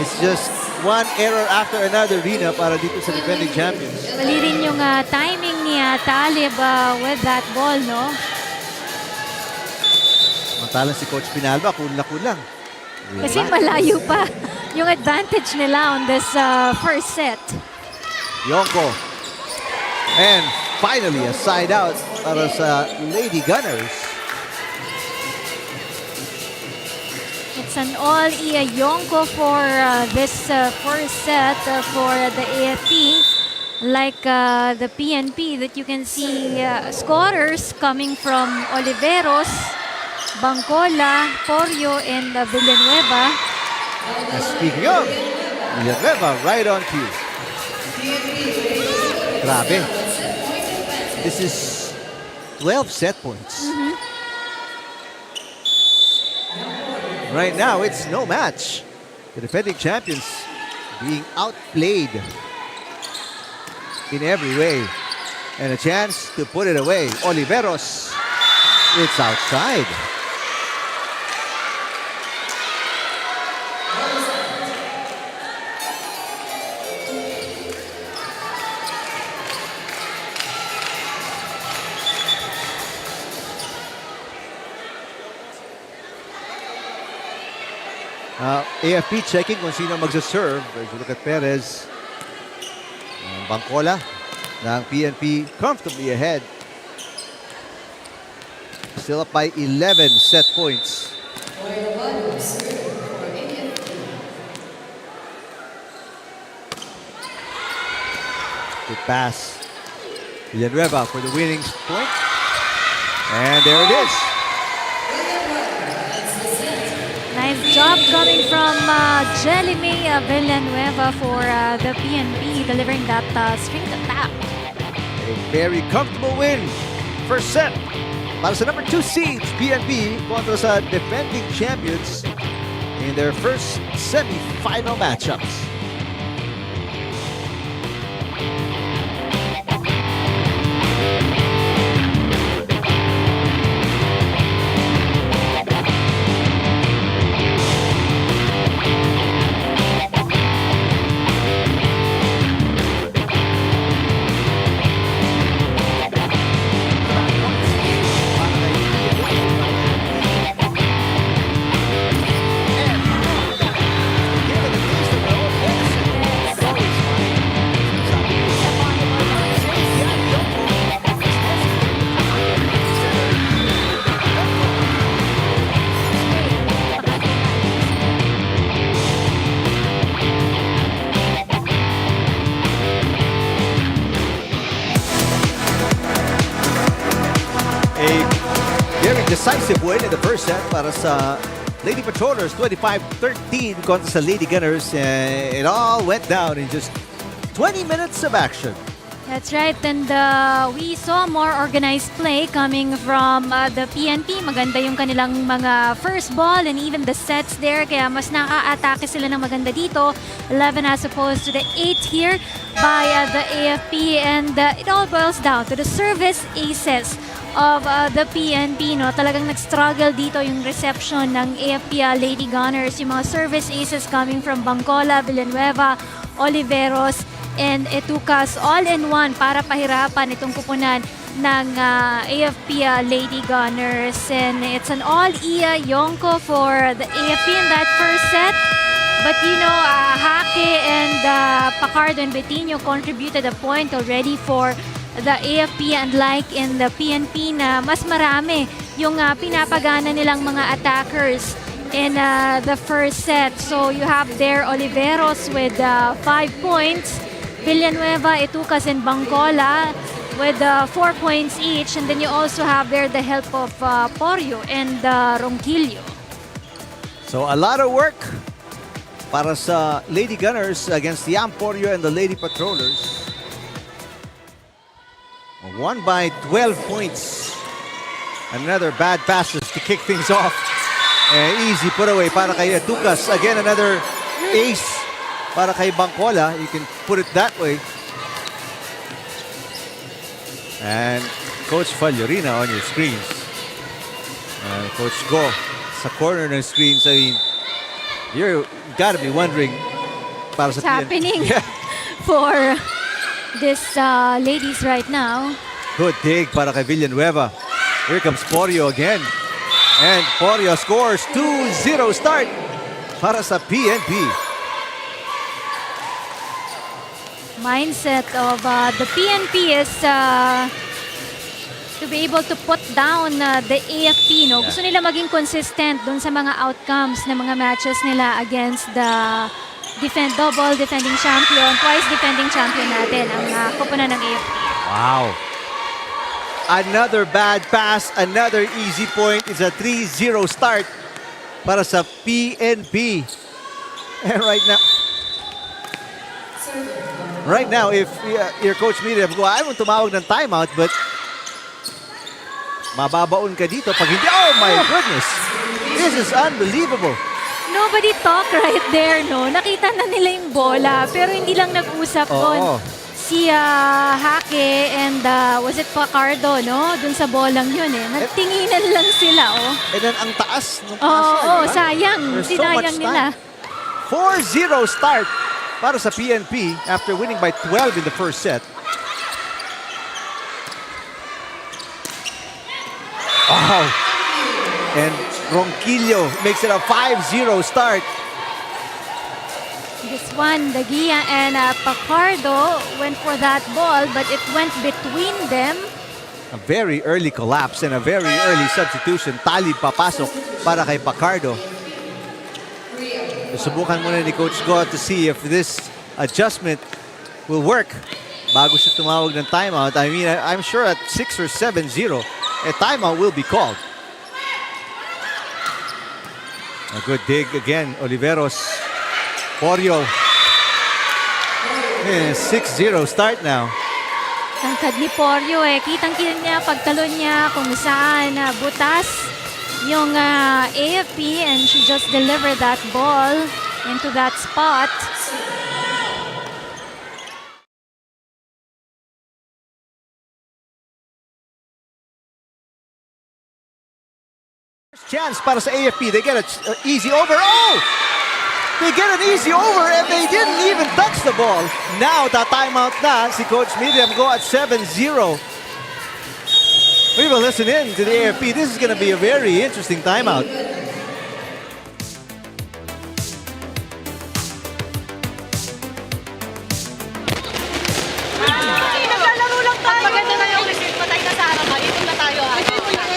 It's just one error after another, Rina, para dito sa defending champions. Mali rin yung timing ni Talib with that ball, no? Mantalang si Coach Pinalba, kulang. Kasi malayo pa yung advantage nila on this first set. Yonko. And finally, a side out para sa Lady Gunners. It's an all-Ia Yonko for this first set for the AFP. Like the PNP that you can see scorers coming from Oliveros, Bangcola, Porio, and Villanueva. And speaking of, Villanueva right on cue. Grabe. This is 12 set points. Right now, it's no match. The defending champions being outplayed in every way. And a chance to put it away. Oliveros, it's outside. AFP checking kung sino magsaserve. As you look at Perez. Bangcola ng PNP comfortably ahead. Still up by 11 set points. Good pass. Villanueva for the winning point. And there it is. Nice job coming from Jelime Villanueva for the PNP, delivering that straight attack. A very comfortable win. First set para sa number 2 seeds, PNP kontra sa defending champions in their first semi-final matchups. Decisive win in the first set para sa Lady Patrollers, 25-13 kontra sa Lady Gunners. It all went down in just 20 minutes of action. That's right, and we saw more organized play coming from the PNP. Maganda yung kanilang mga first ball and even the sets there. Kaya mas naka-atake sila ng maganda dito. 11 as opposed to the 8 here by the AFP. And it all boils down to the service aces of the PNP. No? Talagang nag-struggle dito yung reception ng AFP Lady Gunners. Yung mga service aces coming from Bangcola, Villanueva, Oliveros, and Etucas all-in-one para pahirapan itong kupunan ng AFP Lady Gunners. And it's an all-Iya Yonko for the AFP in that first set. But you know, Hake and Pacardo and Betinho contributed a point already for the AFP, unlike in the PNP na mas marami yung pinapagana nilang mga attackers in the first set. So you have there Oliveros with 5 points, Villanueva, Etucas, and Bangcola with 4 points each. And then you also have there the help of Porio and Ronquillo. So a lot of work para sa Lady Gunners against the Porio and the Lady Patrollers. Won by 12 points. Another bad passes to kick things off. Easy put away para kay Etucas. Again, another ace para kay Bangcola. You can put it that way. And Coach Fallorina on your screens. Coach Go sa corner ng screens. I mean, you gotta be wondering para sa What's happening for this ladies right now. Good dig para kay Villanueva. Here comes Porio again. And Porio scores 2-0 start para sa PNP. Mindset of the PNP is to be able to put down the AFP. No? Gusto nila maging consistent dun sa mga outcomes ng mga matches nila against the double defending champion, twice defending champion natin, ang koponan ng AFP. Wow. Another bad pass, another easy point. It's a 3-0 start para sa PNP. And right now, if your coach Miriam go, I won't tumawag ng timeout, but mababaon ka dito pag hindi. Oh my goodness! This is unbelievable. Nobody talk right there, no? Nakita na nila yung bola, pero hindi lang nag-usap doon. Si Hake and was it Pacardo, no? Dun sa bolang yun eh. Nagtinginan lang sila, oh. And then ang taas ng sayang. Sinayang nila. 4-0 start para sa PNP after winning by 12 in the first set. Oh! And Ronquillo makes it a 5-0 start. This one, Dagia and Pacardo went for that ball, but it went between them. A very early collapse and a very early substitution. Talib papasok para kay Pacardo. Subukan muna ni Coach Go to see if this adjustment will work bago siya tumawag ng timeout. I mean, I'm sure at 6 or 7-0, a timeout will be called. A good dig again, Oliveros. Porio. 6-0 start now. Tangkad ni Porio eh. Kitang-kita niya pagtalon niya kung saan butas yung AFP, and she just delivered that ball into that spot. Chance para sa AFP. They get an easy over. Oh! They get an easy over and they didn't even touch the ball. Now, timeout na si Coach Miriam Go at 7-0. We will listen in to the AFP. This is going to be a very interesting timeout. Naglalaro lang tayo. Maganda na yung receipt. Patay na sa harap. Ikot na tayo.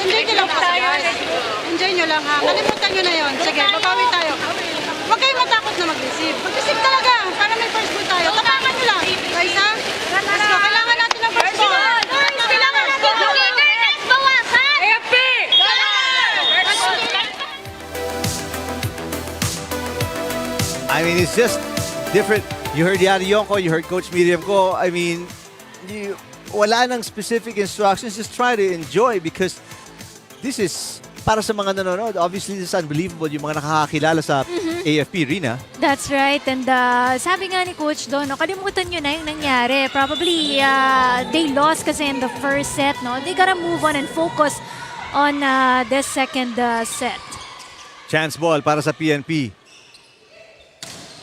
Enjoy nyo lang tayo. Enjoy nyo lang ha. Kalimutan nyo na yun. Sige, babawi tayo. Huwag kayong matakot na mag-receive. Mag-receive talaga. Para may first goal tayo. Tapangan nyo lang. Guys ha? Let's go. Kailangan natin ng first goal. Kailangan natin ng leaders. Bawasan! AFP! I mean, it's just different. You heard Yari Yonko, you heard Coach Miriam Go. I mean, wala nang specific instructions. Just try to enjoy because this is para sa mga nanonood. Obviously, this is unbelievable yung mga nakakakilala sa AFP Arena. That's right. And sabi nga ni Coach Don, no, kalimutan nyo na yung nangyari. Probably they lost kasi in the first set. No? They gotta move on and focus on the second set. Chance ball para sa PNP.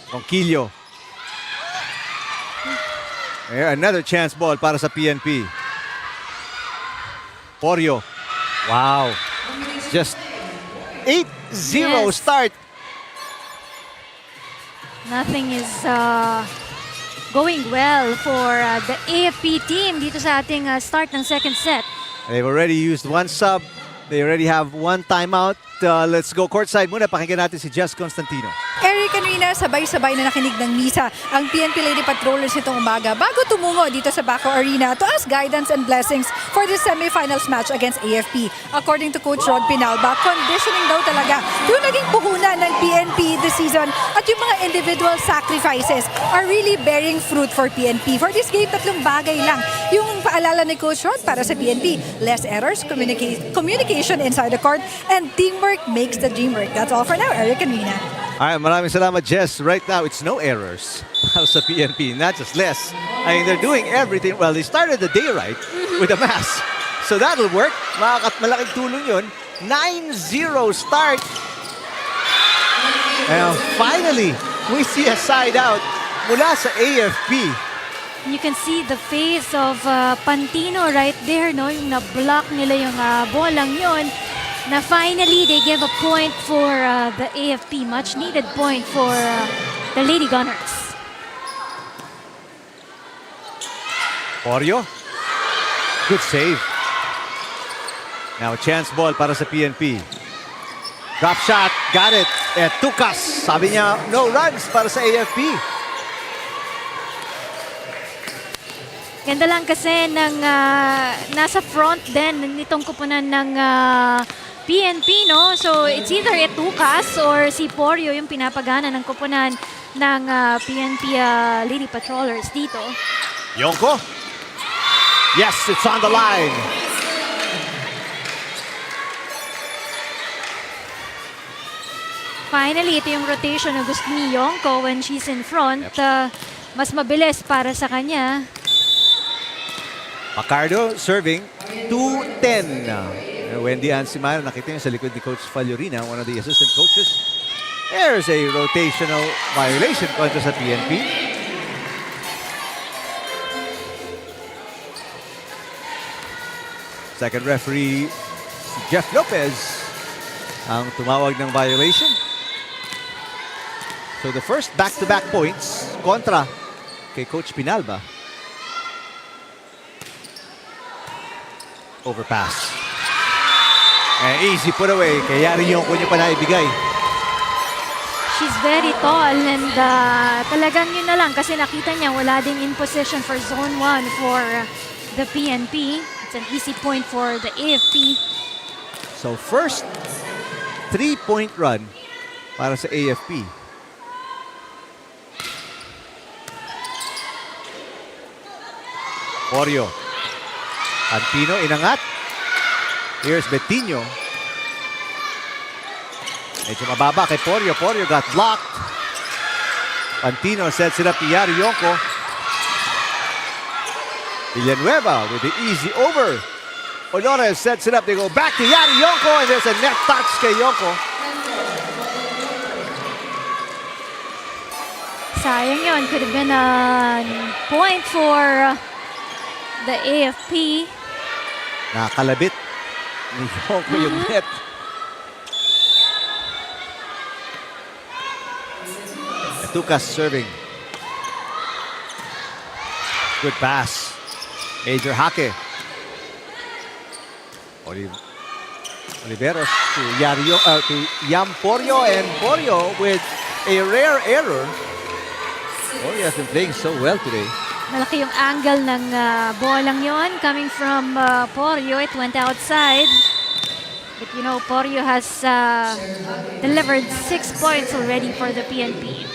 Ronquillo. Another chance ball para sa PNP. Porio. Wow. Just 8-0 start. Nothing is going well for the AFP team dito sa ating start ng second set. They've already used one sub. They already have one timeout. Let's go courtside muna. Pakinggan natin si Jess Constantino. Eric kanina, sabay-sabay na nakinig ng misa ang PNP Lady Patrollers nitong umaga bago tumungo dito sa Paco Arena to ask guidance and blessings for the semifinals match against AFP. According to Coach Rod Pinalba, conditioning daw talaga yung naging puhunan ng PNP this season at yung mga individual sacrifices are really bearing fruit for PNP. For this game, tatlong bagay lang yung paalala ni Coach Rod para sa PNP. Less errors, communication inside the court, and teamwork makes the dream work. That's all for now, Eric and Rina. Alright, maraming salamat, Jess. Right now, it's no errors para sa PNP, not just less. I mean, they're doing everything. Well, they started the day right with a mass. So that'll work. Malaking tulong yun. 9-0 start. And finally, we see a side out mula sa AFP. You can see the face of Pantino right there, no? Yung na-block nila yung bolang yon. Na finally, they give a point for the AFP. Much needed point for the Lady Gunners. Porio. Good save. Now a chance ball para sa PNP. Drop shot. Got it. Tukas. Sabi niya, no runs para sa AFP. Ganda lang kasi ng nasa front din nitong kupunan ng PNP, no? So, it's either Tukas or si Porio yung pinapagana ng kupunan ng PNP Lady Patrollers dito. Yonko. Yes, it's on the line. Finally, ito yung rotation na gusto ni Yonko when she's in front. Mas mabilis para sa kanya. Pacardo serving 2-10. Wendy Ansimano, nakita niyo sa likod ni Coach Fallorina, one of the assistant coaches. There's a rotational violation kontra sa PNP. Second referee, si Jeff Lopez, ang tumawag ng violation. So the first back-to-back points kontra kay Coach Pinalba. Overpass. And easy put away. Kaya rin yung kunya pa naibigay. She's very tall and talagang yun na lang kasi nakita niya wala ding in position for zone 1 for the PNP. It's an easy point for the AFP. So first 3-point run para sa AFP. Porio. Antino inangat. Here's Betinho. Medyo mababa kay Porio. Porio got blocked. Pantino sets it up to Yari Yonko. Villanueva with the easy over. Honores sets it up. They go back to Yari Yonko and there's a net touch kay Yonko. Sayang yun. Could have been a point for the AFP. Nakakalabit ni Yonko yung net. Tukas serving. Good pass. Major Hake. Oliveros to Yam Porio, and Porio with a rare error. Porio has been playing so well today. Malaki yung angle ng bolang yon coming from Porio. It went outside. But you know, Porio has delivered 6 points already for the PNP.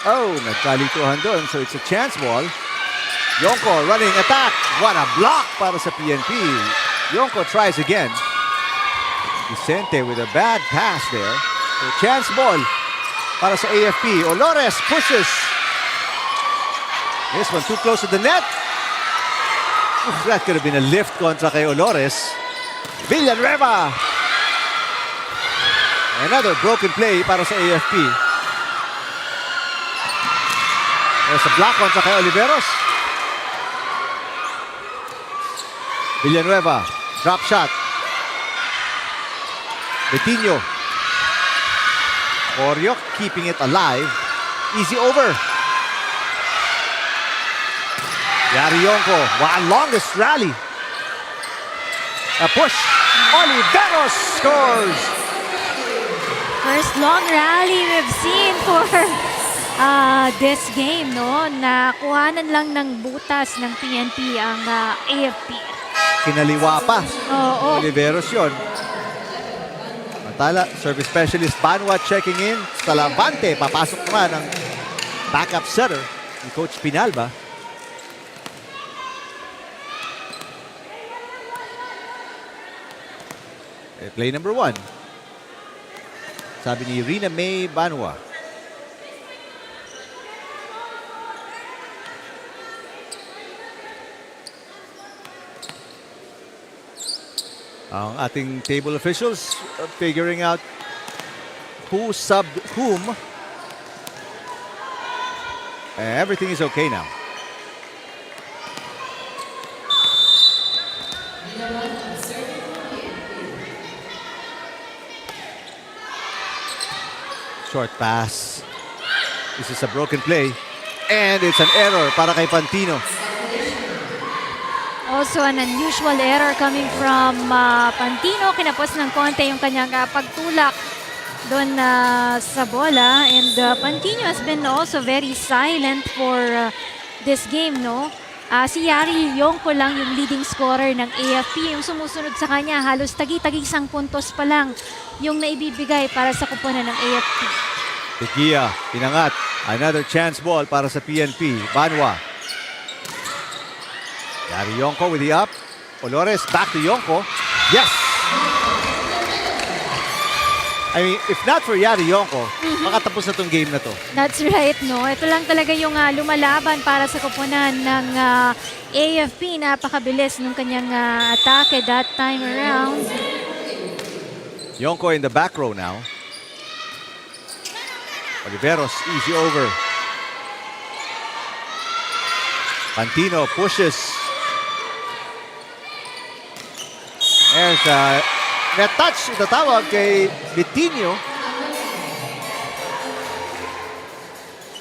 Oh, nagkalituhan doon. So it's a chance ball. Yonko running attack. What a block para sa PNP. Yonko tries again. Vicente with a bad pass there. So chance ball para sa AFP. Olores pushes. This one too close to the net. Oof, that could have been a lift kontra kay Olores. Villanueva. Another broken play para sa AFP. There's a block kontra kay Oliveros. Villanueva. Drop shot. Betinho. Oriok keeping it alive. Easy over. Yari Yonko. Wow, longest rally. A push. Oliveros scores. First long rally we've seen for this game, no? Nakuhanan lang ng butas ng PNP ang AFP. Kinaliwa pa. Oo. Oliveros yun. Mantala, service specialist Banwa checking in. Talavante, papasok naman ang backup setter ni Coach Pinalba. Play number 1. Sabi ni Rina May Banwa. Ang ating table officials figuring out who subbed whom. Everything is okay now. Short pass. This is a broken play. And it's an error para kay Pantino. Also an unusual error coming from Pantino. Kinapos ng konti yung kanyang pagtulak doon sa bola. And Pantino has been also very silent for this game, no? Si Yari Yonko lang yung leading scorer ng AFP. Yung sumusunod sa kanya, halos tagi-tagi 10 puntos pa lang yung naibibigay para sa kuponan ng AFP. Tequia, pinangat. Another chance ball para sa PNP. Banwa. Yari Yonko with the up. Olores back to Yonko. Yes! I mean, if not for Yari Yonko, makatapos na tong game na to. That's right, no? Ito lang talaga yung lumalaban para sa kuponan ng AFP. Napakabilis nung kanyang atake that time around. Yonko in the back row now. Oliveros, easy over. Pantino pushes. There's a net touch. Itatawag kay Betinho.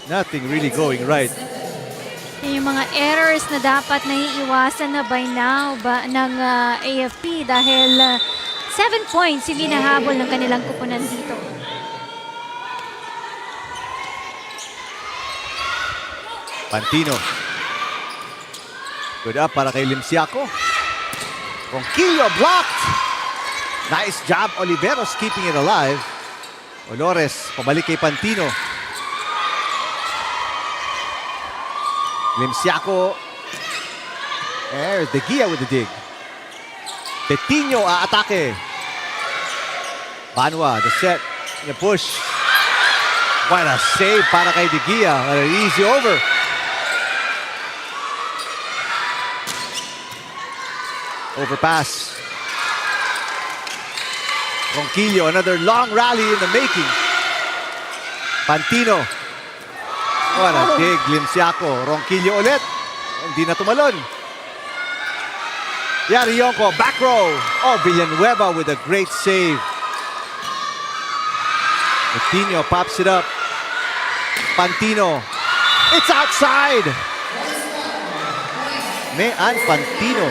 Nothing really going right. Yung mga errors na dapat naiiwasan na by now ng AFP dahil 7 points hindi nahabol ng kanilang kuponan dito. Pantino. Good up para kay Limsiaco. Ronquillo blocked. Nice job, Oliveros keeping it alive. Olores, pabalik kay Pantino. Limsiaco. There's De Gia with the dig. Betinho aatake. Banwa, the set, the push. What a save para kay De Gia. An easy over. Overpass. Ronquillo, another long rally in the making. Pantino. What a dig, Limsiaco. Ronquillo ulit. Hindi na tumalon. Yari Yonko, back row. Oh, Villanueva with a great save. Betinho pops it up. Pantino. It's outside. Mayan Pantino.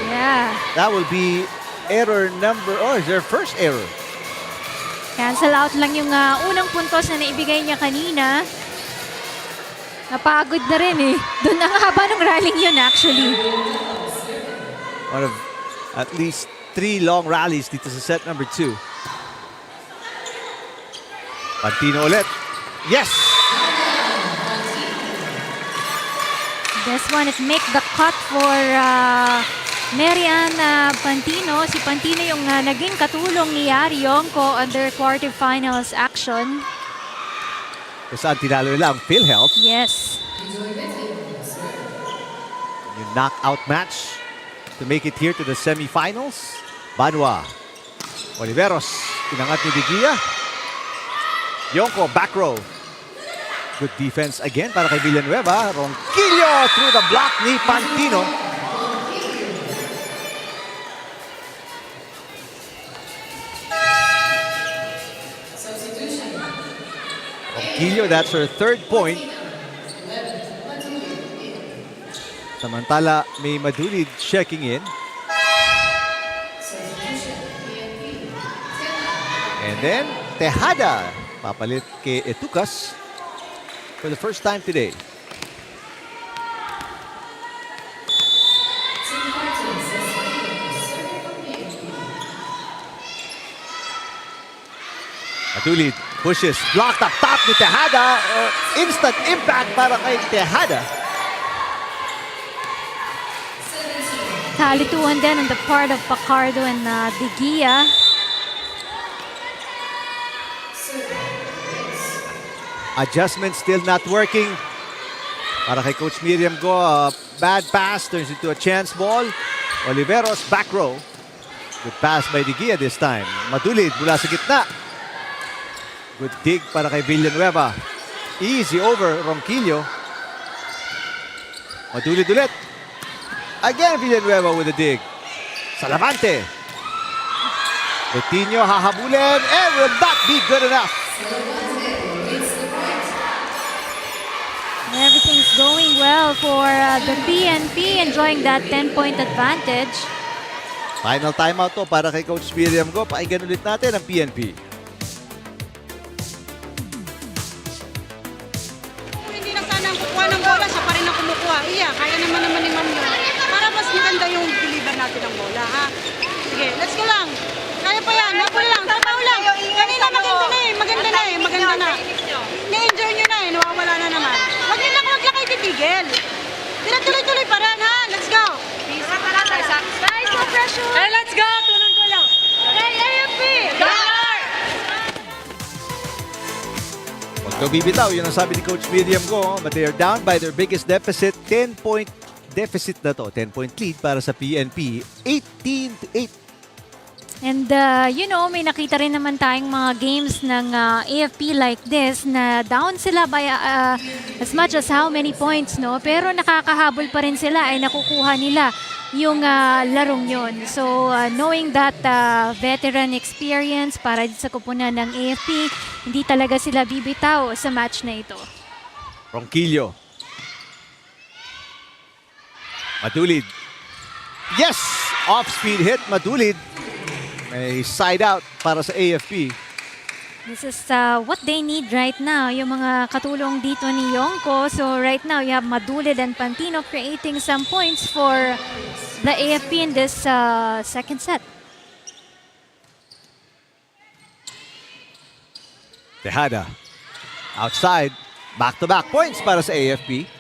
Yeah. That will be error number, is their first error. Cancel out lang yung unang puntos na naibigay niya kanina. Napagod na rin eh. Doon ang haba ng rallying yun actually. One of at least 3 long rallies dito sa set number 2. Pantino ulit. Yes! This one is make the cut for Marian Pantino. Si Pantino yung naging katulong ni Yari Yonko on their quarterfinals action. Kung saan tinalo nila ang PhilHealth. Yes. Yung knockout match to make it here to the semifinals. Banwa. Oliveros. Pinangat ni Digia. Yonko, back row. Good defense again para kay Villanueva. Ronquillo through the block ni Pantino. Ronquillo, that's her third point. Samantala, may Madulid checking in. And then, Tejada. Papalit kay Etucas for the first time today. Madulid pushes, blocked up top ni Tejada. Instant impact para kay Tejada. Kalituan din on the part of Pacardo and Digia. Adjustment still not working. Para kay Coach Miriam Go, bad pass turns into a chance ball. Oliveros, back row. Good pass by Digia this time. Madulid mula sa gitna. Good dig para kay Villanueva. Easy over Ronquillo. Madulid ulit. Again Villanueva with a dig. Salavante. Betinho hahabulin and will not be good enough. Everything's going well for the PNP, enjoying that 10-point advantage. Final timeout to para kay Coach Miriam Go. Pakinggan ulit natin ang PNP. Kung hindi na sana ang kukuha ng bola, siya pa rin ang kumukuha. Iya, kaya naman ni Ma'am yun. Para mas maganda yung deliver natin ng bola, ha? Sige, let's go lang. Kaya pa yan, napuli lang, trabaho lang. Kanina maganda na. Na-enjoy nyo na nawawala na naman. Huwag lang kayo titigil. Tuloy-tuloy pa rin, ha? Let's go. Guys, no pressure. Hey, let's go. Tunan ko lang. Hey, AFP! Gunnar! Huwag daw bibitaw, yun ang sabi ni Coach Miriam Go. But they are down by their biggest deficit. 10-point deficit na to. 10-point lead para sa PNP. 18-8. And may nakita rin naman tayong mga games ng AFP like this na down sila by as much as how many points, no? Pero nakakahabol pa rin sila ay nakukuha nila yung larong yon. So knowing that veteran experience para sa kupunan ng AFP, hindi talaga sila bibitaw sa match na ito. Ronquillo. Madulid. Yes! Off-speed hit, Madulid. May side out para sa AFP. This is what they need right now, yung mga katulong dito ni Yonko. So right now, you have Madulid and Pantino creating some points for the AFP in this second set. Tejada. Outside. Back-to-back points para sa AFP.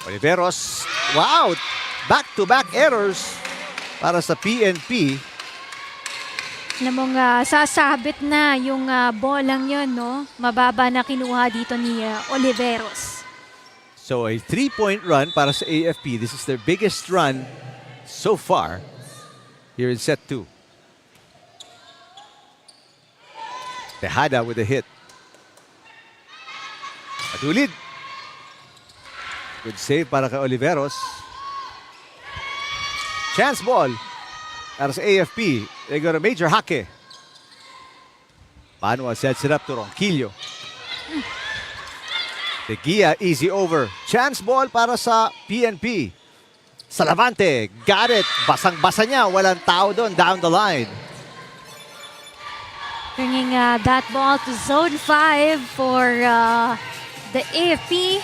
Oliveros, wow! Back-to-back errors para sa PNP. Alam mong sasabit na yung bolang yun, no? Mababa na kinuha dito ni Oliveros. So a 3-point run para sa AFP. This is their biggest run so far here in set 2. Tejada with a hit. Madulid. Good save para kay Oliveros. Chance ball para sa AFP. They got a major hake. Banwa sets it up to Ronquillo. Digia, easy over. Chance ball para sa PNP. Salavante, got it. Basang-basa niya. Walang tao doon down the line. Bringing that ball to zone 5 for the AFP.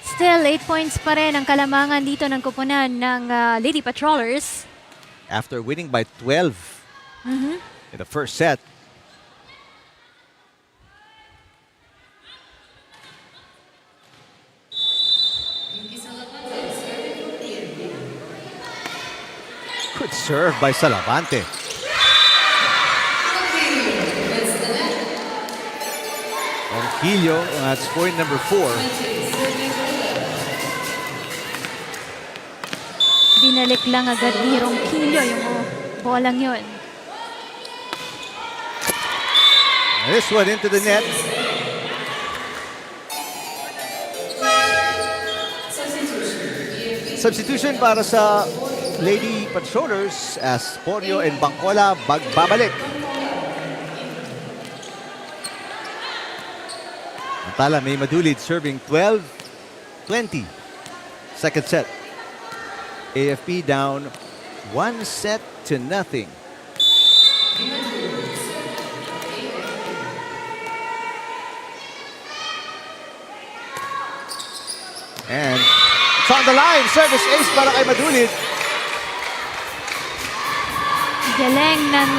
Still, 8 points pa rin ang kalamangan dito ng kupunan ng Lady Patrollers. After winning by 12 in the first set. Good serve by Salavante. Ronquillo, that's point number 4. Binalik lang agad ni Ronquillo yung bolang yun. This one into the net. Substitution para sa Lady Patrollers as Porio and Bangkola babalik. Samantala, may Madulid serving 12-20. Second set. AFP down 1-0. And it's on the line. Service ace para kay Madulid. Galing ng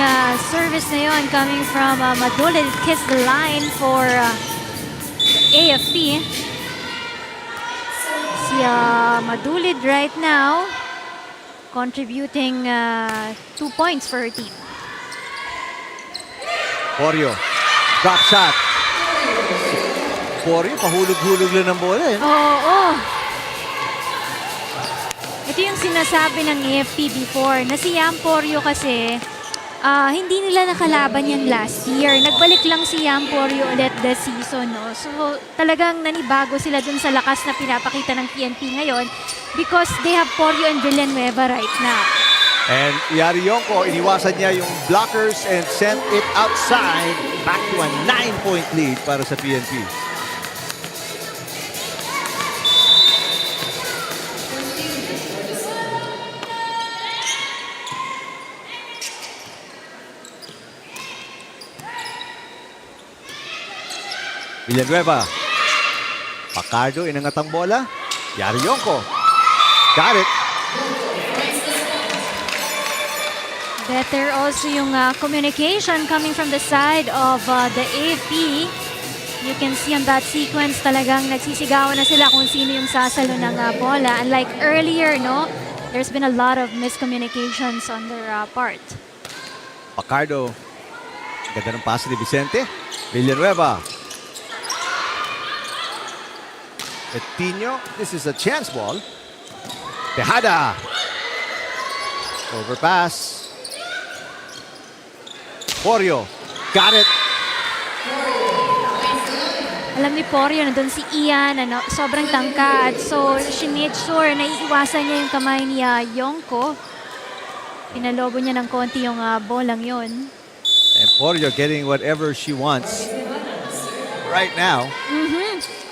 service na yon coming from Madulid. Kiss the line for AFP. Si Madulid right now contributing 2 points for her team. Porio. Drop shot. Porio, pahulog-hulog lang ng bola eh. Oo. Ito yung sinasabi ng AFP before na si Yam Porio kasi hindi nila nakalaban yan last year. Nagbalik lang si Yam Porio ulit this season. No? So talagang nanibago sila dun sa lakas na pinapakita ng PNP ngayon because they have Porio and Villanueva right now. And Yari Yonko, iniwasan niya yung blockers and sent it outside back to a 9-point lead para sa PNP. Villanueva. Pacardo, inangat ang bola. Yari Yonko. Got it. Better also yung communication coming from the side of the AFP. You can see on that sequence talagang nagsisigawan na sila kung sino yung sasalo ng bola. Unlike earlier, no? There's been a lot of miscommunications on their part. Pacardo. Ganda ng pass ni Vicente. Villanueva. Coutinho, this is a chance ball. Tejada. Overpass. Porio. Got it. Alam ni Porio na doon si Ian, sobrang tangkad. So, she made sure na iiwasan niya yung kamay ni Yonko. Pinalobo niya ng konti yung bolang yon. And Porio getting whatever she wants right now.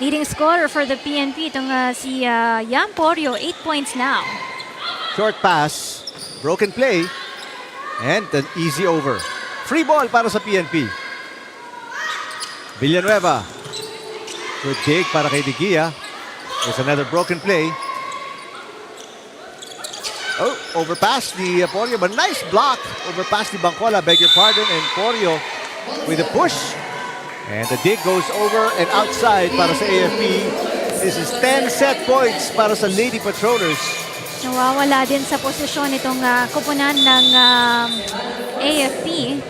Leading scorer for the PNP, itong si Yam Porio, 8 points now. Short pass, broken play, and an easy over. Free ball para sa PNP. Villanueva. Good dig para kay De Gia. There's another broken play. Oh, overpass ni Porio, but nice block. Overpass ni Bangkola, beg your pardon, and Porio with a push. And the dig goes over and outside para sa AFP. This is 10 set points para sa Lady Patrollers. Nawawala din sa posisyon itong kupunan ng AFP.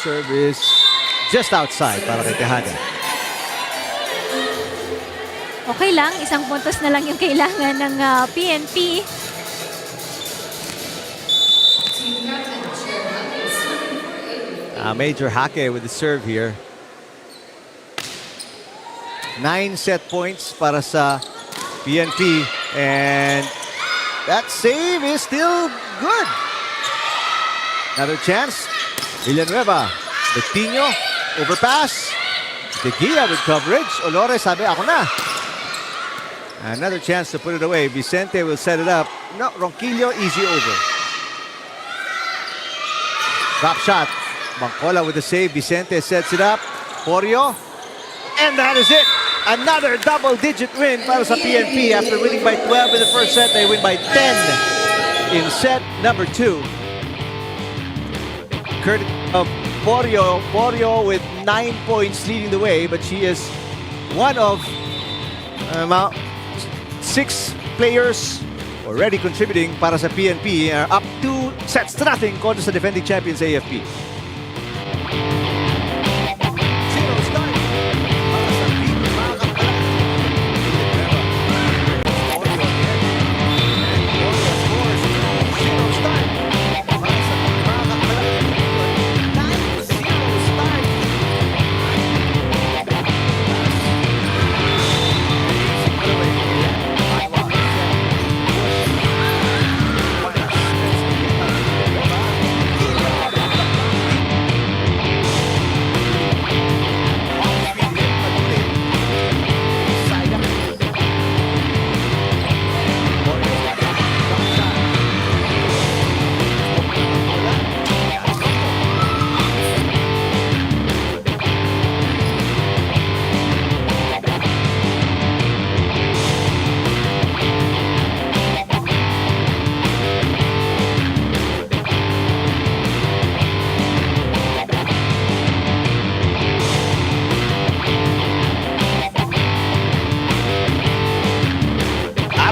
Service just outside para kay Tejada. Okay lang, isang puntos na lang yung kailangan ng PNP. Major Hake with the serve here. 9 set points para sa PNP. And that save is still good. Another chance. Villanueva. Coutinho. Overpass. De Gia with coverage. Olores sabi, ako na. Another chance to put it away. Vicente will set it up. No, Ronquillo, easy over. Drop shot. Bangkola with the save. Vicente sets it up. Porio. And that is it. Another double-digit win para sa PNP. After winning by 12 in the first set, they win by 10 in set number 2. Courtesy of Porio. Porio with 9 points leading the way, but she is one of 6 players already contributing para sa PNP. Up 2 sets to nothing kontra sa defending champions AFP. Zero start para sa team mga kapalan. Porio again. And Porio scores. Zero start para sa team mga kapalan. 9-0 start.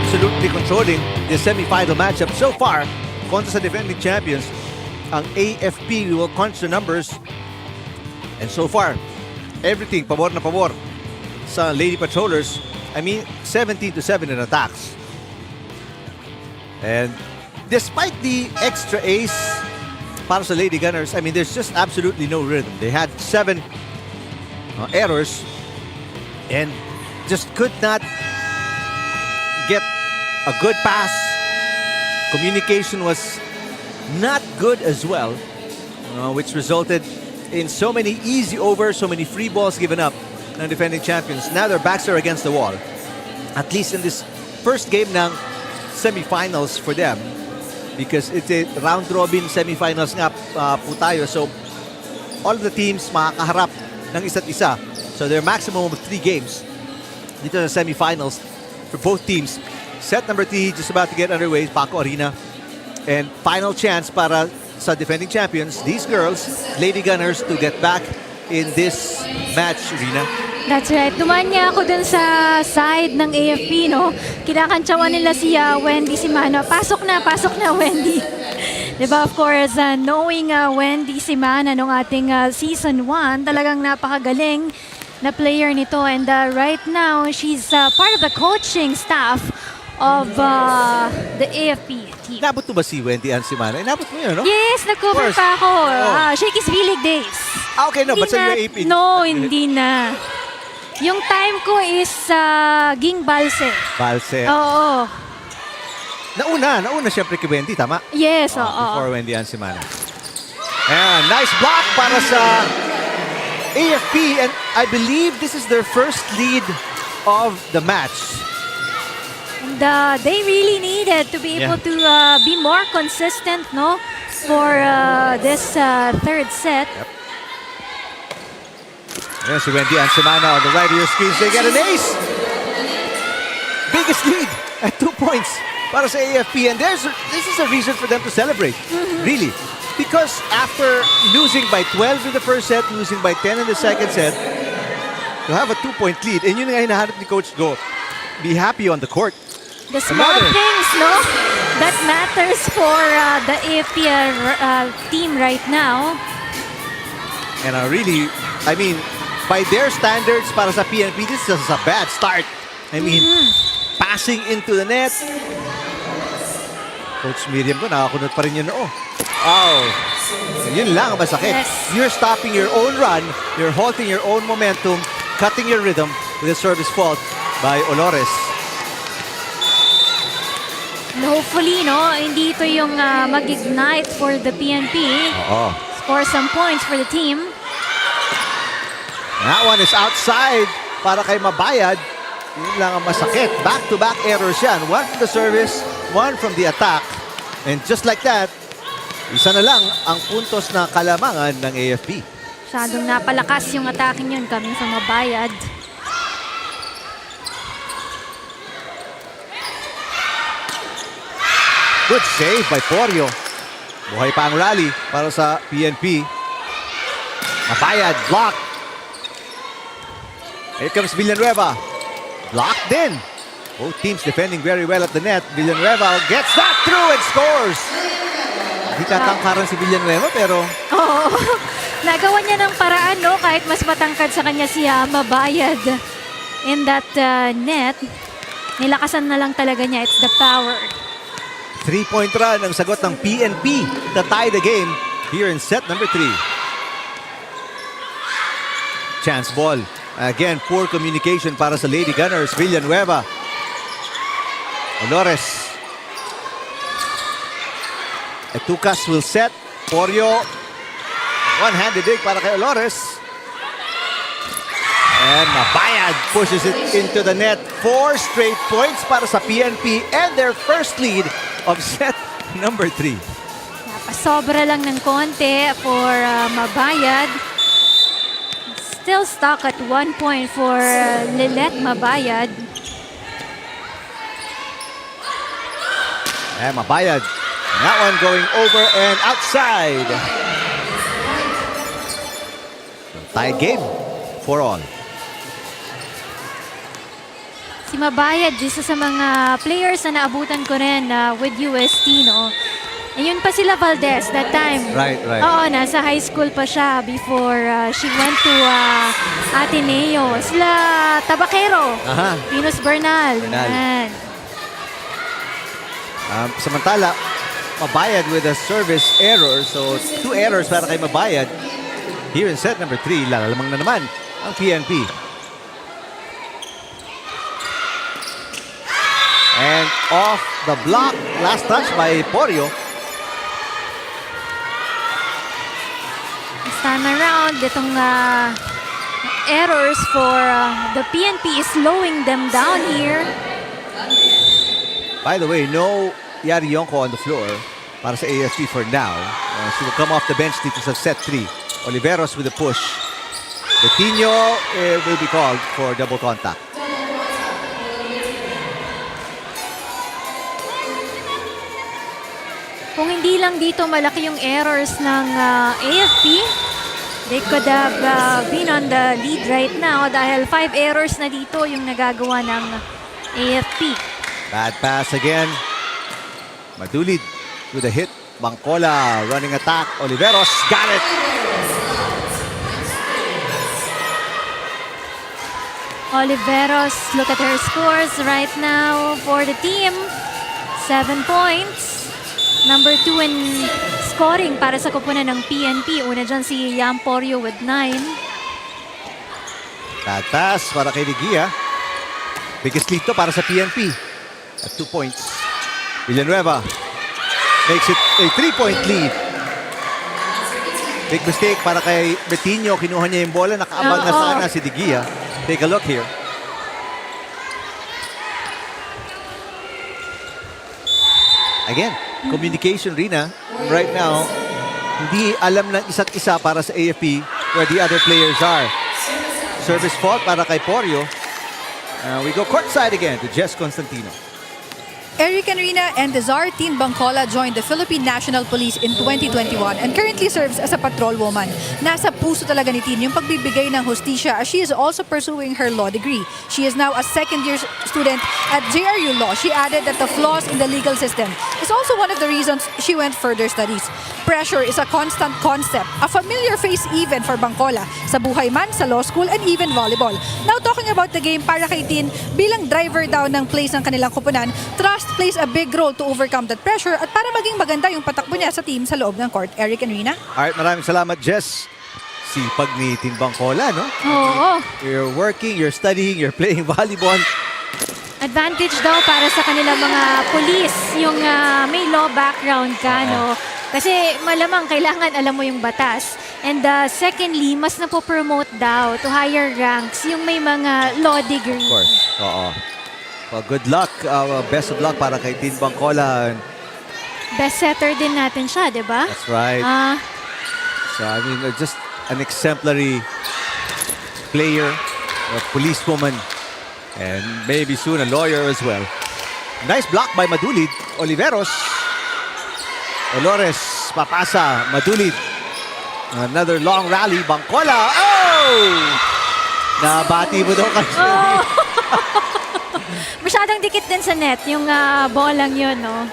Absolutely controlling the semi-final matchup so far kontra sa defending champions. Ang AFP will crunch the numbers. And so far, everything pabor na pabor sa Lady Patrollers. I mean, 17-7 in attacks. And despite the extra ace para sa Lady Gunners, I mean, there's just absolutely no rhythm. They had 7 errors and just could not get a good pass. Communication was not good as well, which resulted in so many easy overs, so many free balls given up ng defending champions. Now their backs are against the wall. At least in this first game ng semifinals for them, because it's a round-robin semifinals nga po tayo. So all of the teams makakaharap ng isa't isa. So their maximum of 3 games dito sa semifinals for both teams. Set number 3 just about to get underway, Paco Arena. And final chance para sa defending champions, these girls, Lady Gunners, to get back in this match, Rina. That's right. Dumaan niya ako dun sa side ng AFP, no? Kinakantsawan nila si Wendy Simano. Pasok na, Wendy. Diba, of course, knowing Wendy Simana nung ating season 1, talagang napakagaling na player nito. And right now, she's part of the coaching staff of the AFP team. Inabot mo ba si Wendy Ann Simana? Inabot mo yun, no? Yes, nag-cover pa ako. Shakey's V-League days. Okay, no, but sa UAP. No, hindi na. Yung time ko is Ging Balse. Balse. Oo. Nauna siyempre kay Wendy, tama? Yes, oo. Before Wendy Ann Simana. Ayan, nice block para sa AFP. And I believe this is their first lead of the match. And they really needed to be able to be more consistent, no, for this third set. Yep. Ayan, si Wendy Ann Simana on the right of your screens. They get an ace. Biggest lead at 2 points para sa AFP. And this is a reason for them to celebrate, really. Because after losing by 12 in the first set, losing by 10 in the second set, to have a 2-point lead, and yun nga hinahanap ni Coach Go, be happy on the court. The small things, no, that matters for the AFP team right now. And really, I mean, by their standards para sa PNP, this is a bad start. I mean, passing into the net. Coach Miriam ko, nakakunot pa rin yun. Oh, yun lang ang masakit. Yes. You're stopping your own run, you're halting your own momentum, cutting your rhythm with a service fault by Olores. And hopefully, no, hindi ito yung mag-ignite for the PNP. Score some points for the team. That one is outside para kay Mabayad. Yun lang ang masakit. Back-to-back errors yan. One from the service, one from the attack. And just like that, Isa na lang ang puntos na kalamangan ng AFP. Masyadong napalakas yung attacking yun coming from Mabayad. Good save by Porio. Buhay pa ang rally para sa PNP. Mabayad, block. Here comes Villanueva. Blocked din. Both teams defending very well at the net. Villanueva gets that through and scores. Hindi tatangkaran si Villanueva pero Oo. Nagawa niya ng paraan, no? Kahit mas matangkad sa kanya si Mabayad in that net. Nilakasan na lang talaga niya. It's the power. 3-point run ang sagot ng PNP to tie the game here in set number 3. Chance ball. Again, poor communication para sa Lady Gunners. Villanueva. Olores. Etucas will set. Porio. One-handed dig para kay Olores. And Mabayad pushes it into the net. 4 straight points para sa PNP and their first lead of set number 3. Napasobra lang ng konti for Mabayad. Still stuck at 1 point for Lilet Mabayad. And Mabayad. That one going over and outside. Tie game for all. Si Mabayad, isa sa mga players na naabutan ko rin with UST, no? Ayun pa sila Valdez that time. Right. Oo, nasa high school pa siya before she went to Ateneo. Sila Tabakero, Aha. Venus Bernal. Bernal. Yan. Samantala, Mabayad with a service error. So, 2 errors para kay Mabayad. Here in set number 3, lalalamang na naman ang PNP. And off the block, last touch by Porio. This time around, itong errors for the PNP is slowing them down here. By the way, no Yari Yonko on the floor para sa AFP for now. She will come off the bench dito sa set 3. Oliveros with a push. Coutinho will be called for double contact. Kung hindi lang dito malaki yung errors ng AFP, they could have been on the lead right now dahil 5 errors na dito yung nagagawa ng AFP. Bad pass again. Madulid with a hit. Bangkola running attack. Oliveros got it. Oliveros, look at her scores right now for the team. 7 points. Number 2 in scoring para sa kupunan ng PNP. Una dyan si Porio with 9. Bad pass para kay Ligia. Biggest lead to para sa PNP. At 2 points. Villanueva makes it a 3-point lead. Big mistake para kay Betinho. Kinuha niya yung bola. Nakaabang na sana si Ligia. Take a look here. Again, communication, Rina. Right now, hindi alam ng isa't isa para sa AFP where the other players are. Service fault para kay Porio. We go courtside again to Jess Constantino. Eric and Rina and the Czar Team Bangkola joined the Philippine National Police in 2021 and currently serves as a patrol woman. Nasa puso talaga ni Tin yung pagbibigay ng hustisya as she is also pursuing her law degree. She is now a second-year student at JRU Law. She added that the flaws in the legal system is also one of the reasons she went further studies. Pressure is a constant concept, a familiar face even for Bangkola, sa buhay man, sa law school, and even volleyball. Now talking about the game para kay Tin, bilang driver daw ng plays ng kanilang kupunan, trust plays a big role to overcome that pressure at para maging maganda yung patakbo niya sa team sa loob ng court. Eric and Rina? Alright, maraming salamat, Jess. Sipag ni Tin Bangkola, no? Oo. You're working, you're studying, you're playing volleyball. Advantage daw para sa kanilang mga police yung may law background ka, no? Kasi malamang kailangan alam mo yung batas. And secondly, mas napopromote daw to higher ranks yung may mga law degree. Of course, oo. Well, good luck. Best of luck para kay Tin Bangkola. Best setter din natin siya, di ba? That's right. So, I mean, just an exemplary player, a policewoman, and maybe soon a lawyer as well. Nice block by Madulid. Oliveros. Olores, papasa. Madulid. Another long rally. Bangkola. Oh! Nabati mo daw kasi. Oh! Masyadong dikit din sa net yung bolang yun, no?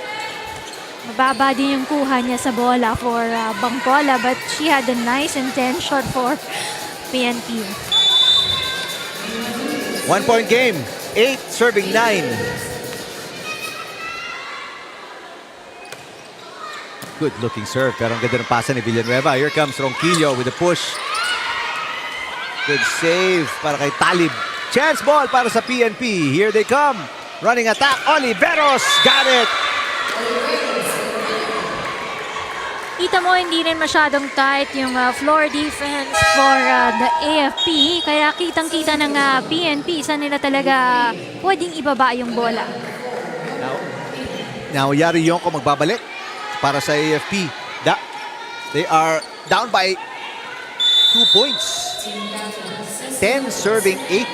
Mababa din yung kuha niya sa bola for Bangkola, but she had a nice intention for PNP. 1 point game. 8 serving 9. Good looking serve, pero ang ganda ng pasa ni Villanueva. Here comes Ronquillo with a push. Good save para kay Talib. Chance ball para sa PNP. Here they come. Running attack. Oliveros. Got it. Kita mo, hindi rin masyadong tight yung floor defense for the AFP. Kaya kitang-kita ng PNP. Saan nila talaga pwedeng ibaba yung bola. Now, Yari Yonko magbabalik para sa AFP. They are down by 2 points. 10 serving 8.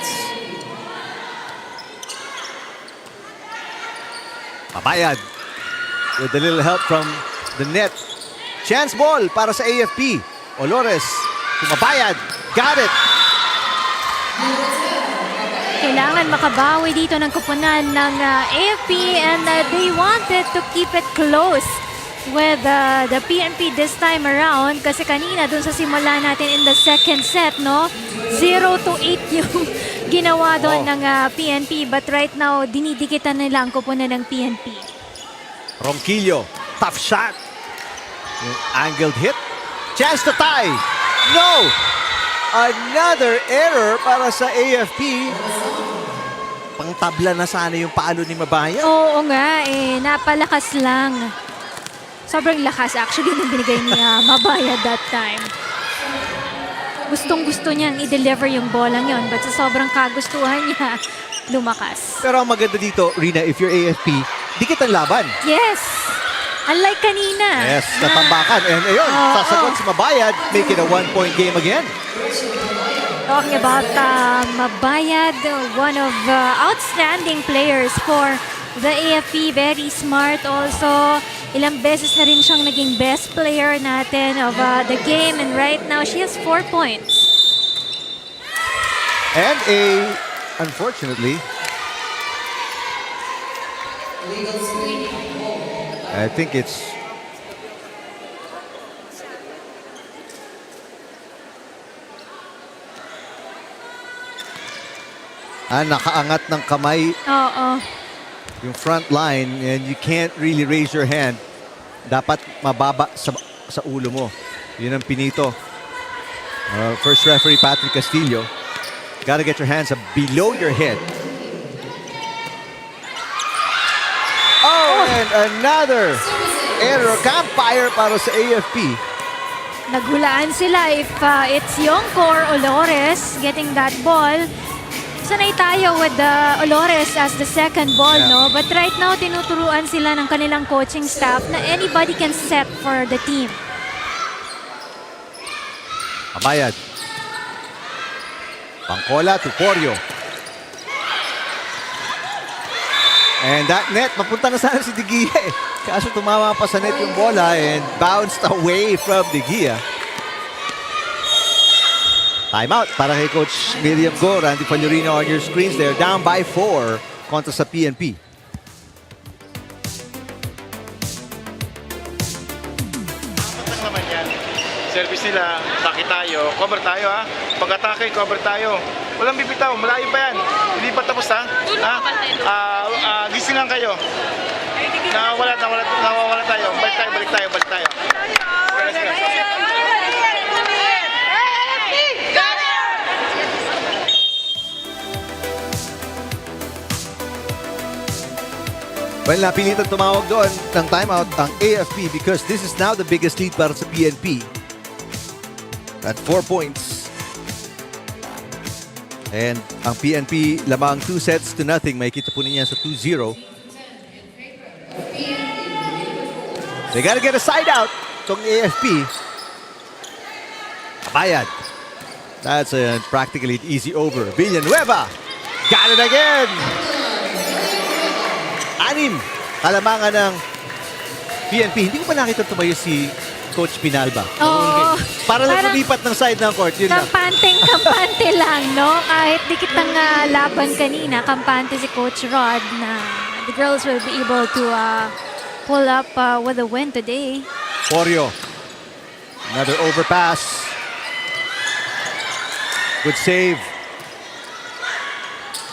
Pabayad with a little help from the net. Chance ball para sa AFP. Olores, Mabayad, got it. Kailangan makabawi dito ng kupunan ng AFP and they wanted to keep it close with the PNP this time around kasi kanina dun sa simula natin in the second set, no? 0-8 yung ginawa doon ng PNP, but right now dinidikitan nila ang kupunan ng PNP. Ronquillo, tough shot. Yung angled hit. Chance to tie. No! Another error para sa AFP. Pangtabla na sana yung palo ni Mabayad. Oo nga, napalakas lang. Sobrang lakas actually nung binigay niya Mabayad that time. Gustong-gusto niyang i-deliver yung bolang yon, but sa sobrang kagustuhan niya, lumakas. Pero ang maganda dito, Rina, if you're AFP, dikit ang laban. Yes! Unlike kanina. Yes, natambakan. And ayun, sasagot si Mabayad, make it a 1-point game again. Talking about Mabayad, one of outstanding players for the AFP. Very smart also. Ilang beses na rin siyang naging best player natin of the game. And right now, she has 4 points. And unfortunately, I think it's nakaangat ng kamay yung front line and you can't really raise your hand. Dapat mababa sa ulo mo. Yun ang pinito. First referee Patrick Castillo. Gotta get your hands up below your head. Oh, and another error. Campfire para sa AFP. Naghulaan sila if it's Yonko or Olores getting that ball. Sanay tayo with Olores as the second ball, no? But right now, tinuturuan sila ng kanilang coaching staff na anybody can set for the team. Mabayad. Bangkola to Porio. And that net, mapunta na sana si De Gia eh. Kaso tumama pa sa net yung bola and bounced away from De Gia. Timeout para kay Coach Miriam Go. Randy Fallorino on your screens. They're down by 4 kontra sa PNP. Apat naman yan. Service nila, atake tayo, cover tayo ha. Pag-atake, cover tayo. Walang bibitaw, malayo pa yan. Hindi pa tapos ha. Gisingan kayo. Nawawala tayo. Balik tayo. Well, napilitan tumawag doon ng timeout ang AFP because this is now the biggest lead para sa PNP. At 4 points. And ang PNP lamang 2-0. May kita po niya sa 2-0. They gotta get a side out. Itong AFP. Bayad. That's practically an easy over. Villanueva. Got it again. 6 kalamangan ng PNP. Hindi ko pa nakita tumayo si Coach Pinalba. Oo. Para lang Parang lumipat ng side ng court. Yun lang. kampante lang, no? Kahit dikit ng laban kanina, kampante si Coach Rod na the girls will be able to pull up with a win today. Porio. Another overpass. Good save.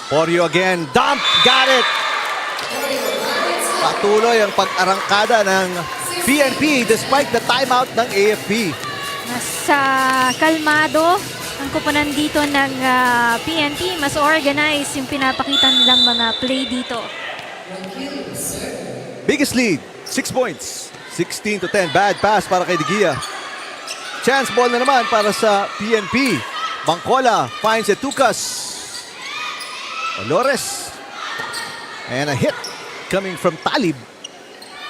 Porio again. Dump. Got it. Patuloy ang pag-arangkada ng PNP despite the timeout ng AFP. Mas kalmado ang kupunan dito ng PNP. Mas organized yung pinapakita nilang mga play dito. Biggest lead, 6 points. 16-10. Bad pass para kay De Gia. Chance ball na naman para sa PNP. Bangkola finds Etucas. Olores. And a hit coming from Talib.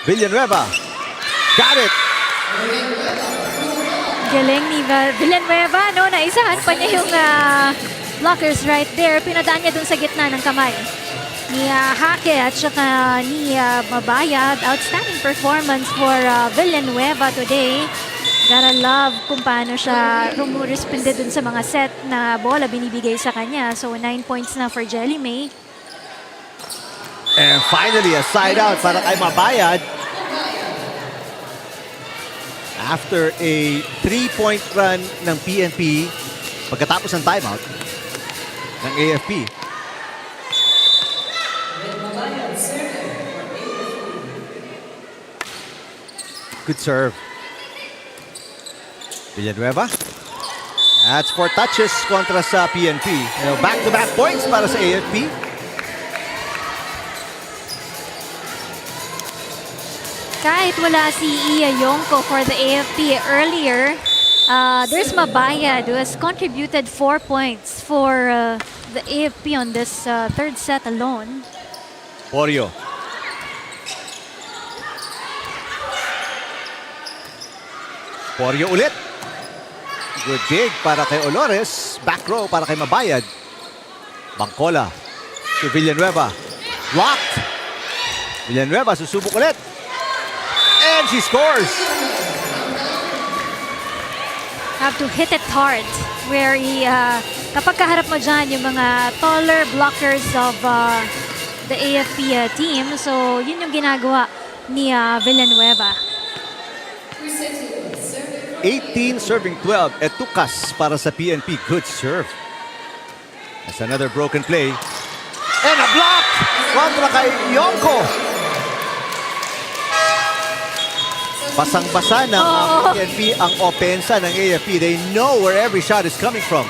Villanueva. Got it. Galing ni Villanueva, no? Naisahan pa niya yung blockers right there. Pinadaan niya dun sa gitna ng kamay ni Hake at saka ni Mabayad. Outstanding performance for Villanueva today. Gotta love kung paano siya rumurespende dun sa mga set na bola binibigay sa kanya. So 9 points na for Jelly May. And finally, a side out para kay Mabayad. After a 3-point run ng PNP, pagkatapos ng timeout ng AFP. Good serve. Villanueva. That's 4 touches kontra sa PNP. Back-to-back points para sa AFP. Kahit wala si Iya Yongko for the AFP earlier, there's Mabayad who has contributed 4 points for the AFP on this third set alone. Porio. Porio ulit. Good dig para kay Olores. Back row para kay Mabayad. Bangkola to Villanueva. Blocked. Villanueva susubok ulit. And she scores. Have to hit it hard. Where kapag kaharap mo dyan yung mga taller blockers of the AFP team. So yun yung ginagawa ni Villanueva. 18 serving 12. Etucas para sa PNP. Good serve. That's another broken play. And a block! Kontra kay Yongko. Basang-basa ng PNP ang opensa ng AFP. They know where every shot is coming from.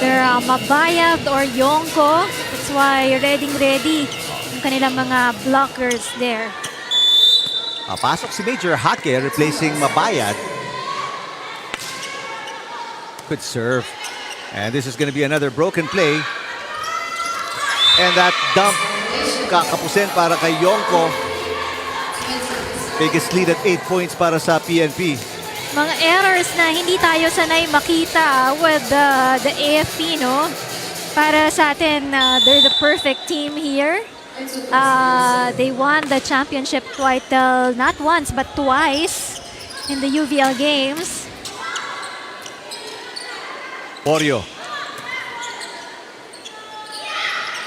They're Mabayad or Yongko. That's why ready yung kanilang mga blockers there. Pasok si Major Hake replacing Mabayad. Good serve. And this is going to be another broken play. And that dump kakapusin para kay Yongko. Biggest lead at 8 points para sa PNP. Mga errors na hindi tayo sanay makita with the AFP, no? Para sa atin, they're the perfect team here. They won the championship title not once but twice in the UVL games. Porio.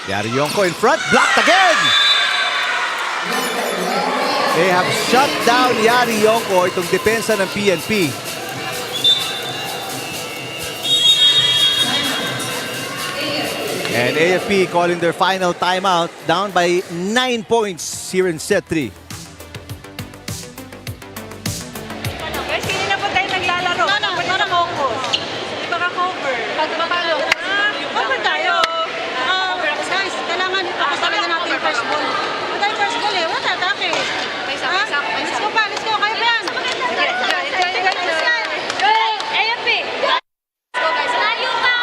Yari Yongko in front. Blocked again! They have shut down Yari Yongko, itong depensa ng PNP. And AFP calling their final timeout, down by 9 points here in set 3. Guys, hindi na po tayo naglalaro. Dapat na focus. Di ba ka-cover? Paano? Cover tayo. Guys, kailangan tapos talaga natin yung first ball. Wala tayong first ball eh. Wala tayo atake. Let's go pa. Let's go. Kaya pa yan. AFP! Let's go guys. Layo ka!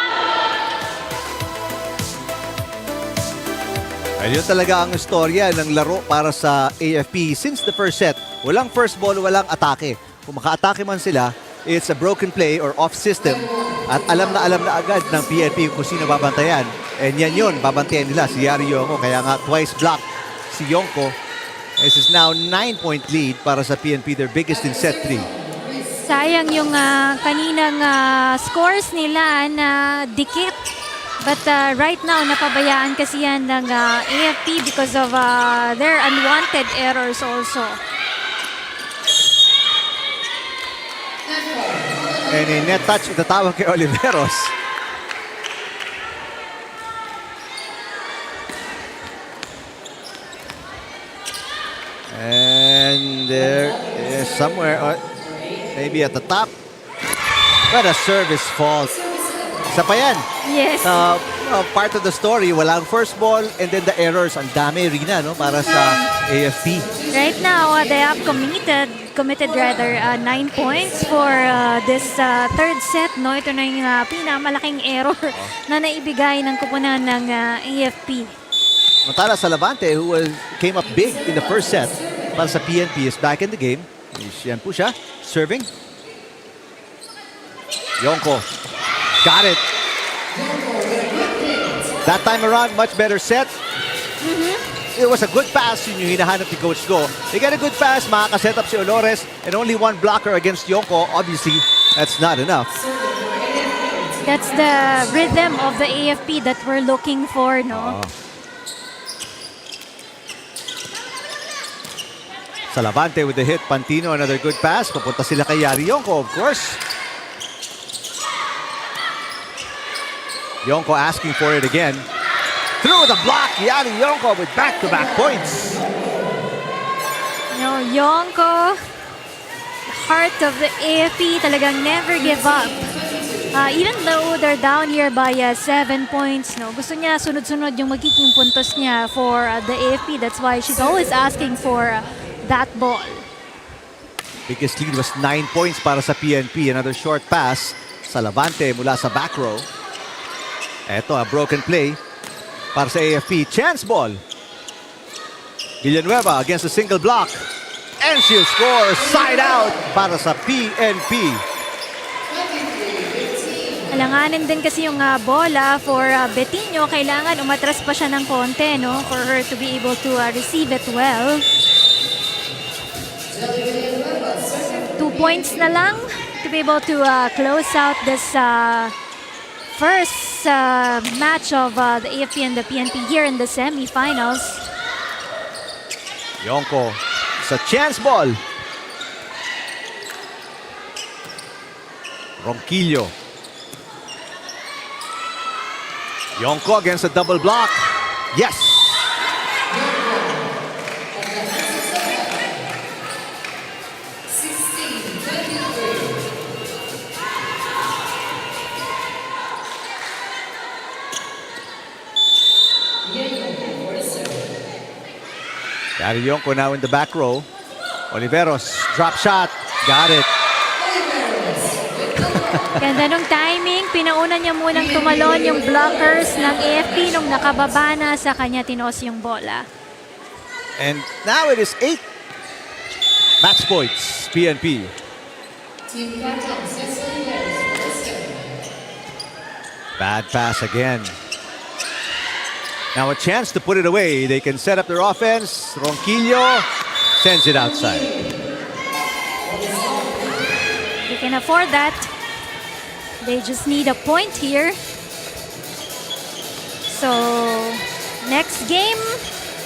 Ayun talaga ang istorya ng laro para sa AFP since the first set. Walang first ball, walang atake. Kung maka-atake man sila, it's a broken play or off system at alam na agad ng PNP kung sino babantayan. And yan yun, babantayan nila si Yari Yonko. Kaya nga twice blocked si Yonko. This is now 9-point lead para sa PNP, their biggest in set 3. Sayang yung kaninang scores nila na dikit. But right now, napabayaan kasi yan ng AFP because of their unwanted errors also. And a net touch, itatawag kay Oliveros. And there is somewhere, maybe at the top. But a service fault. Isa pa yan. Yes. Part of the story, walang first ball and then the errors. Ang dami, Rina, no? Para sa AFP. Right now, they have committed 9 points for this third set. No, ito na yung pinamalaking error na naibigay ng kupunan ng AFP. Matala sa Levante, who came up big in the first set para sa PNP, is back in the game. Yan po siya, serving. Yonko, got it. That time around, much better set. It was a good pass, yun yung hinahanap ni Coach Go. They get a good pass, makakaset up si Olores, and only one blocker against Yonko. Obviously, that's not enough. That's the rhythm of the AFP that we're looking for, no? Sa Levante with the hit, Pantino, another good pass. Papunta sila kay Yari Yonko, of course. Yonko asking for it again. Through the block, Yari Yonko with back-to-back points. No, Yonko, heart of the AFP, talagang never give up. Even though they're down here by 7 points, no, gusto niya sunod-sunod yung magiging puntos niya for the AFP. That's why she's always asking for that ball. Biggest lead was 9 points para sa PNP. Another short pass sa Levante mula sa back row. Eto, a broken play para sa AFP. Chance ball. Villanueva against a single block. And she'll score side out para sa PNP. Alanganin din kasi yung bola for Betinho. Kailangan umatras pa siya ng konti, no, for her to be able to receive it well. 2 points na lang to be able to close out this first match of the AFP and the PNP here in the semifinals. Yonko sa chance ball. Ronquillo. Yonko against a double block. Yes! Yari Yonko now in the back row. Oliveros, drop shot. Got it. Ganda nung timing. Pinauna niya munang tumalon yung blockers ng AFP nung nakababa na sa kanya tinos yung bola. And now it is 8 match points, PNP. Bad pass again. Now a chance to put it away. They can set up their offense. Ronquillo sends it outside. They can afford that. They just need a point here. So next game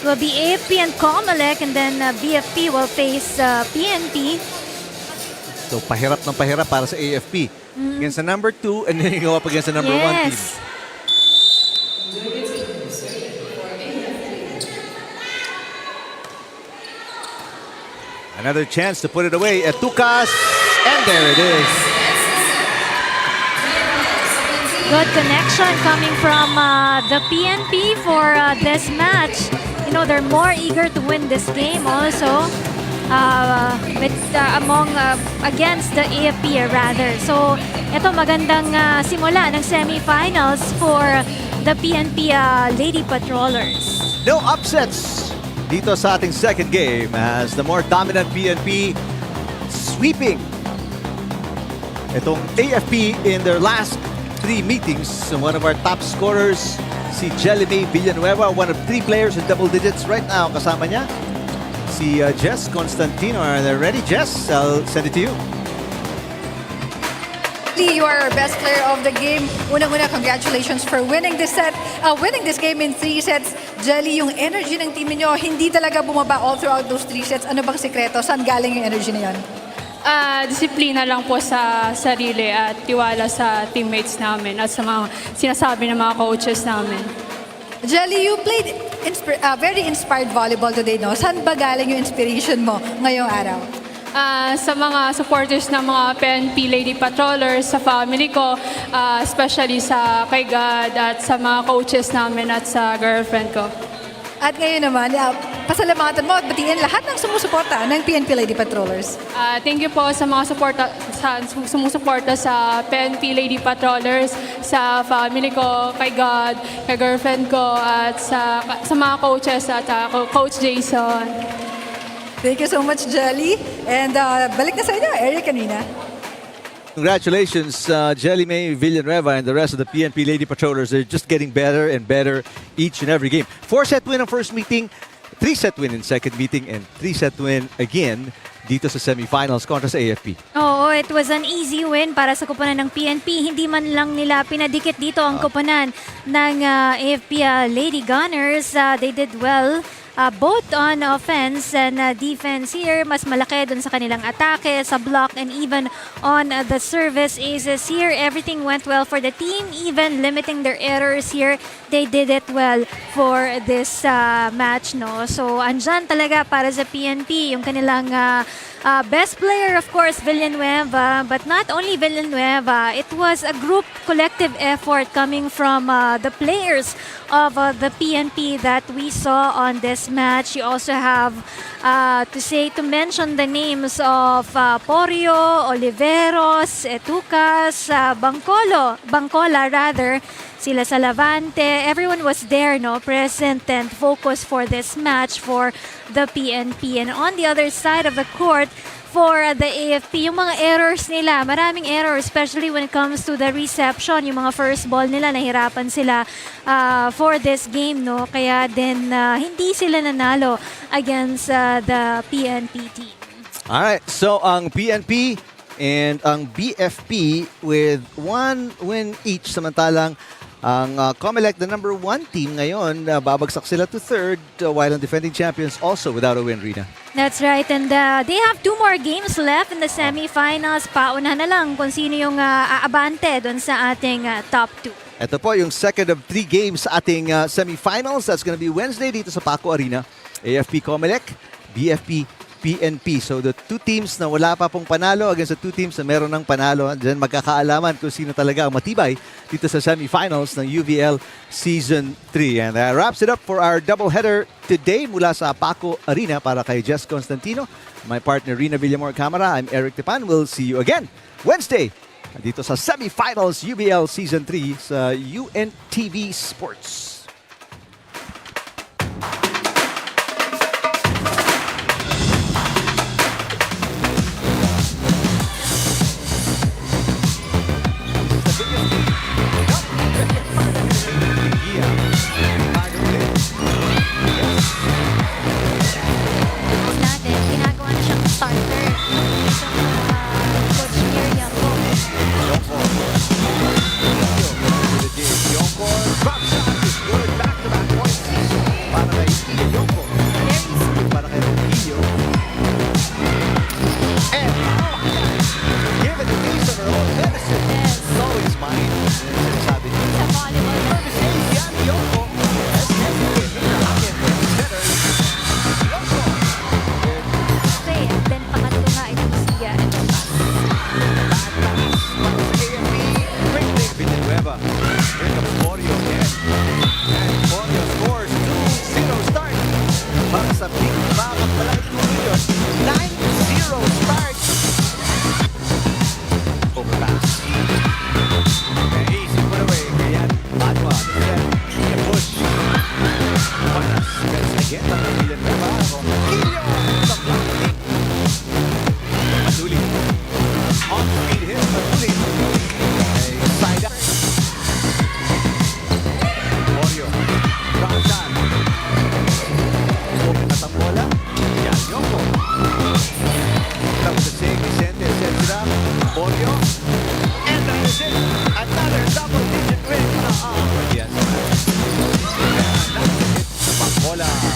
will be AFP and COMELEC, and then BFP will face PNP. So pahirap ng pahirap para sa AFP. Against the number 2 and then you go up against the number 1 team. Another chance to put it away. Etukas, and there it is. Good connection coming from the PNP for this match. You know, they're more eager to win this game also against the AFP rather. So, ito magandang simula ng semifinals for the PNP Lady Patrollers. No upsets dito sa ating second game as the more dominant PNP sweeping itong AFP in their last 3 meetings. One of our top scorers, si Jelly May Villanueva, one of 3 players in double digits right now. Kasama niya si Jess Constantino. Are they ready, Jess? I'll send it to you. You are our best player of the game. Unang-una, congratulations for winning this game in 3 sets. Jelly, yung energy ng team niyo hindi talaga bumaba all throughout those 3 sets. Ano bang sikreto? Saan galing yung energy na yun? Disiplina lang po sa sarili at tiwala sa teammates namin at sa mga sinasabi ng mga coaches namin. Jelly, you played very inspired volleyball today, no? Saan ba galing yung inspiration mo ngayong araw? Sa mga supporters ng mga PNP Lady Patrollers, sa family ko, especially sa kay God at sa mga coaches namin at sa girlfriend ko. At ngayon naman, pasalamatan mo at batiin lahat ng sumusuporta ng PNP Lady Patrollers. Thank you po sa mga sumusuporta sa PNP Lady Patrollers, sa family ko, kay God, kay girlfriend ko, at sa mga coaches at Coach Jason. Thank you so much, Jelly. And balik na sa inyo, Eric kanina. Congratulations, Jelly May Villanueva and the rest of the PNP Lady Patrollers. They're just getting better and better each and every game. 4-set win ang first meeting, 3-set win in second meeting, and 3-set win again dito sa semifinals kontra sa AFP. Oo, it was an easy win para sa koponan ng PNP. Hindi man lang nila pinadikit dito ang koponan ng AFP Lady Gunners. They did well. Both on offense and defense here. Mas malaki dun sa kanilang atake, sa block, and even on the service aces here. Everything went well for the team, even limiting their errors here. They did it well for this match, no? So, andyan talaga para sa PNP, yung kanilang best player, of course, Villanueva. But not only Villanueva, it was a group collective effort coming from the players of the PNP that we saw on this match. You also have to mention the names of Porio, Oliveros, Etucas, Bangcola rather, sila Salavante. Everyone was there, no, present and focused for this match for the PNP. And on the other side of the court, for the AFP, yung mga errors nila, maraming errors, especially when it comes to the reception. Yung mga first ball nila, nahirapan sila for this game, no? Kaya din hindi sila nanalo against the PNP team. Alright, so ang PNP and ang BFP with 1 win each, samantalang ang COMELEC, the number 1 team ngayon, babagsak sila to 3rd, while ang defending champions also without a win, Rina. That's right, and they have 2 more games left in the semifinals. Pauna na lang kung sino yung aabante doon sa ating top 2. Ito po yung second of 3 games sa ating semifinals. That's gonna be Wednesday dito sa Paco Arena. AFP COMELEC, BFP PNP. So the 2 teams na wala pa pong panalo against the 2 teams na meron ng panalo. Diyan magkakaalaman kung sino talaga ang matibay dito sa semifinals ng UVL Season 3. And that wraps it up for our doubleheader today mula sa Paco Arena para kay Jess Constantino, my partner Rina Villamor Camara. I'm Eric Tepan. We'll see you again Wednesday dito sa semifinals UVL Season 3 sa UNTV Sports. Again, Kilio sa flanking. Maduli. On-speed hit, Maduli. Ay, side up. Oreo. Rajan. Open at ang bola. Yan Yoko. Tapos sa Sig, Vicente, etc. Oreo. And that is it. Another double-digit win. Yes. And that's it. Bola.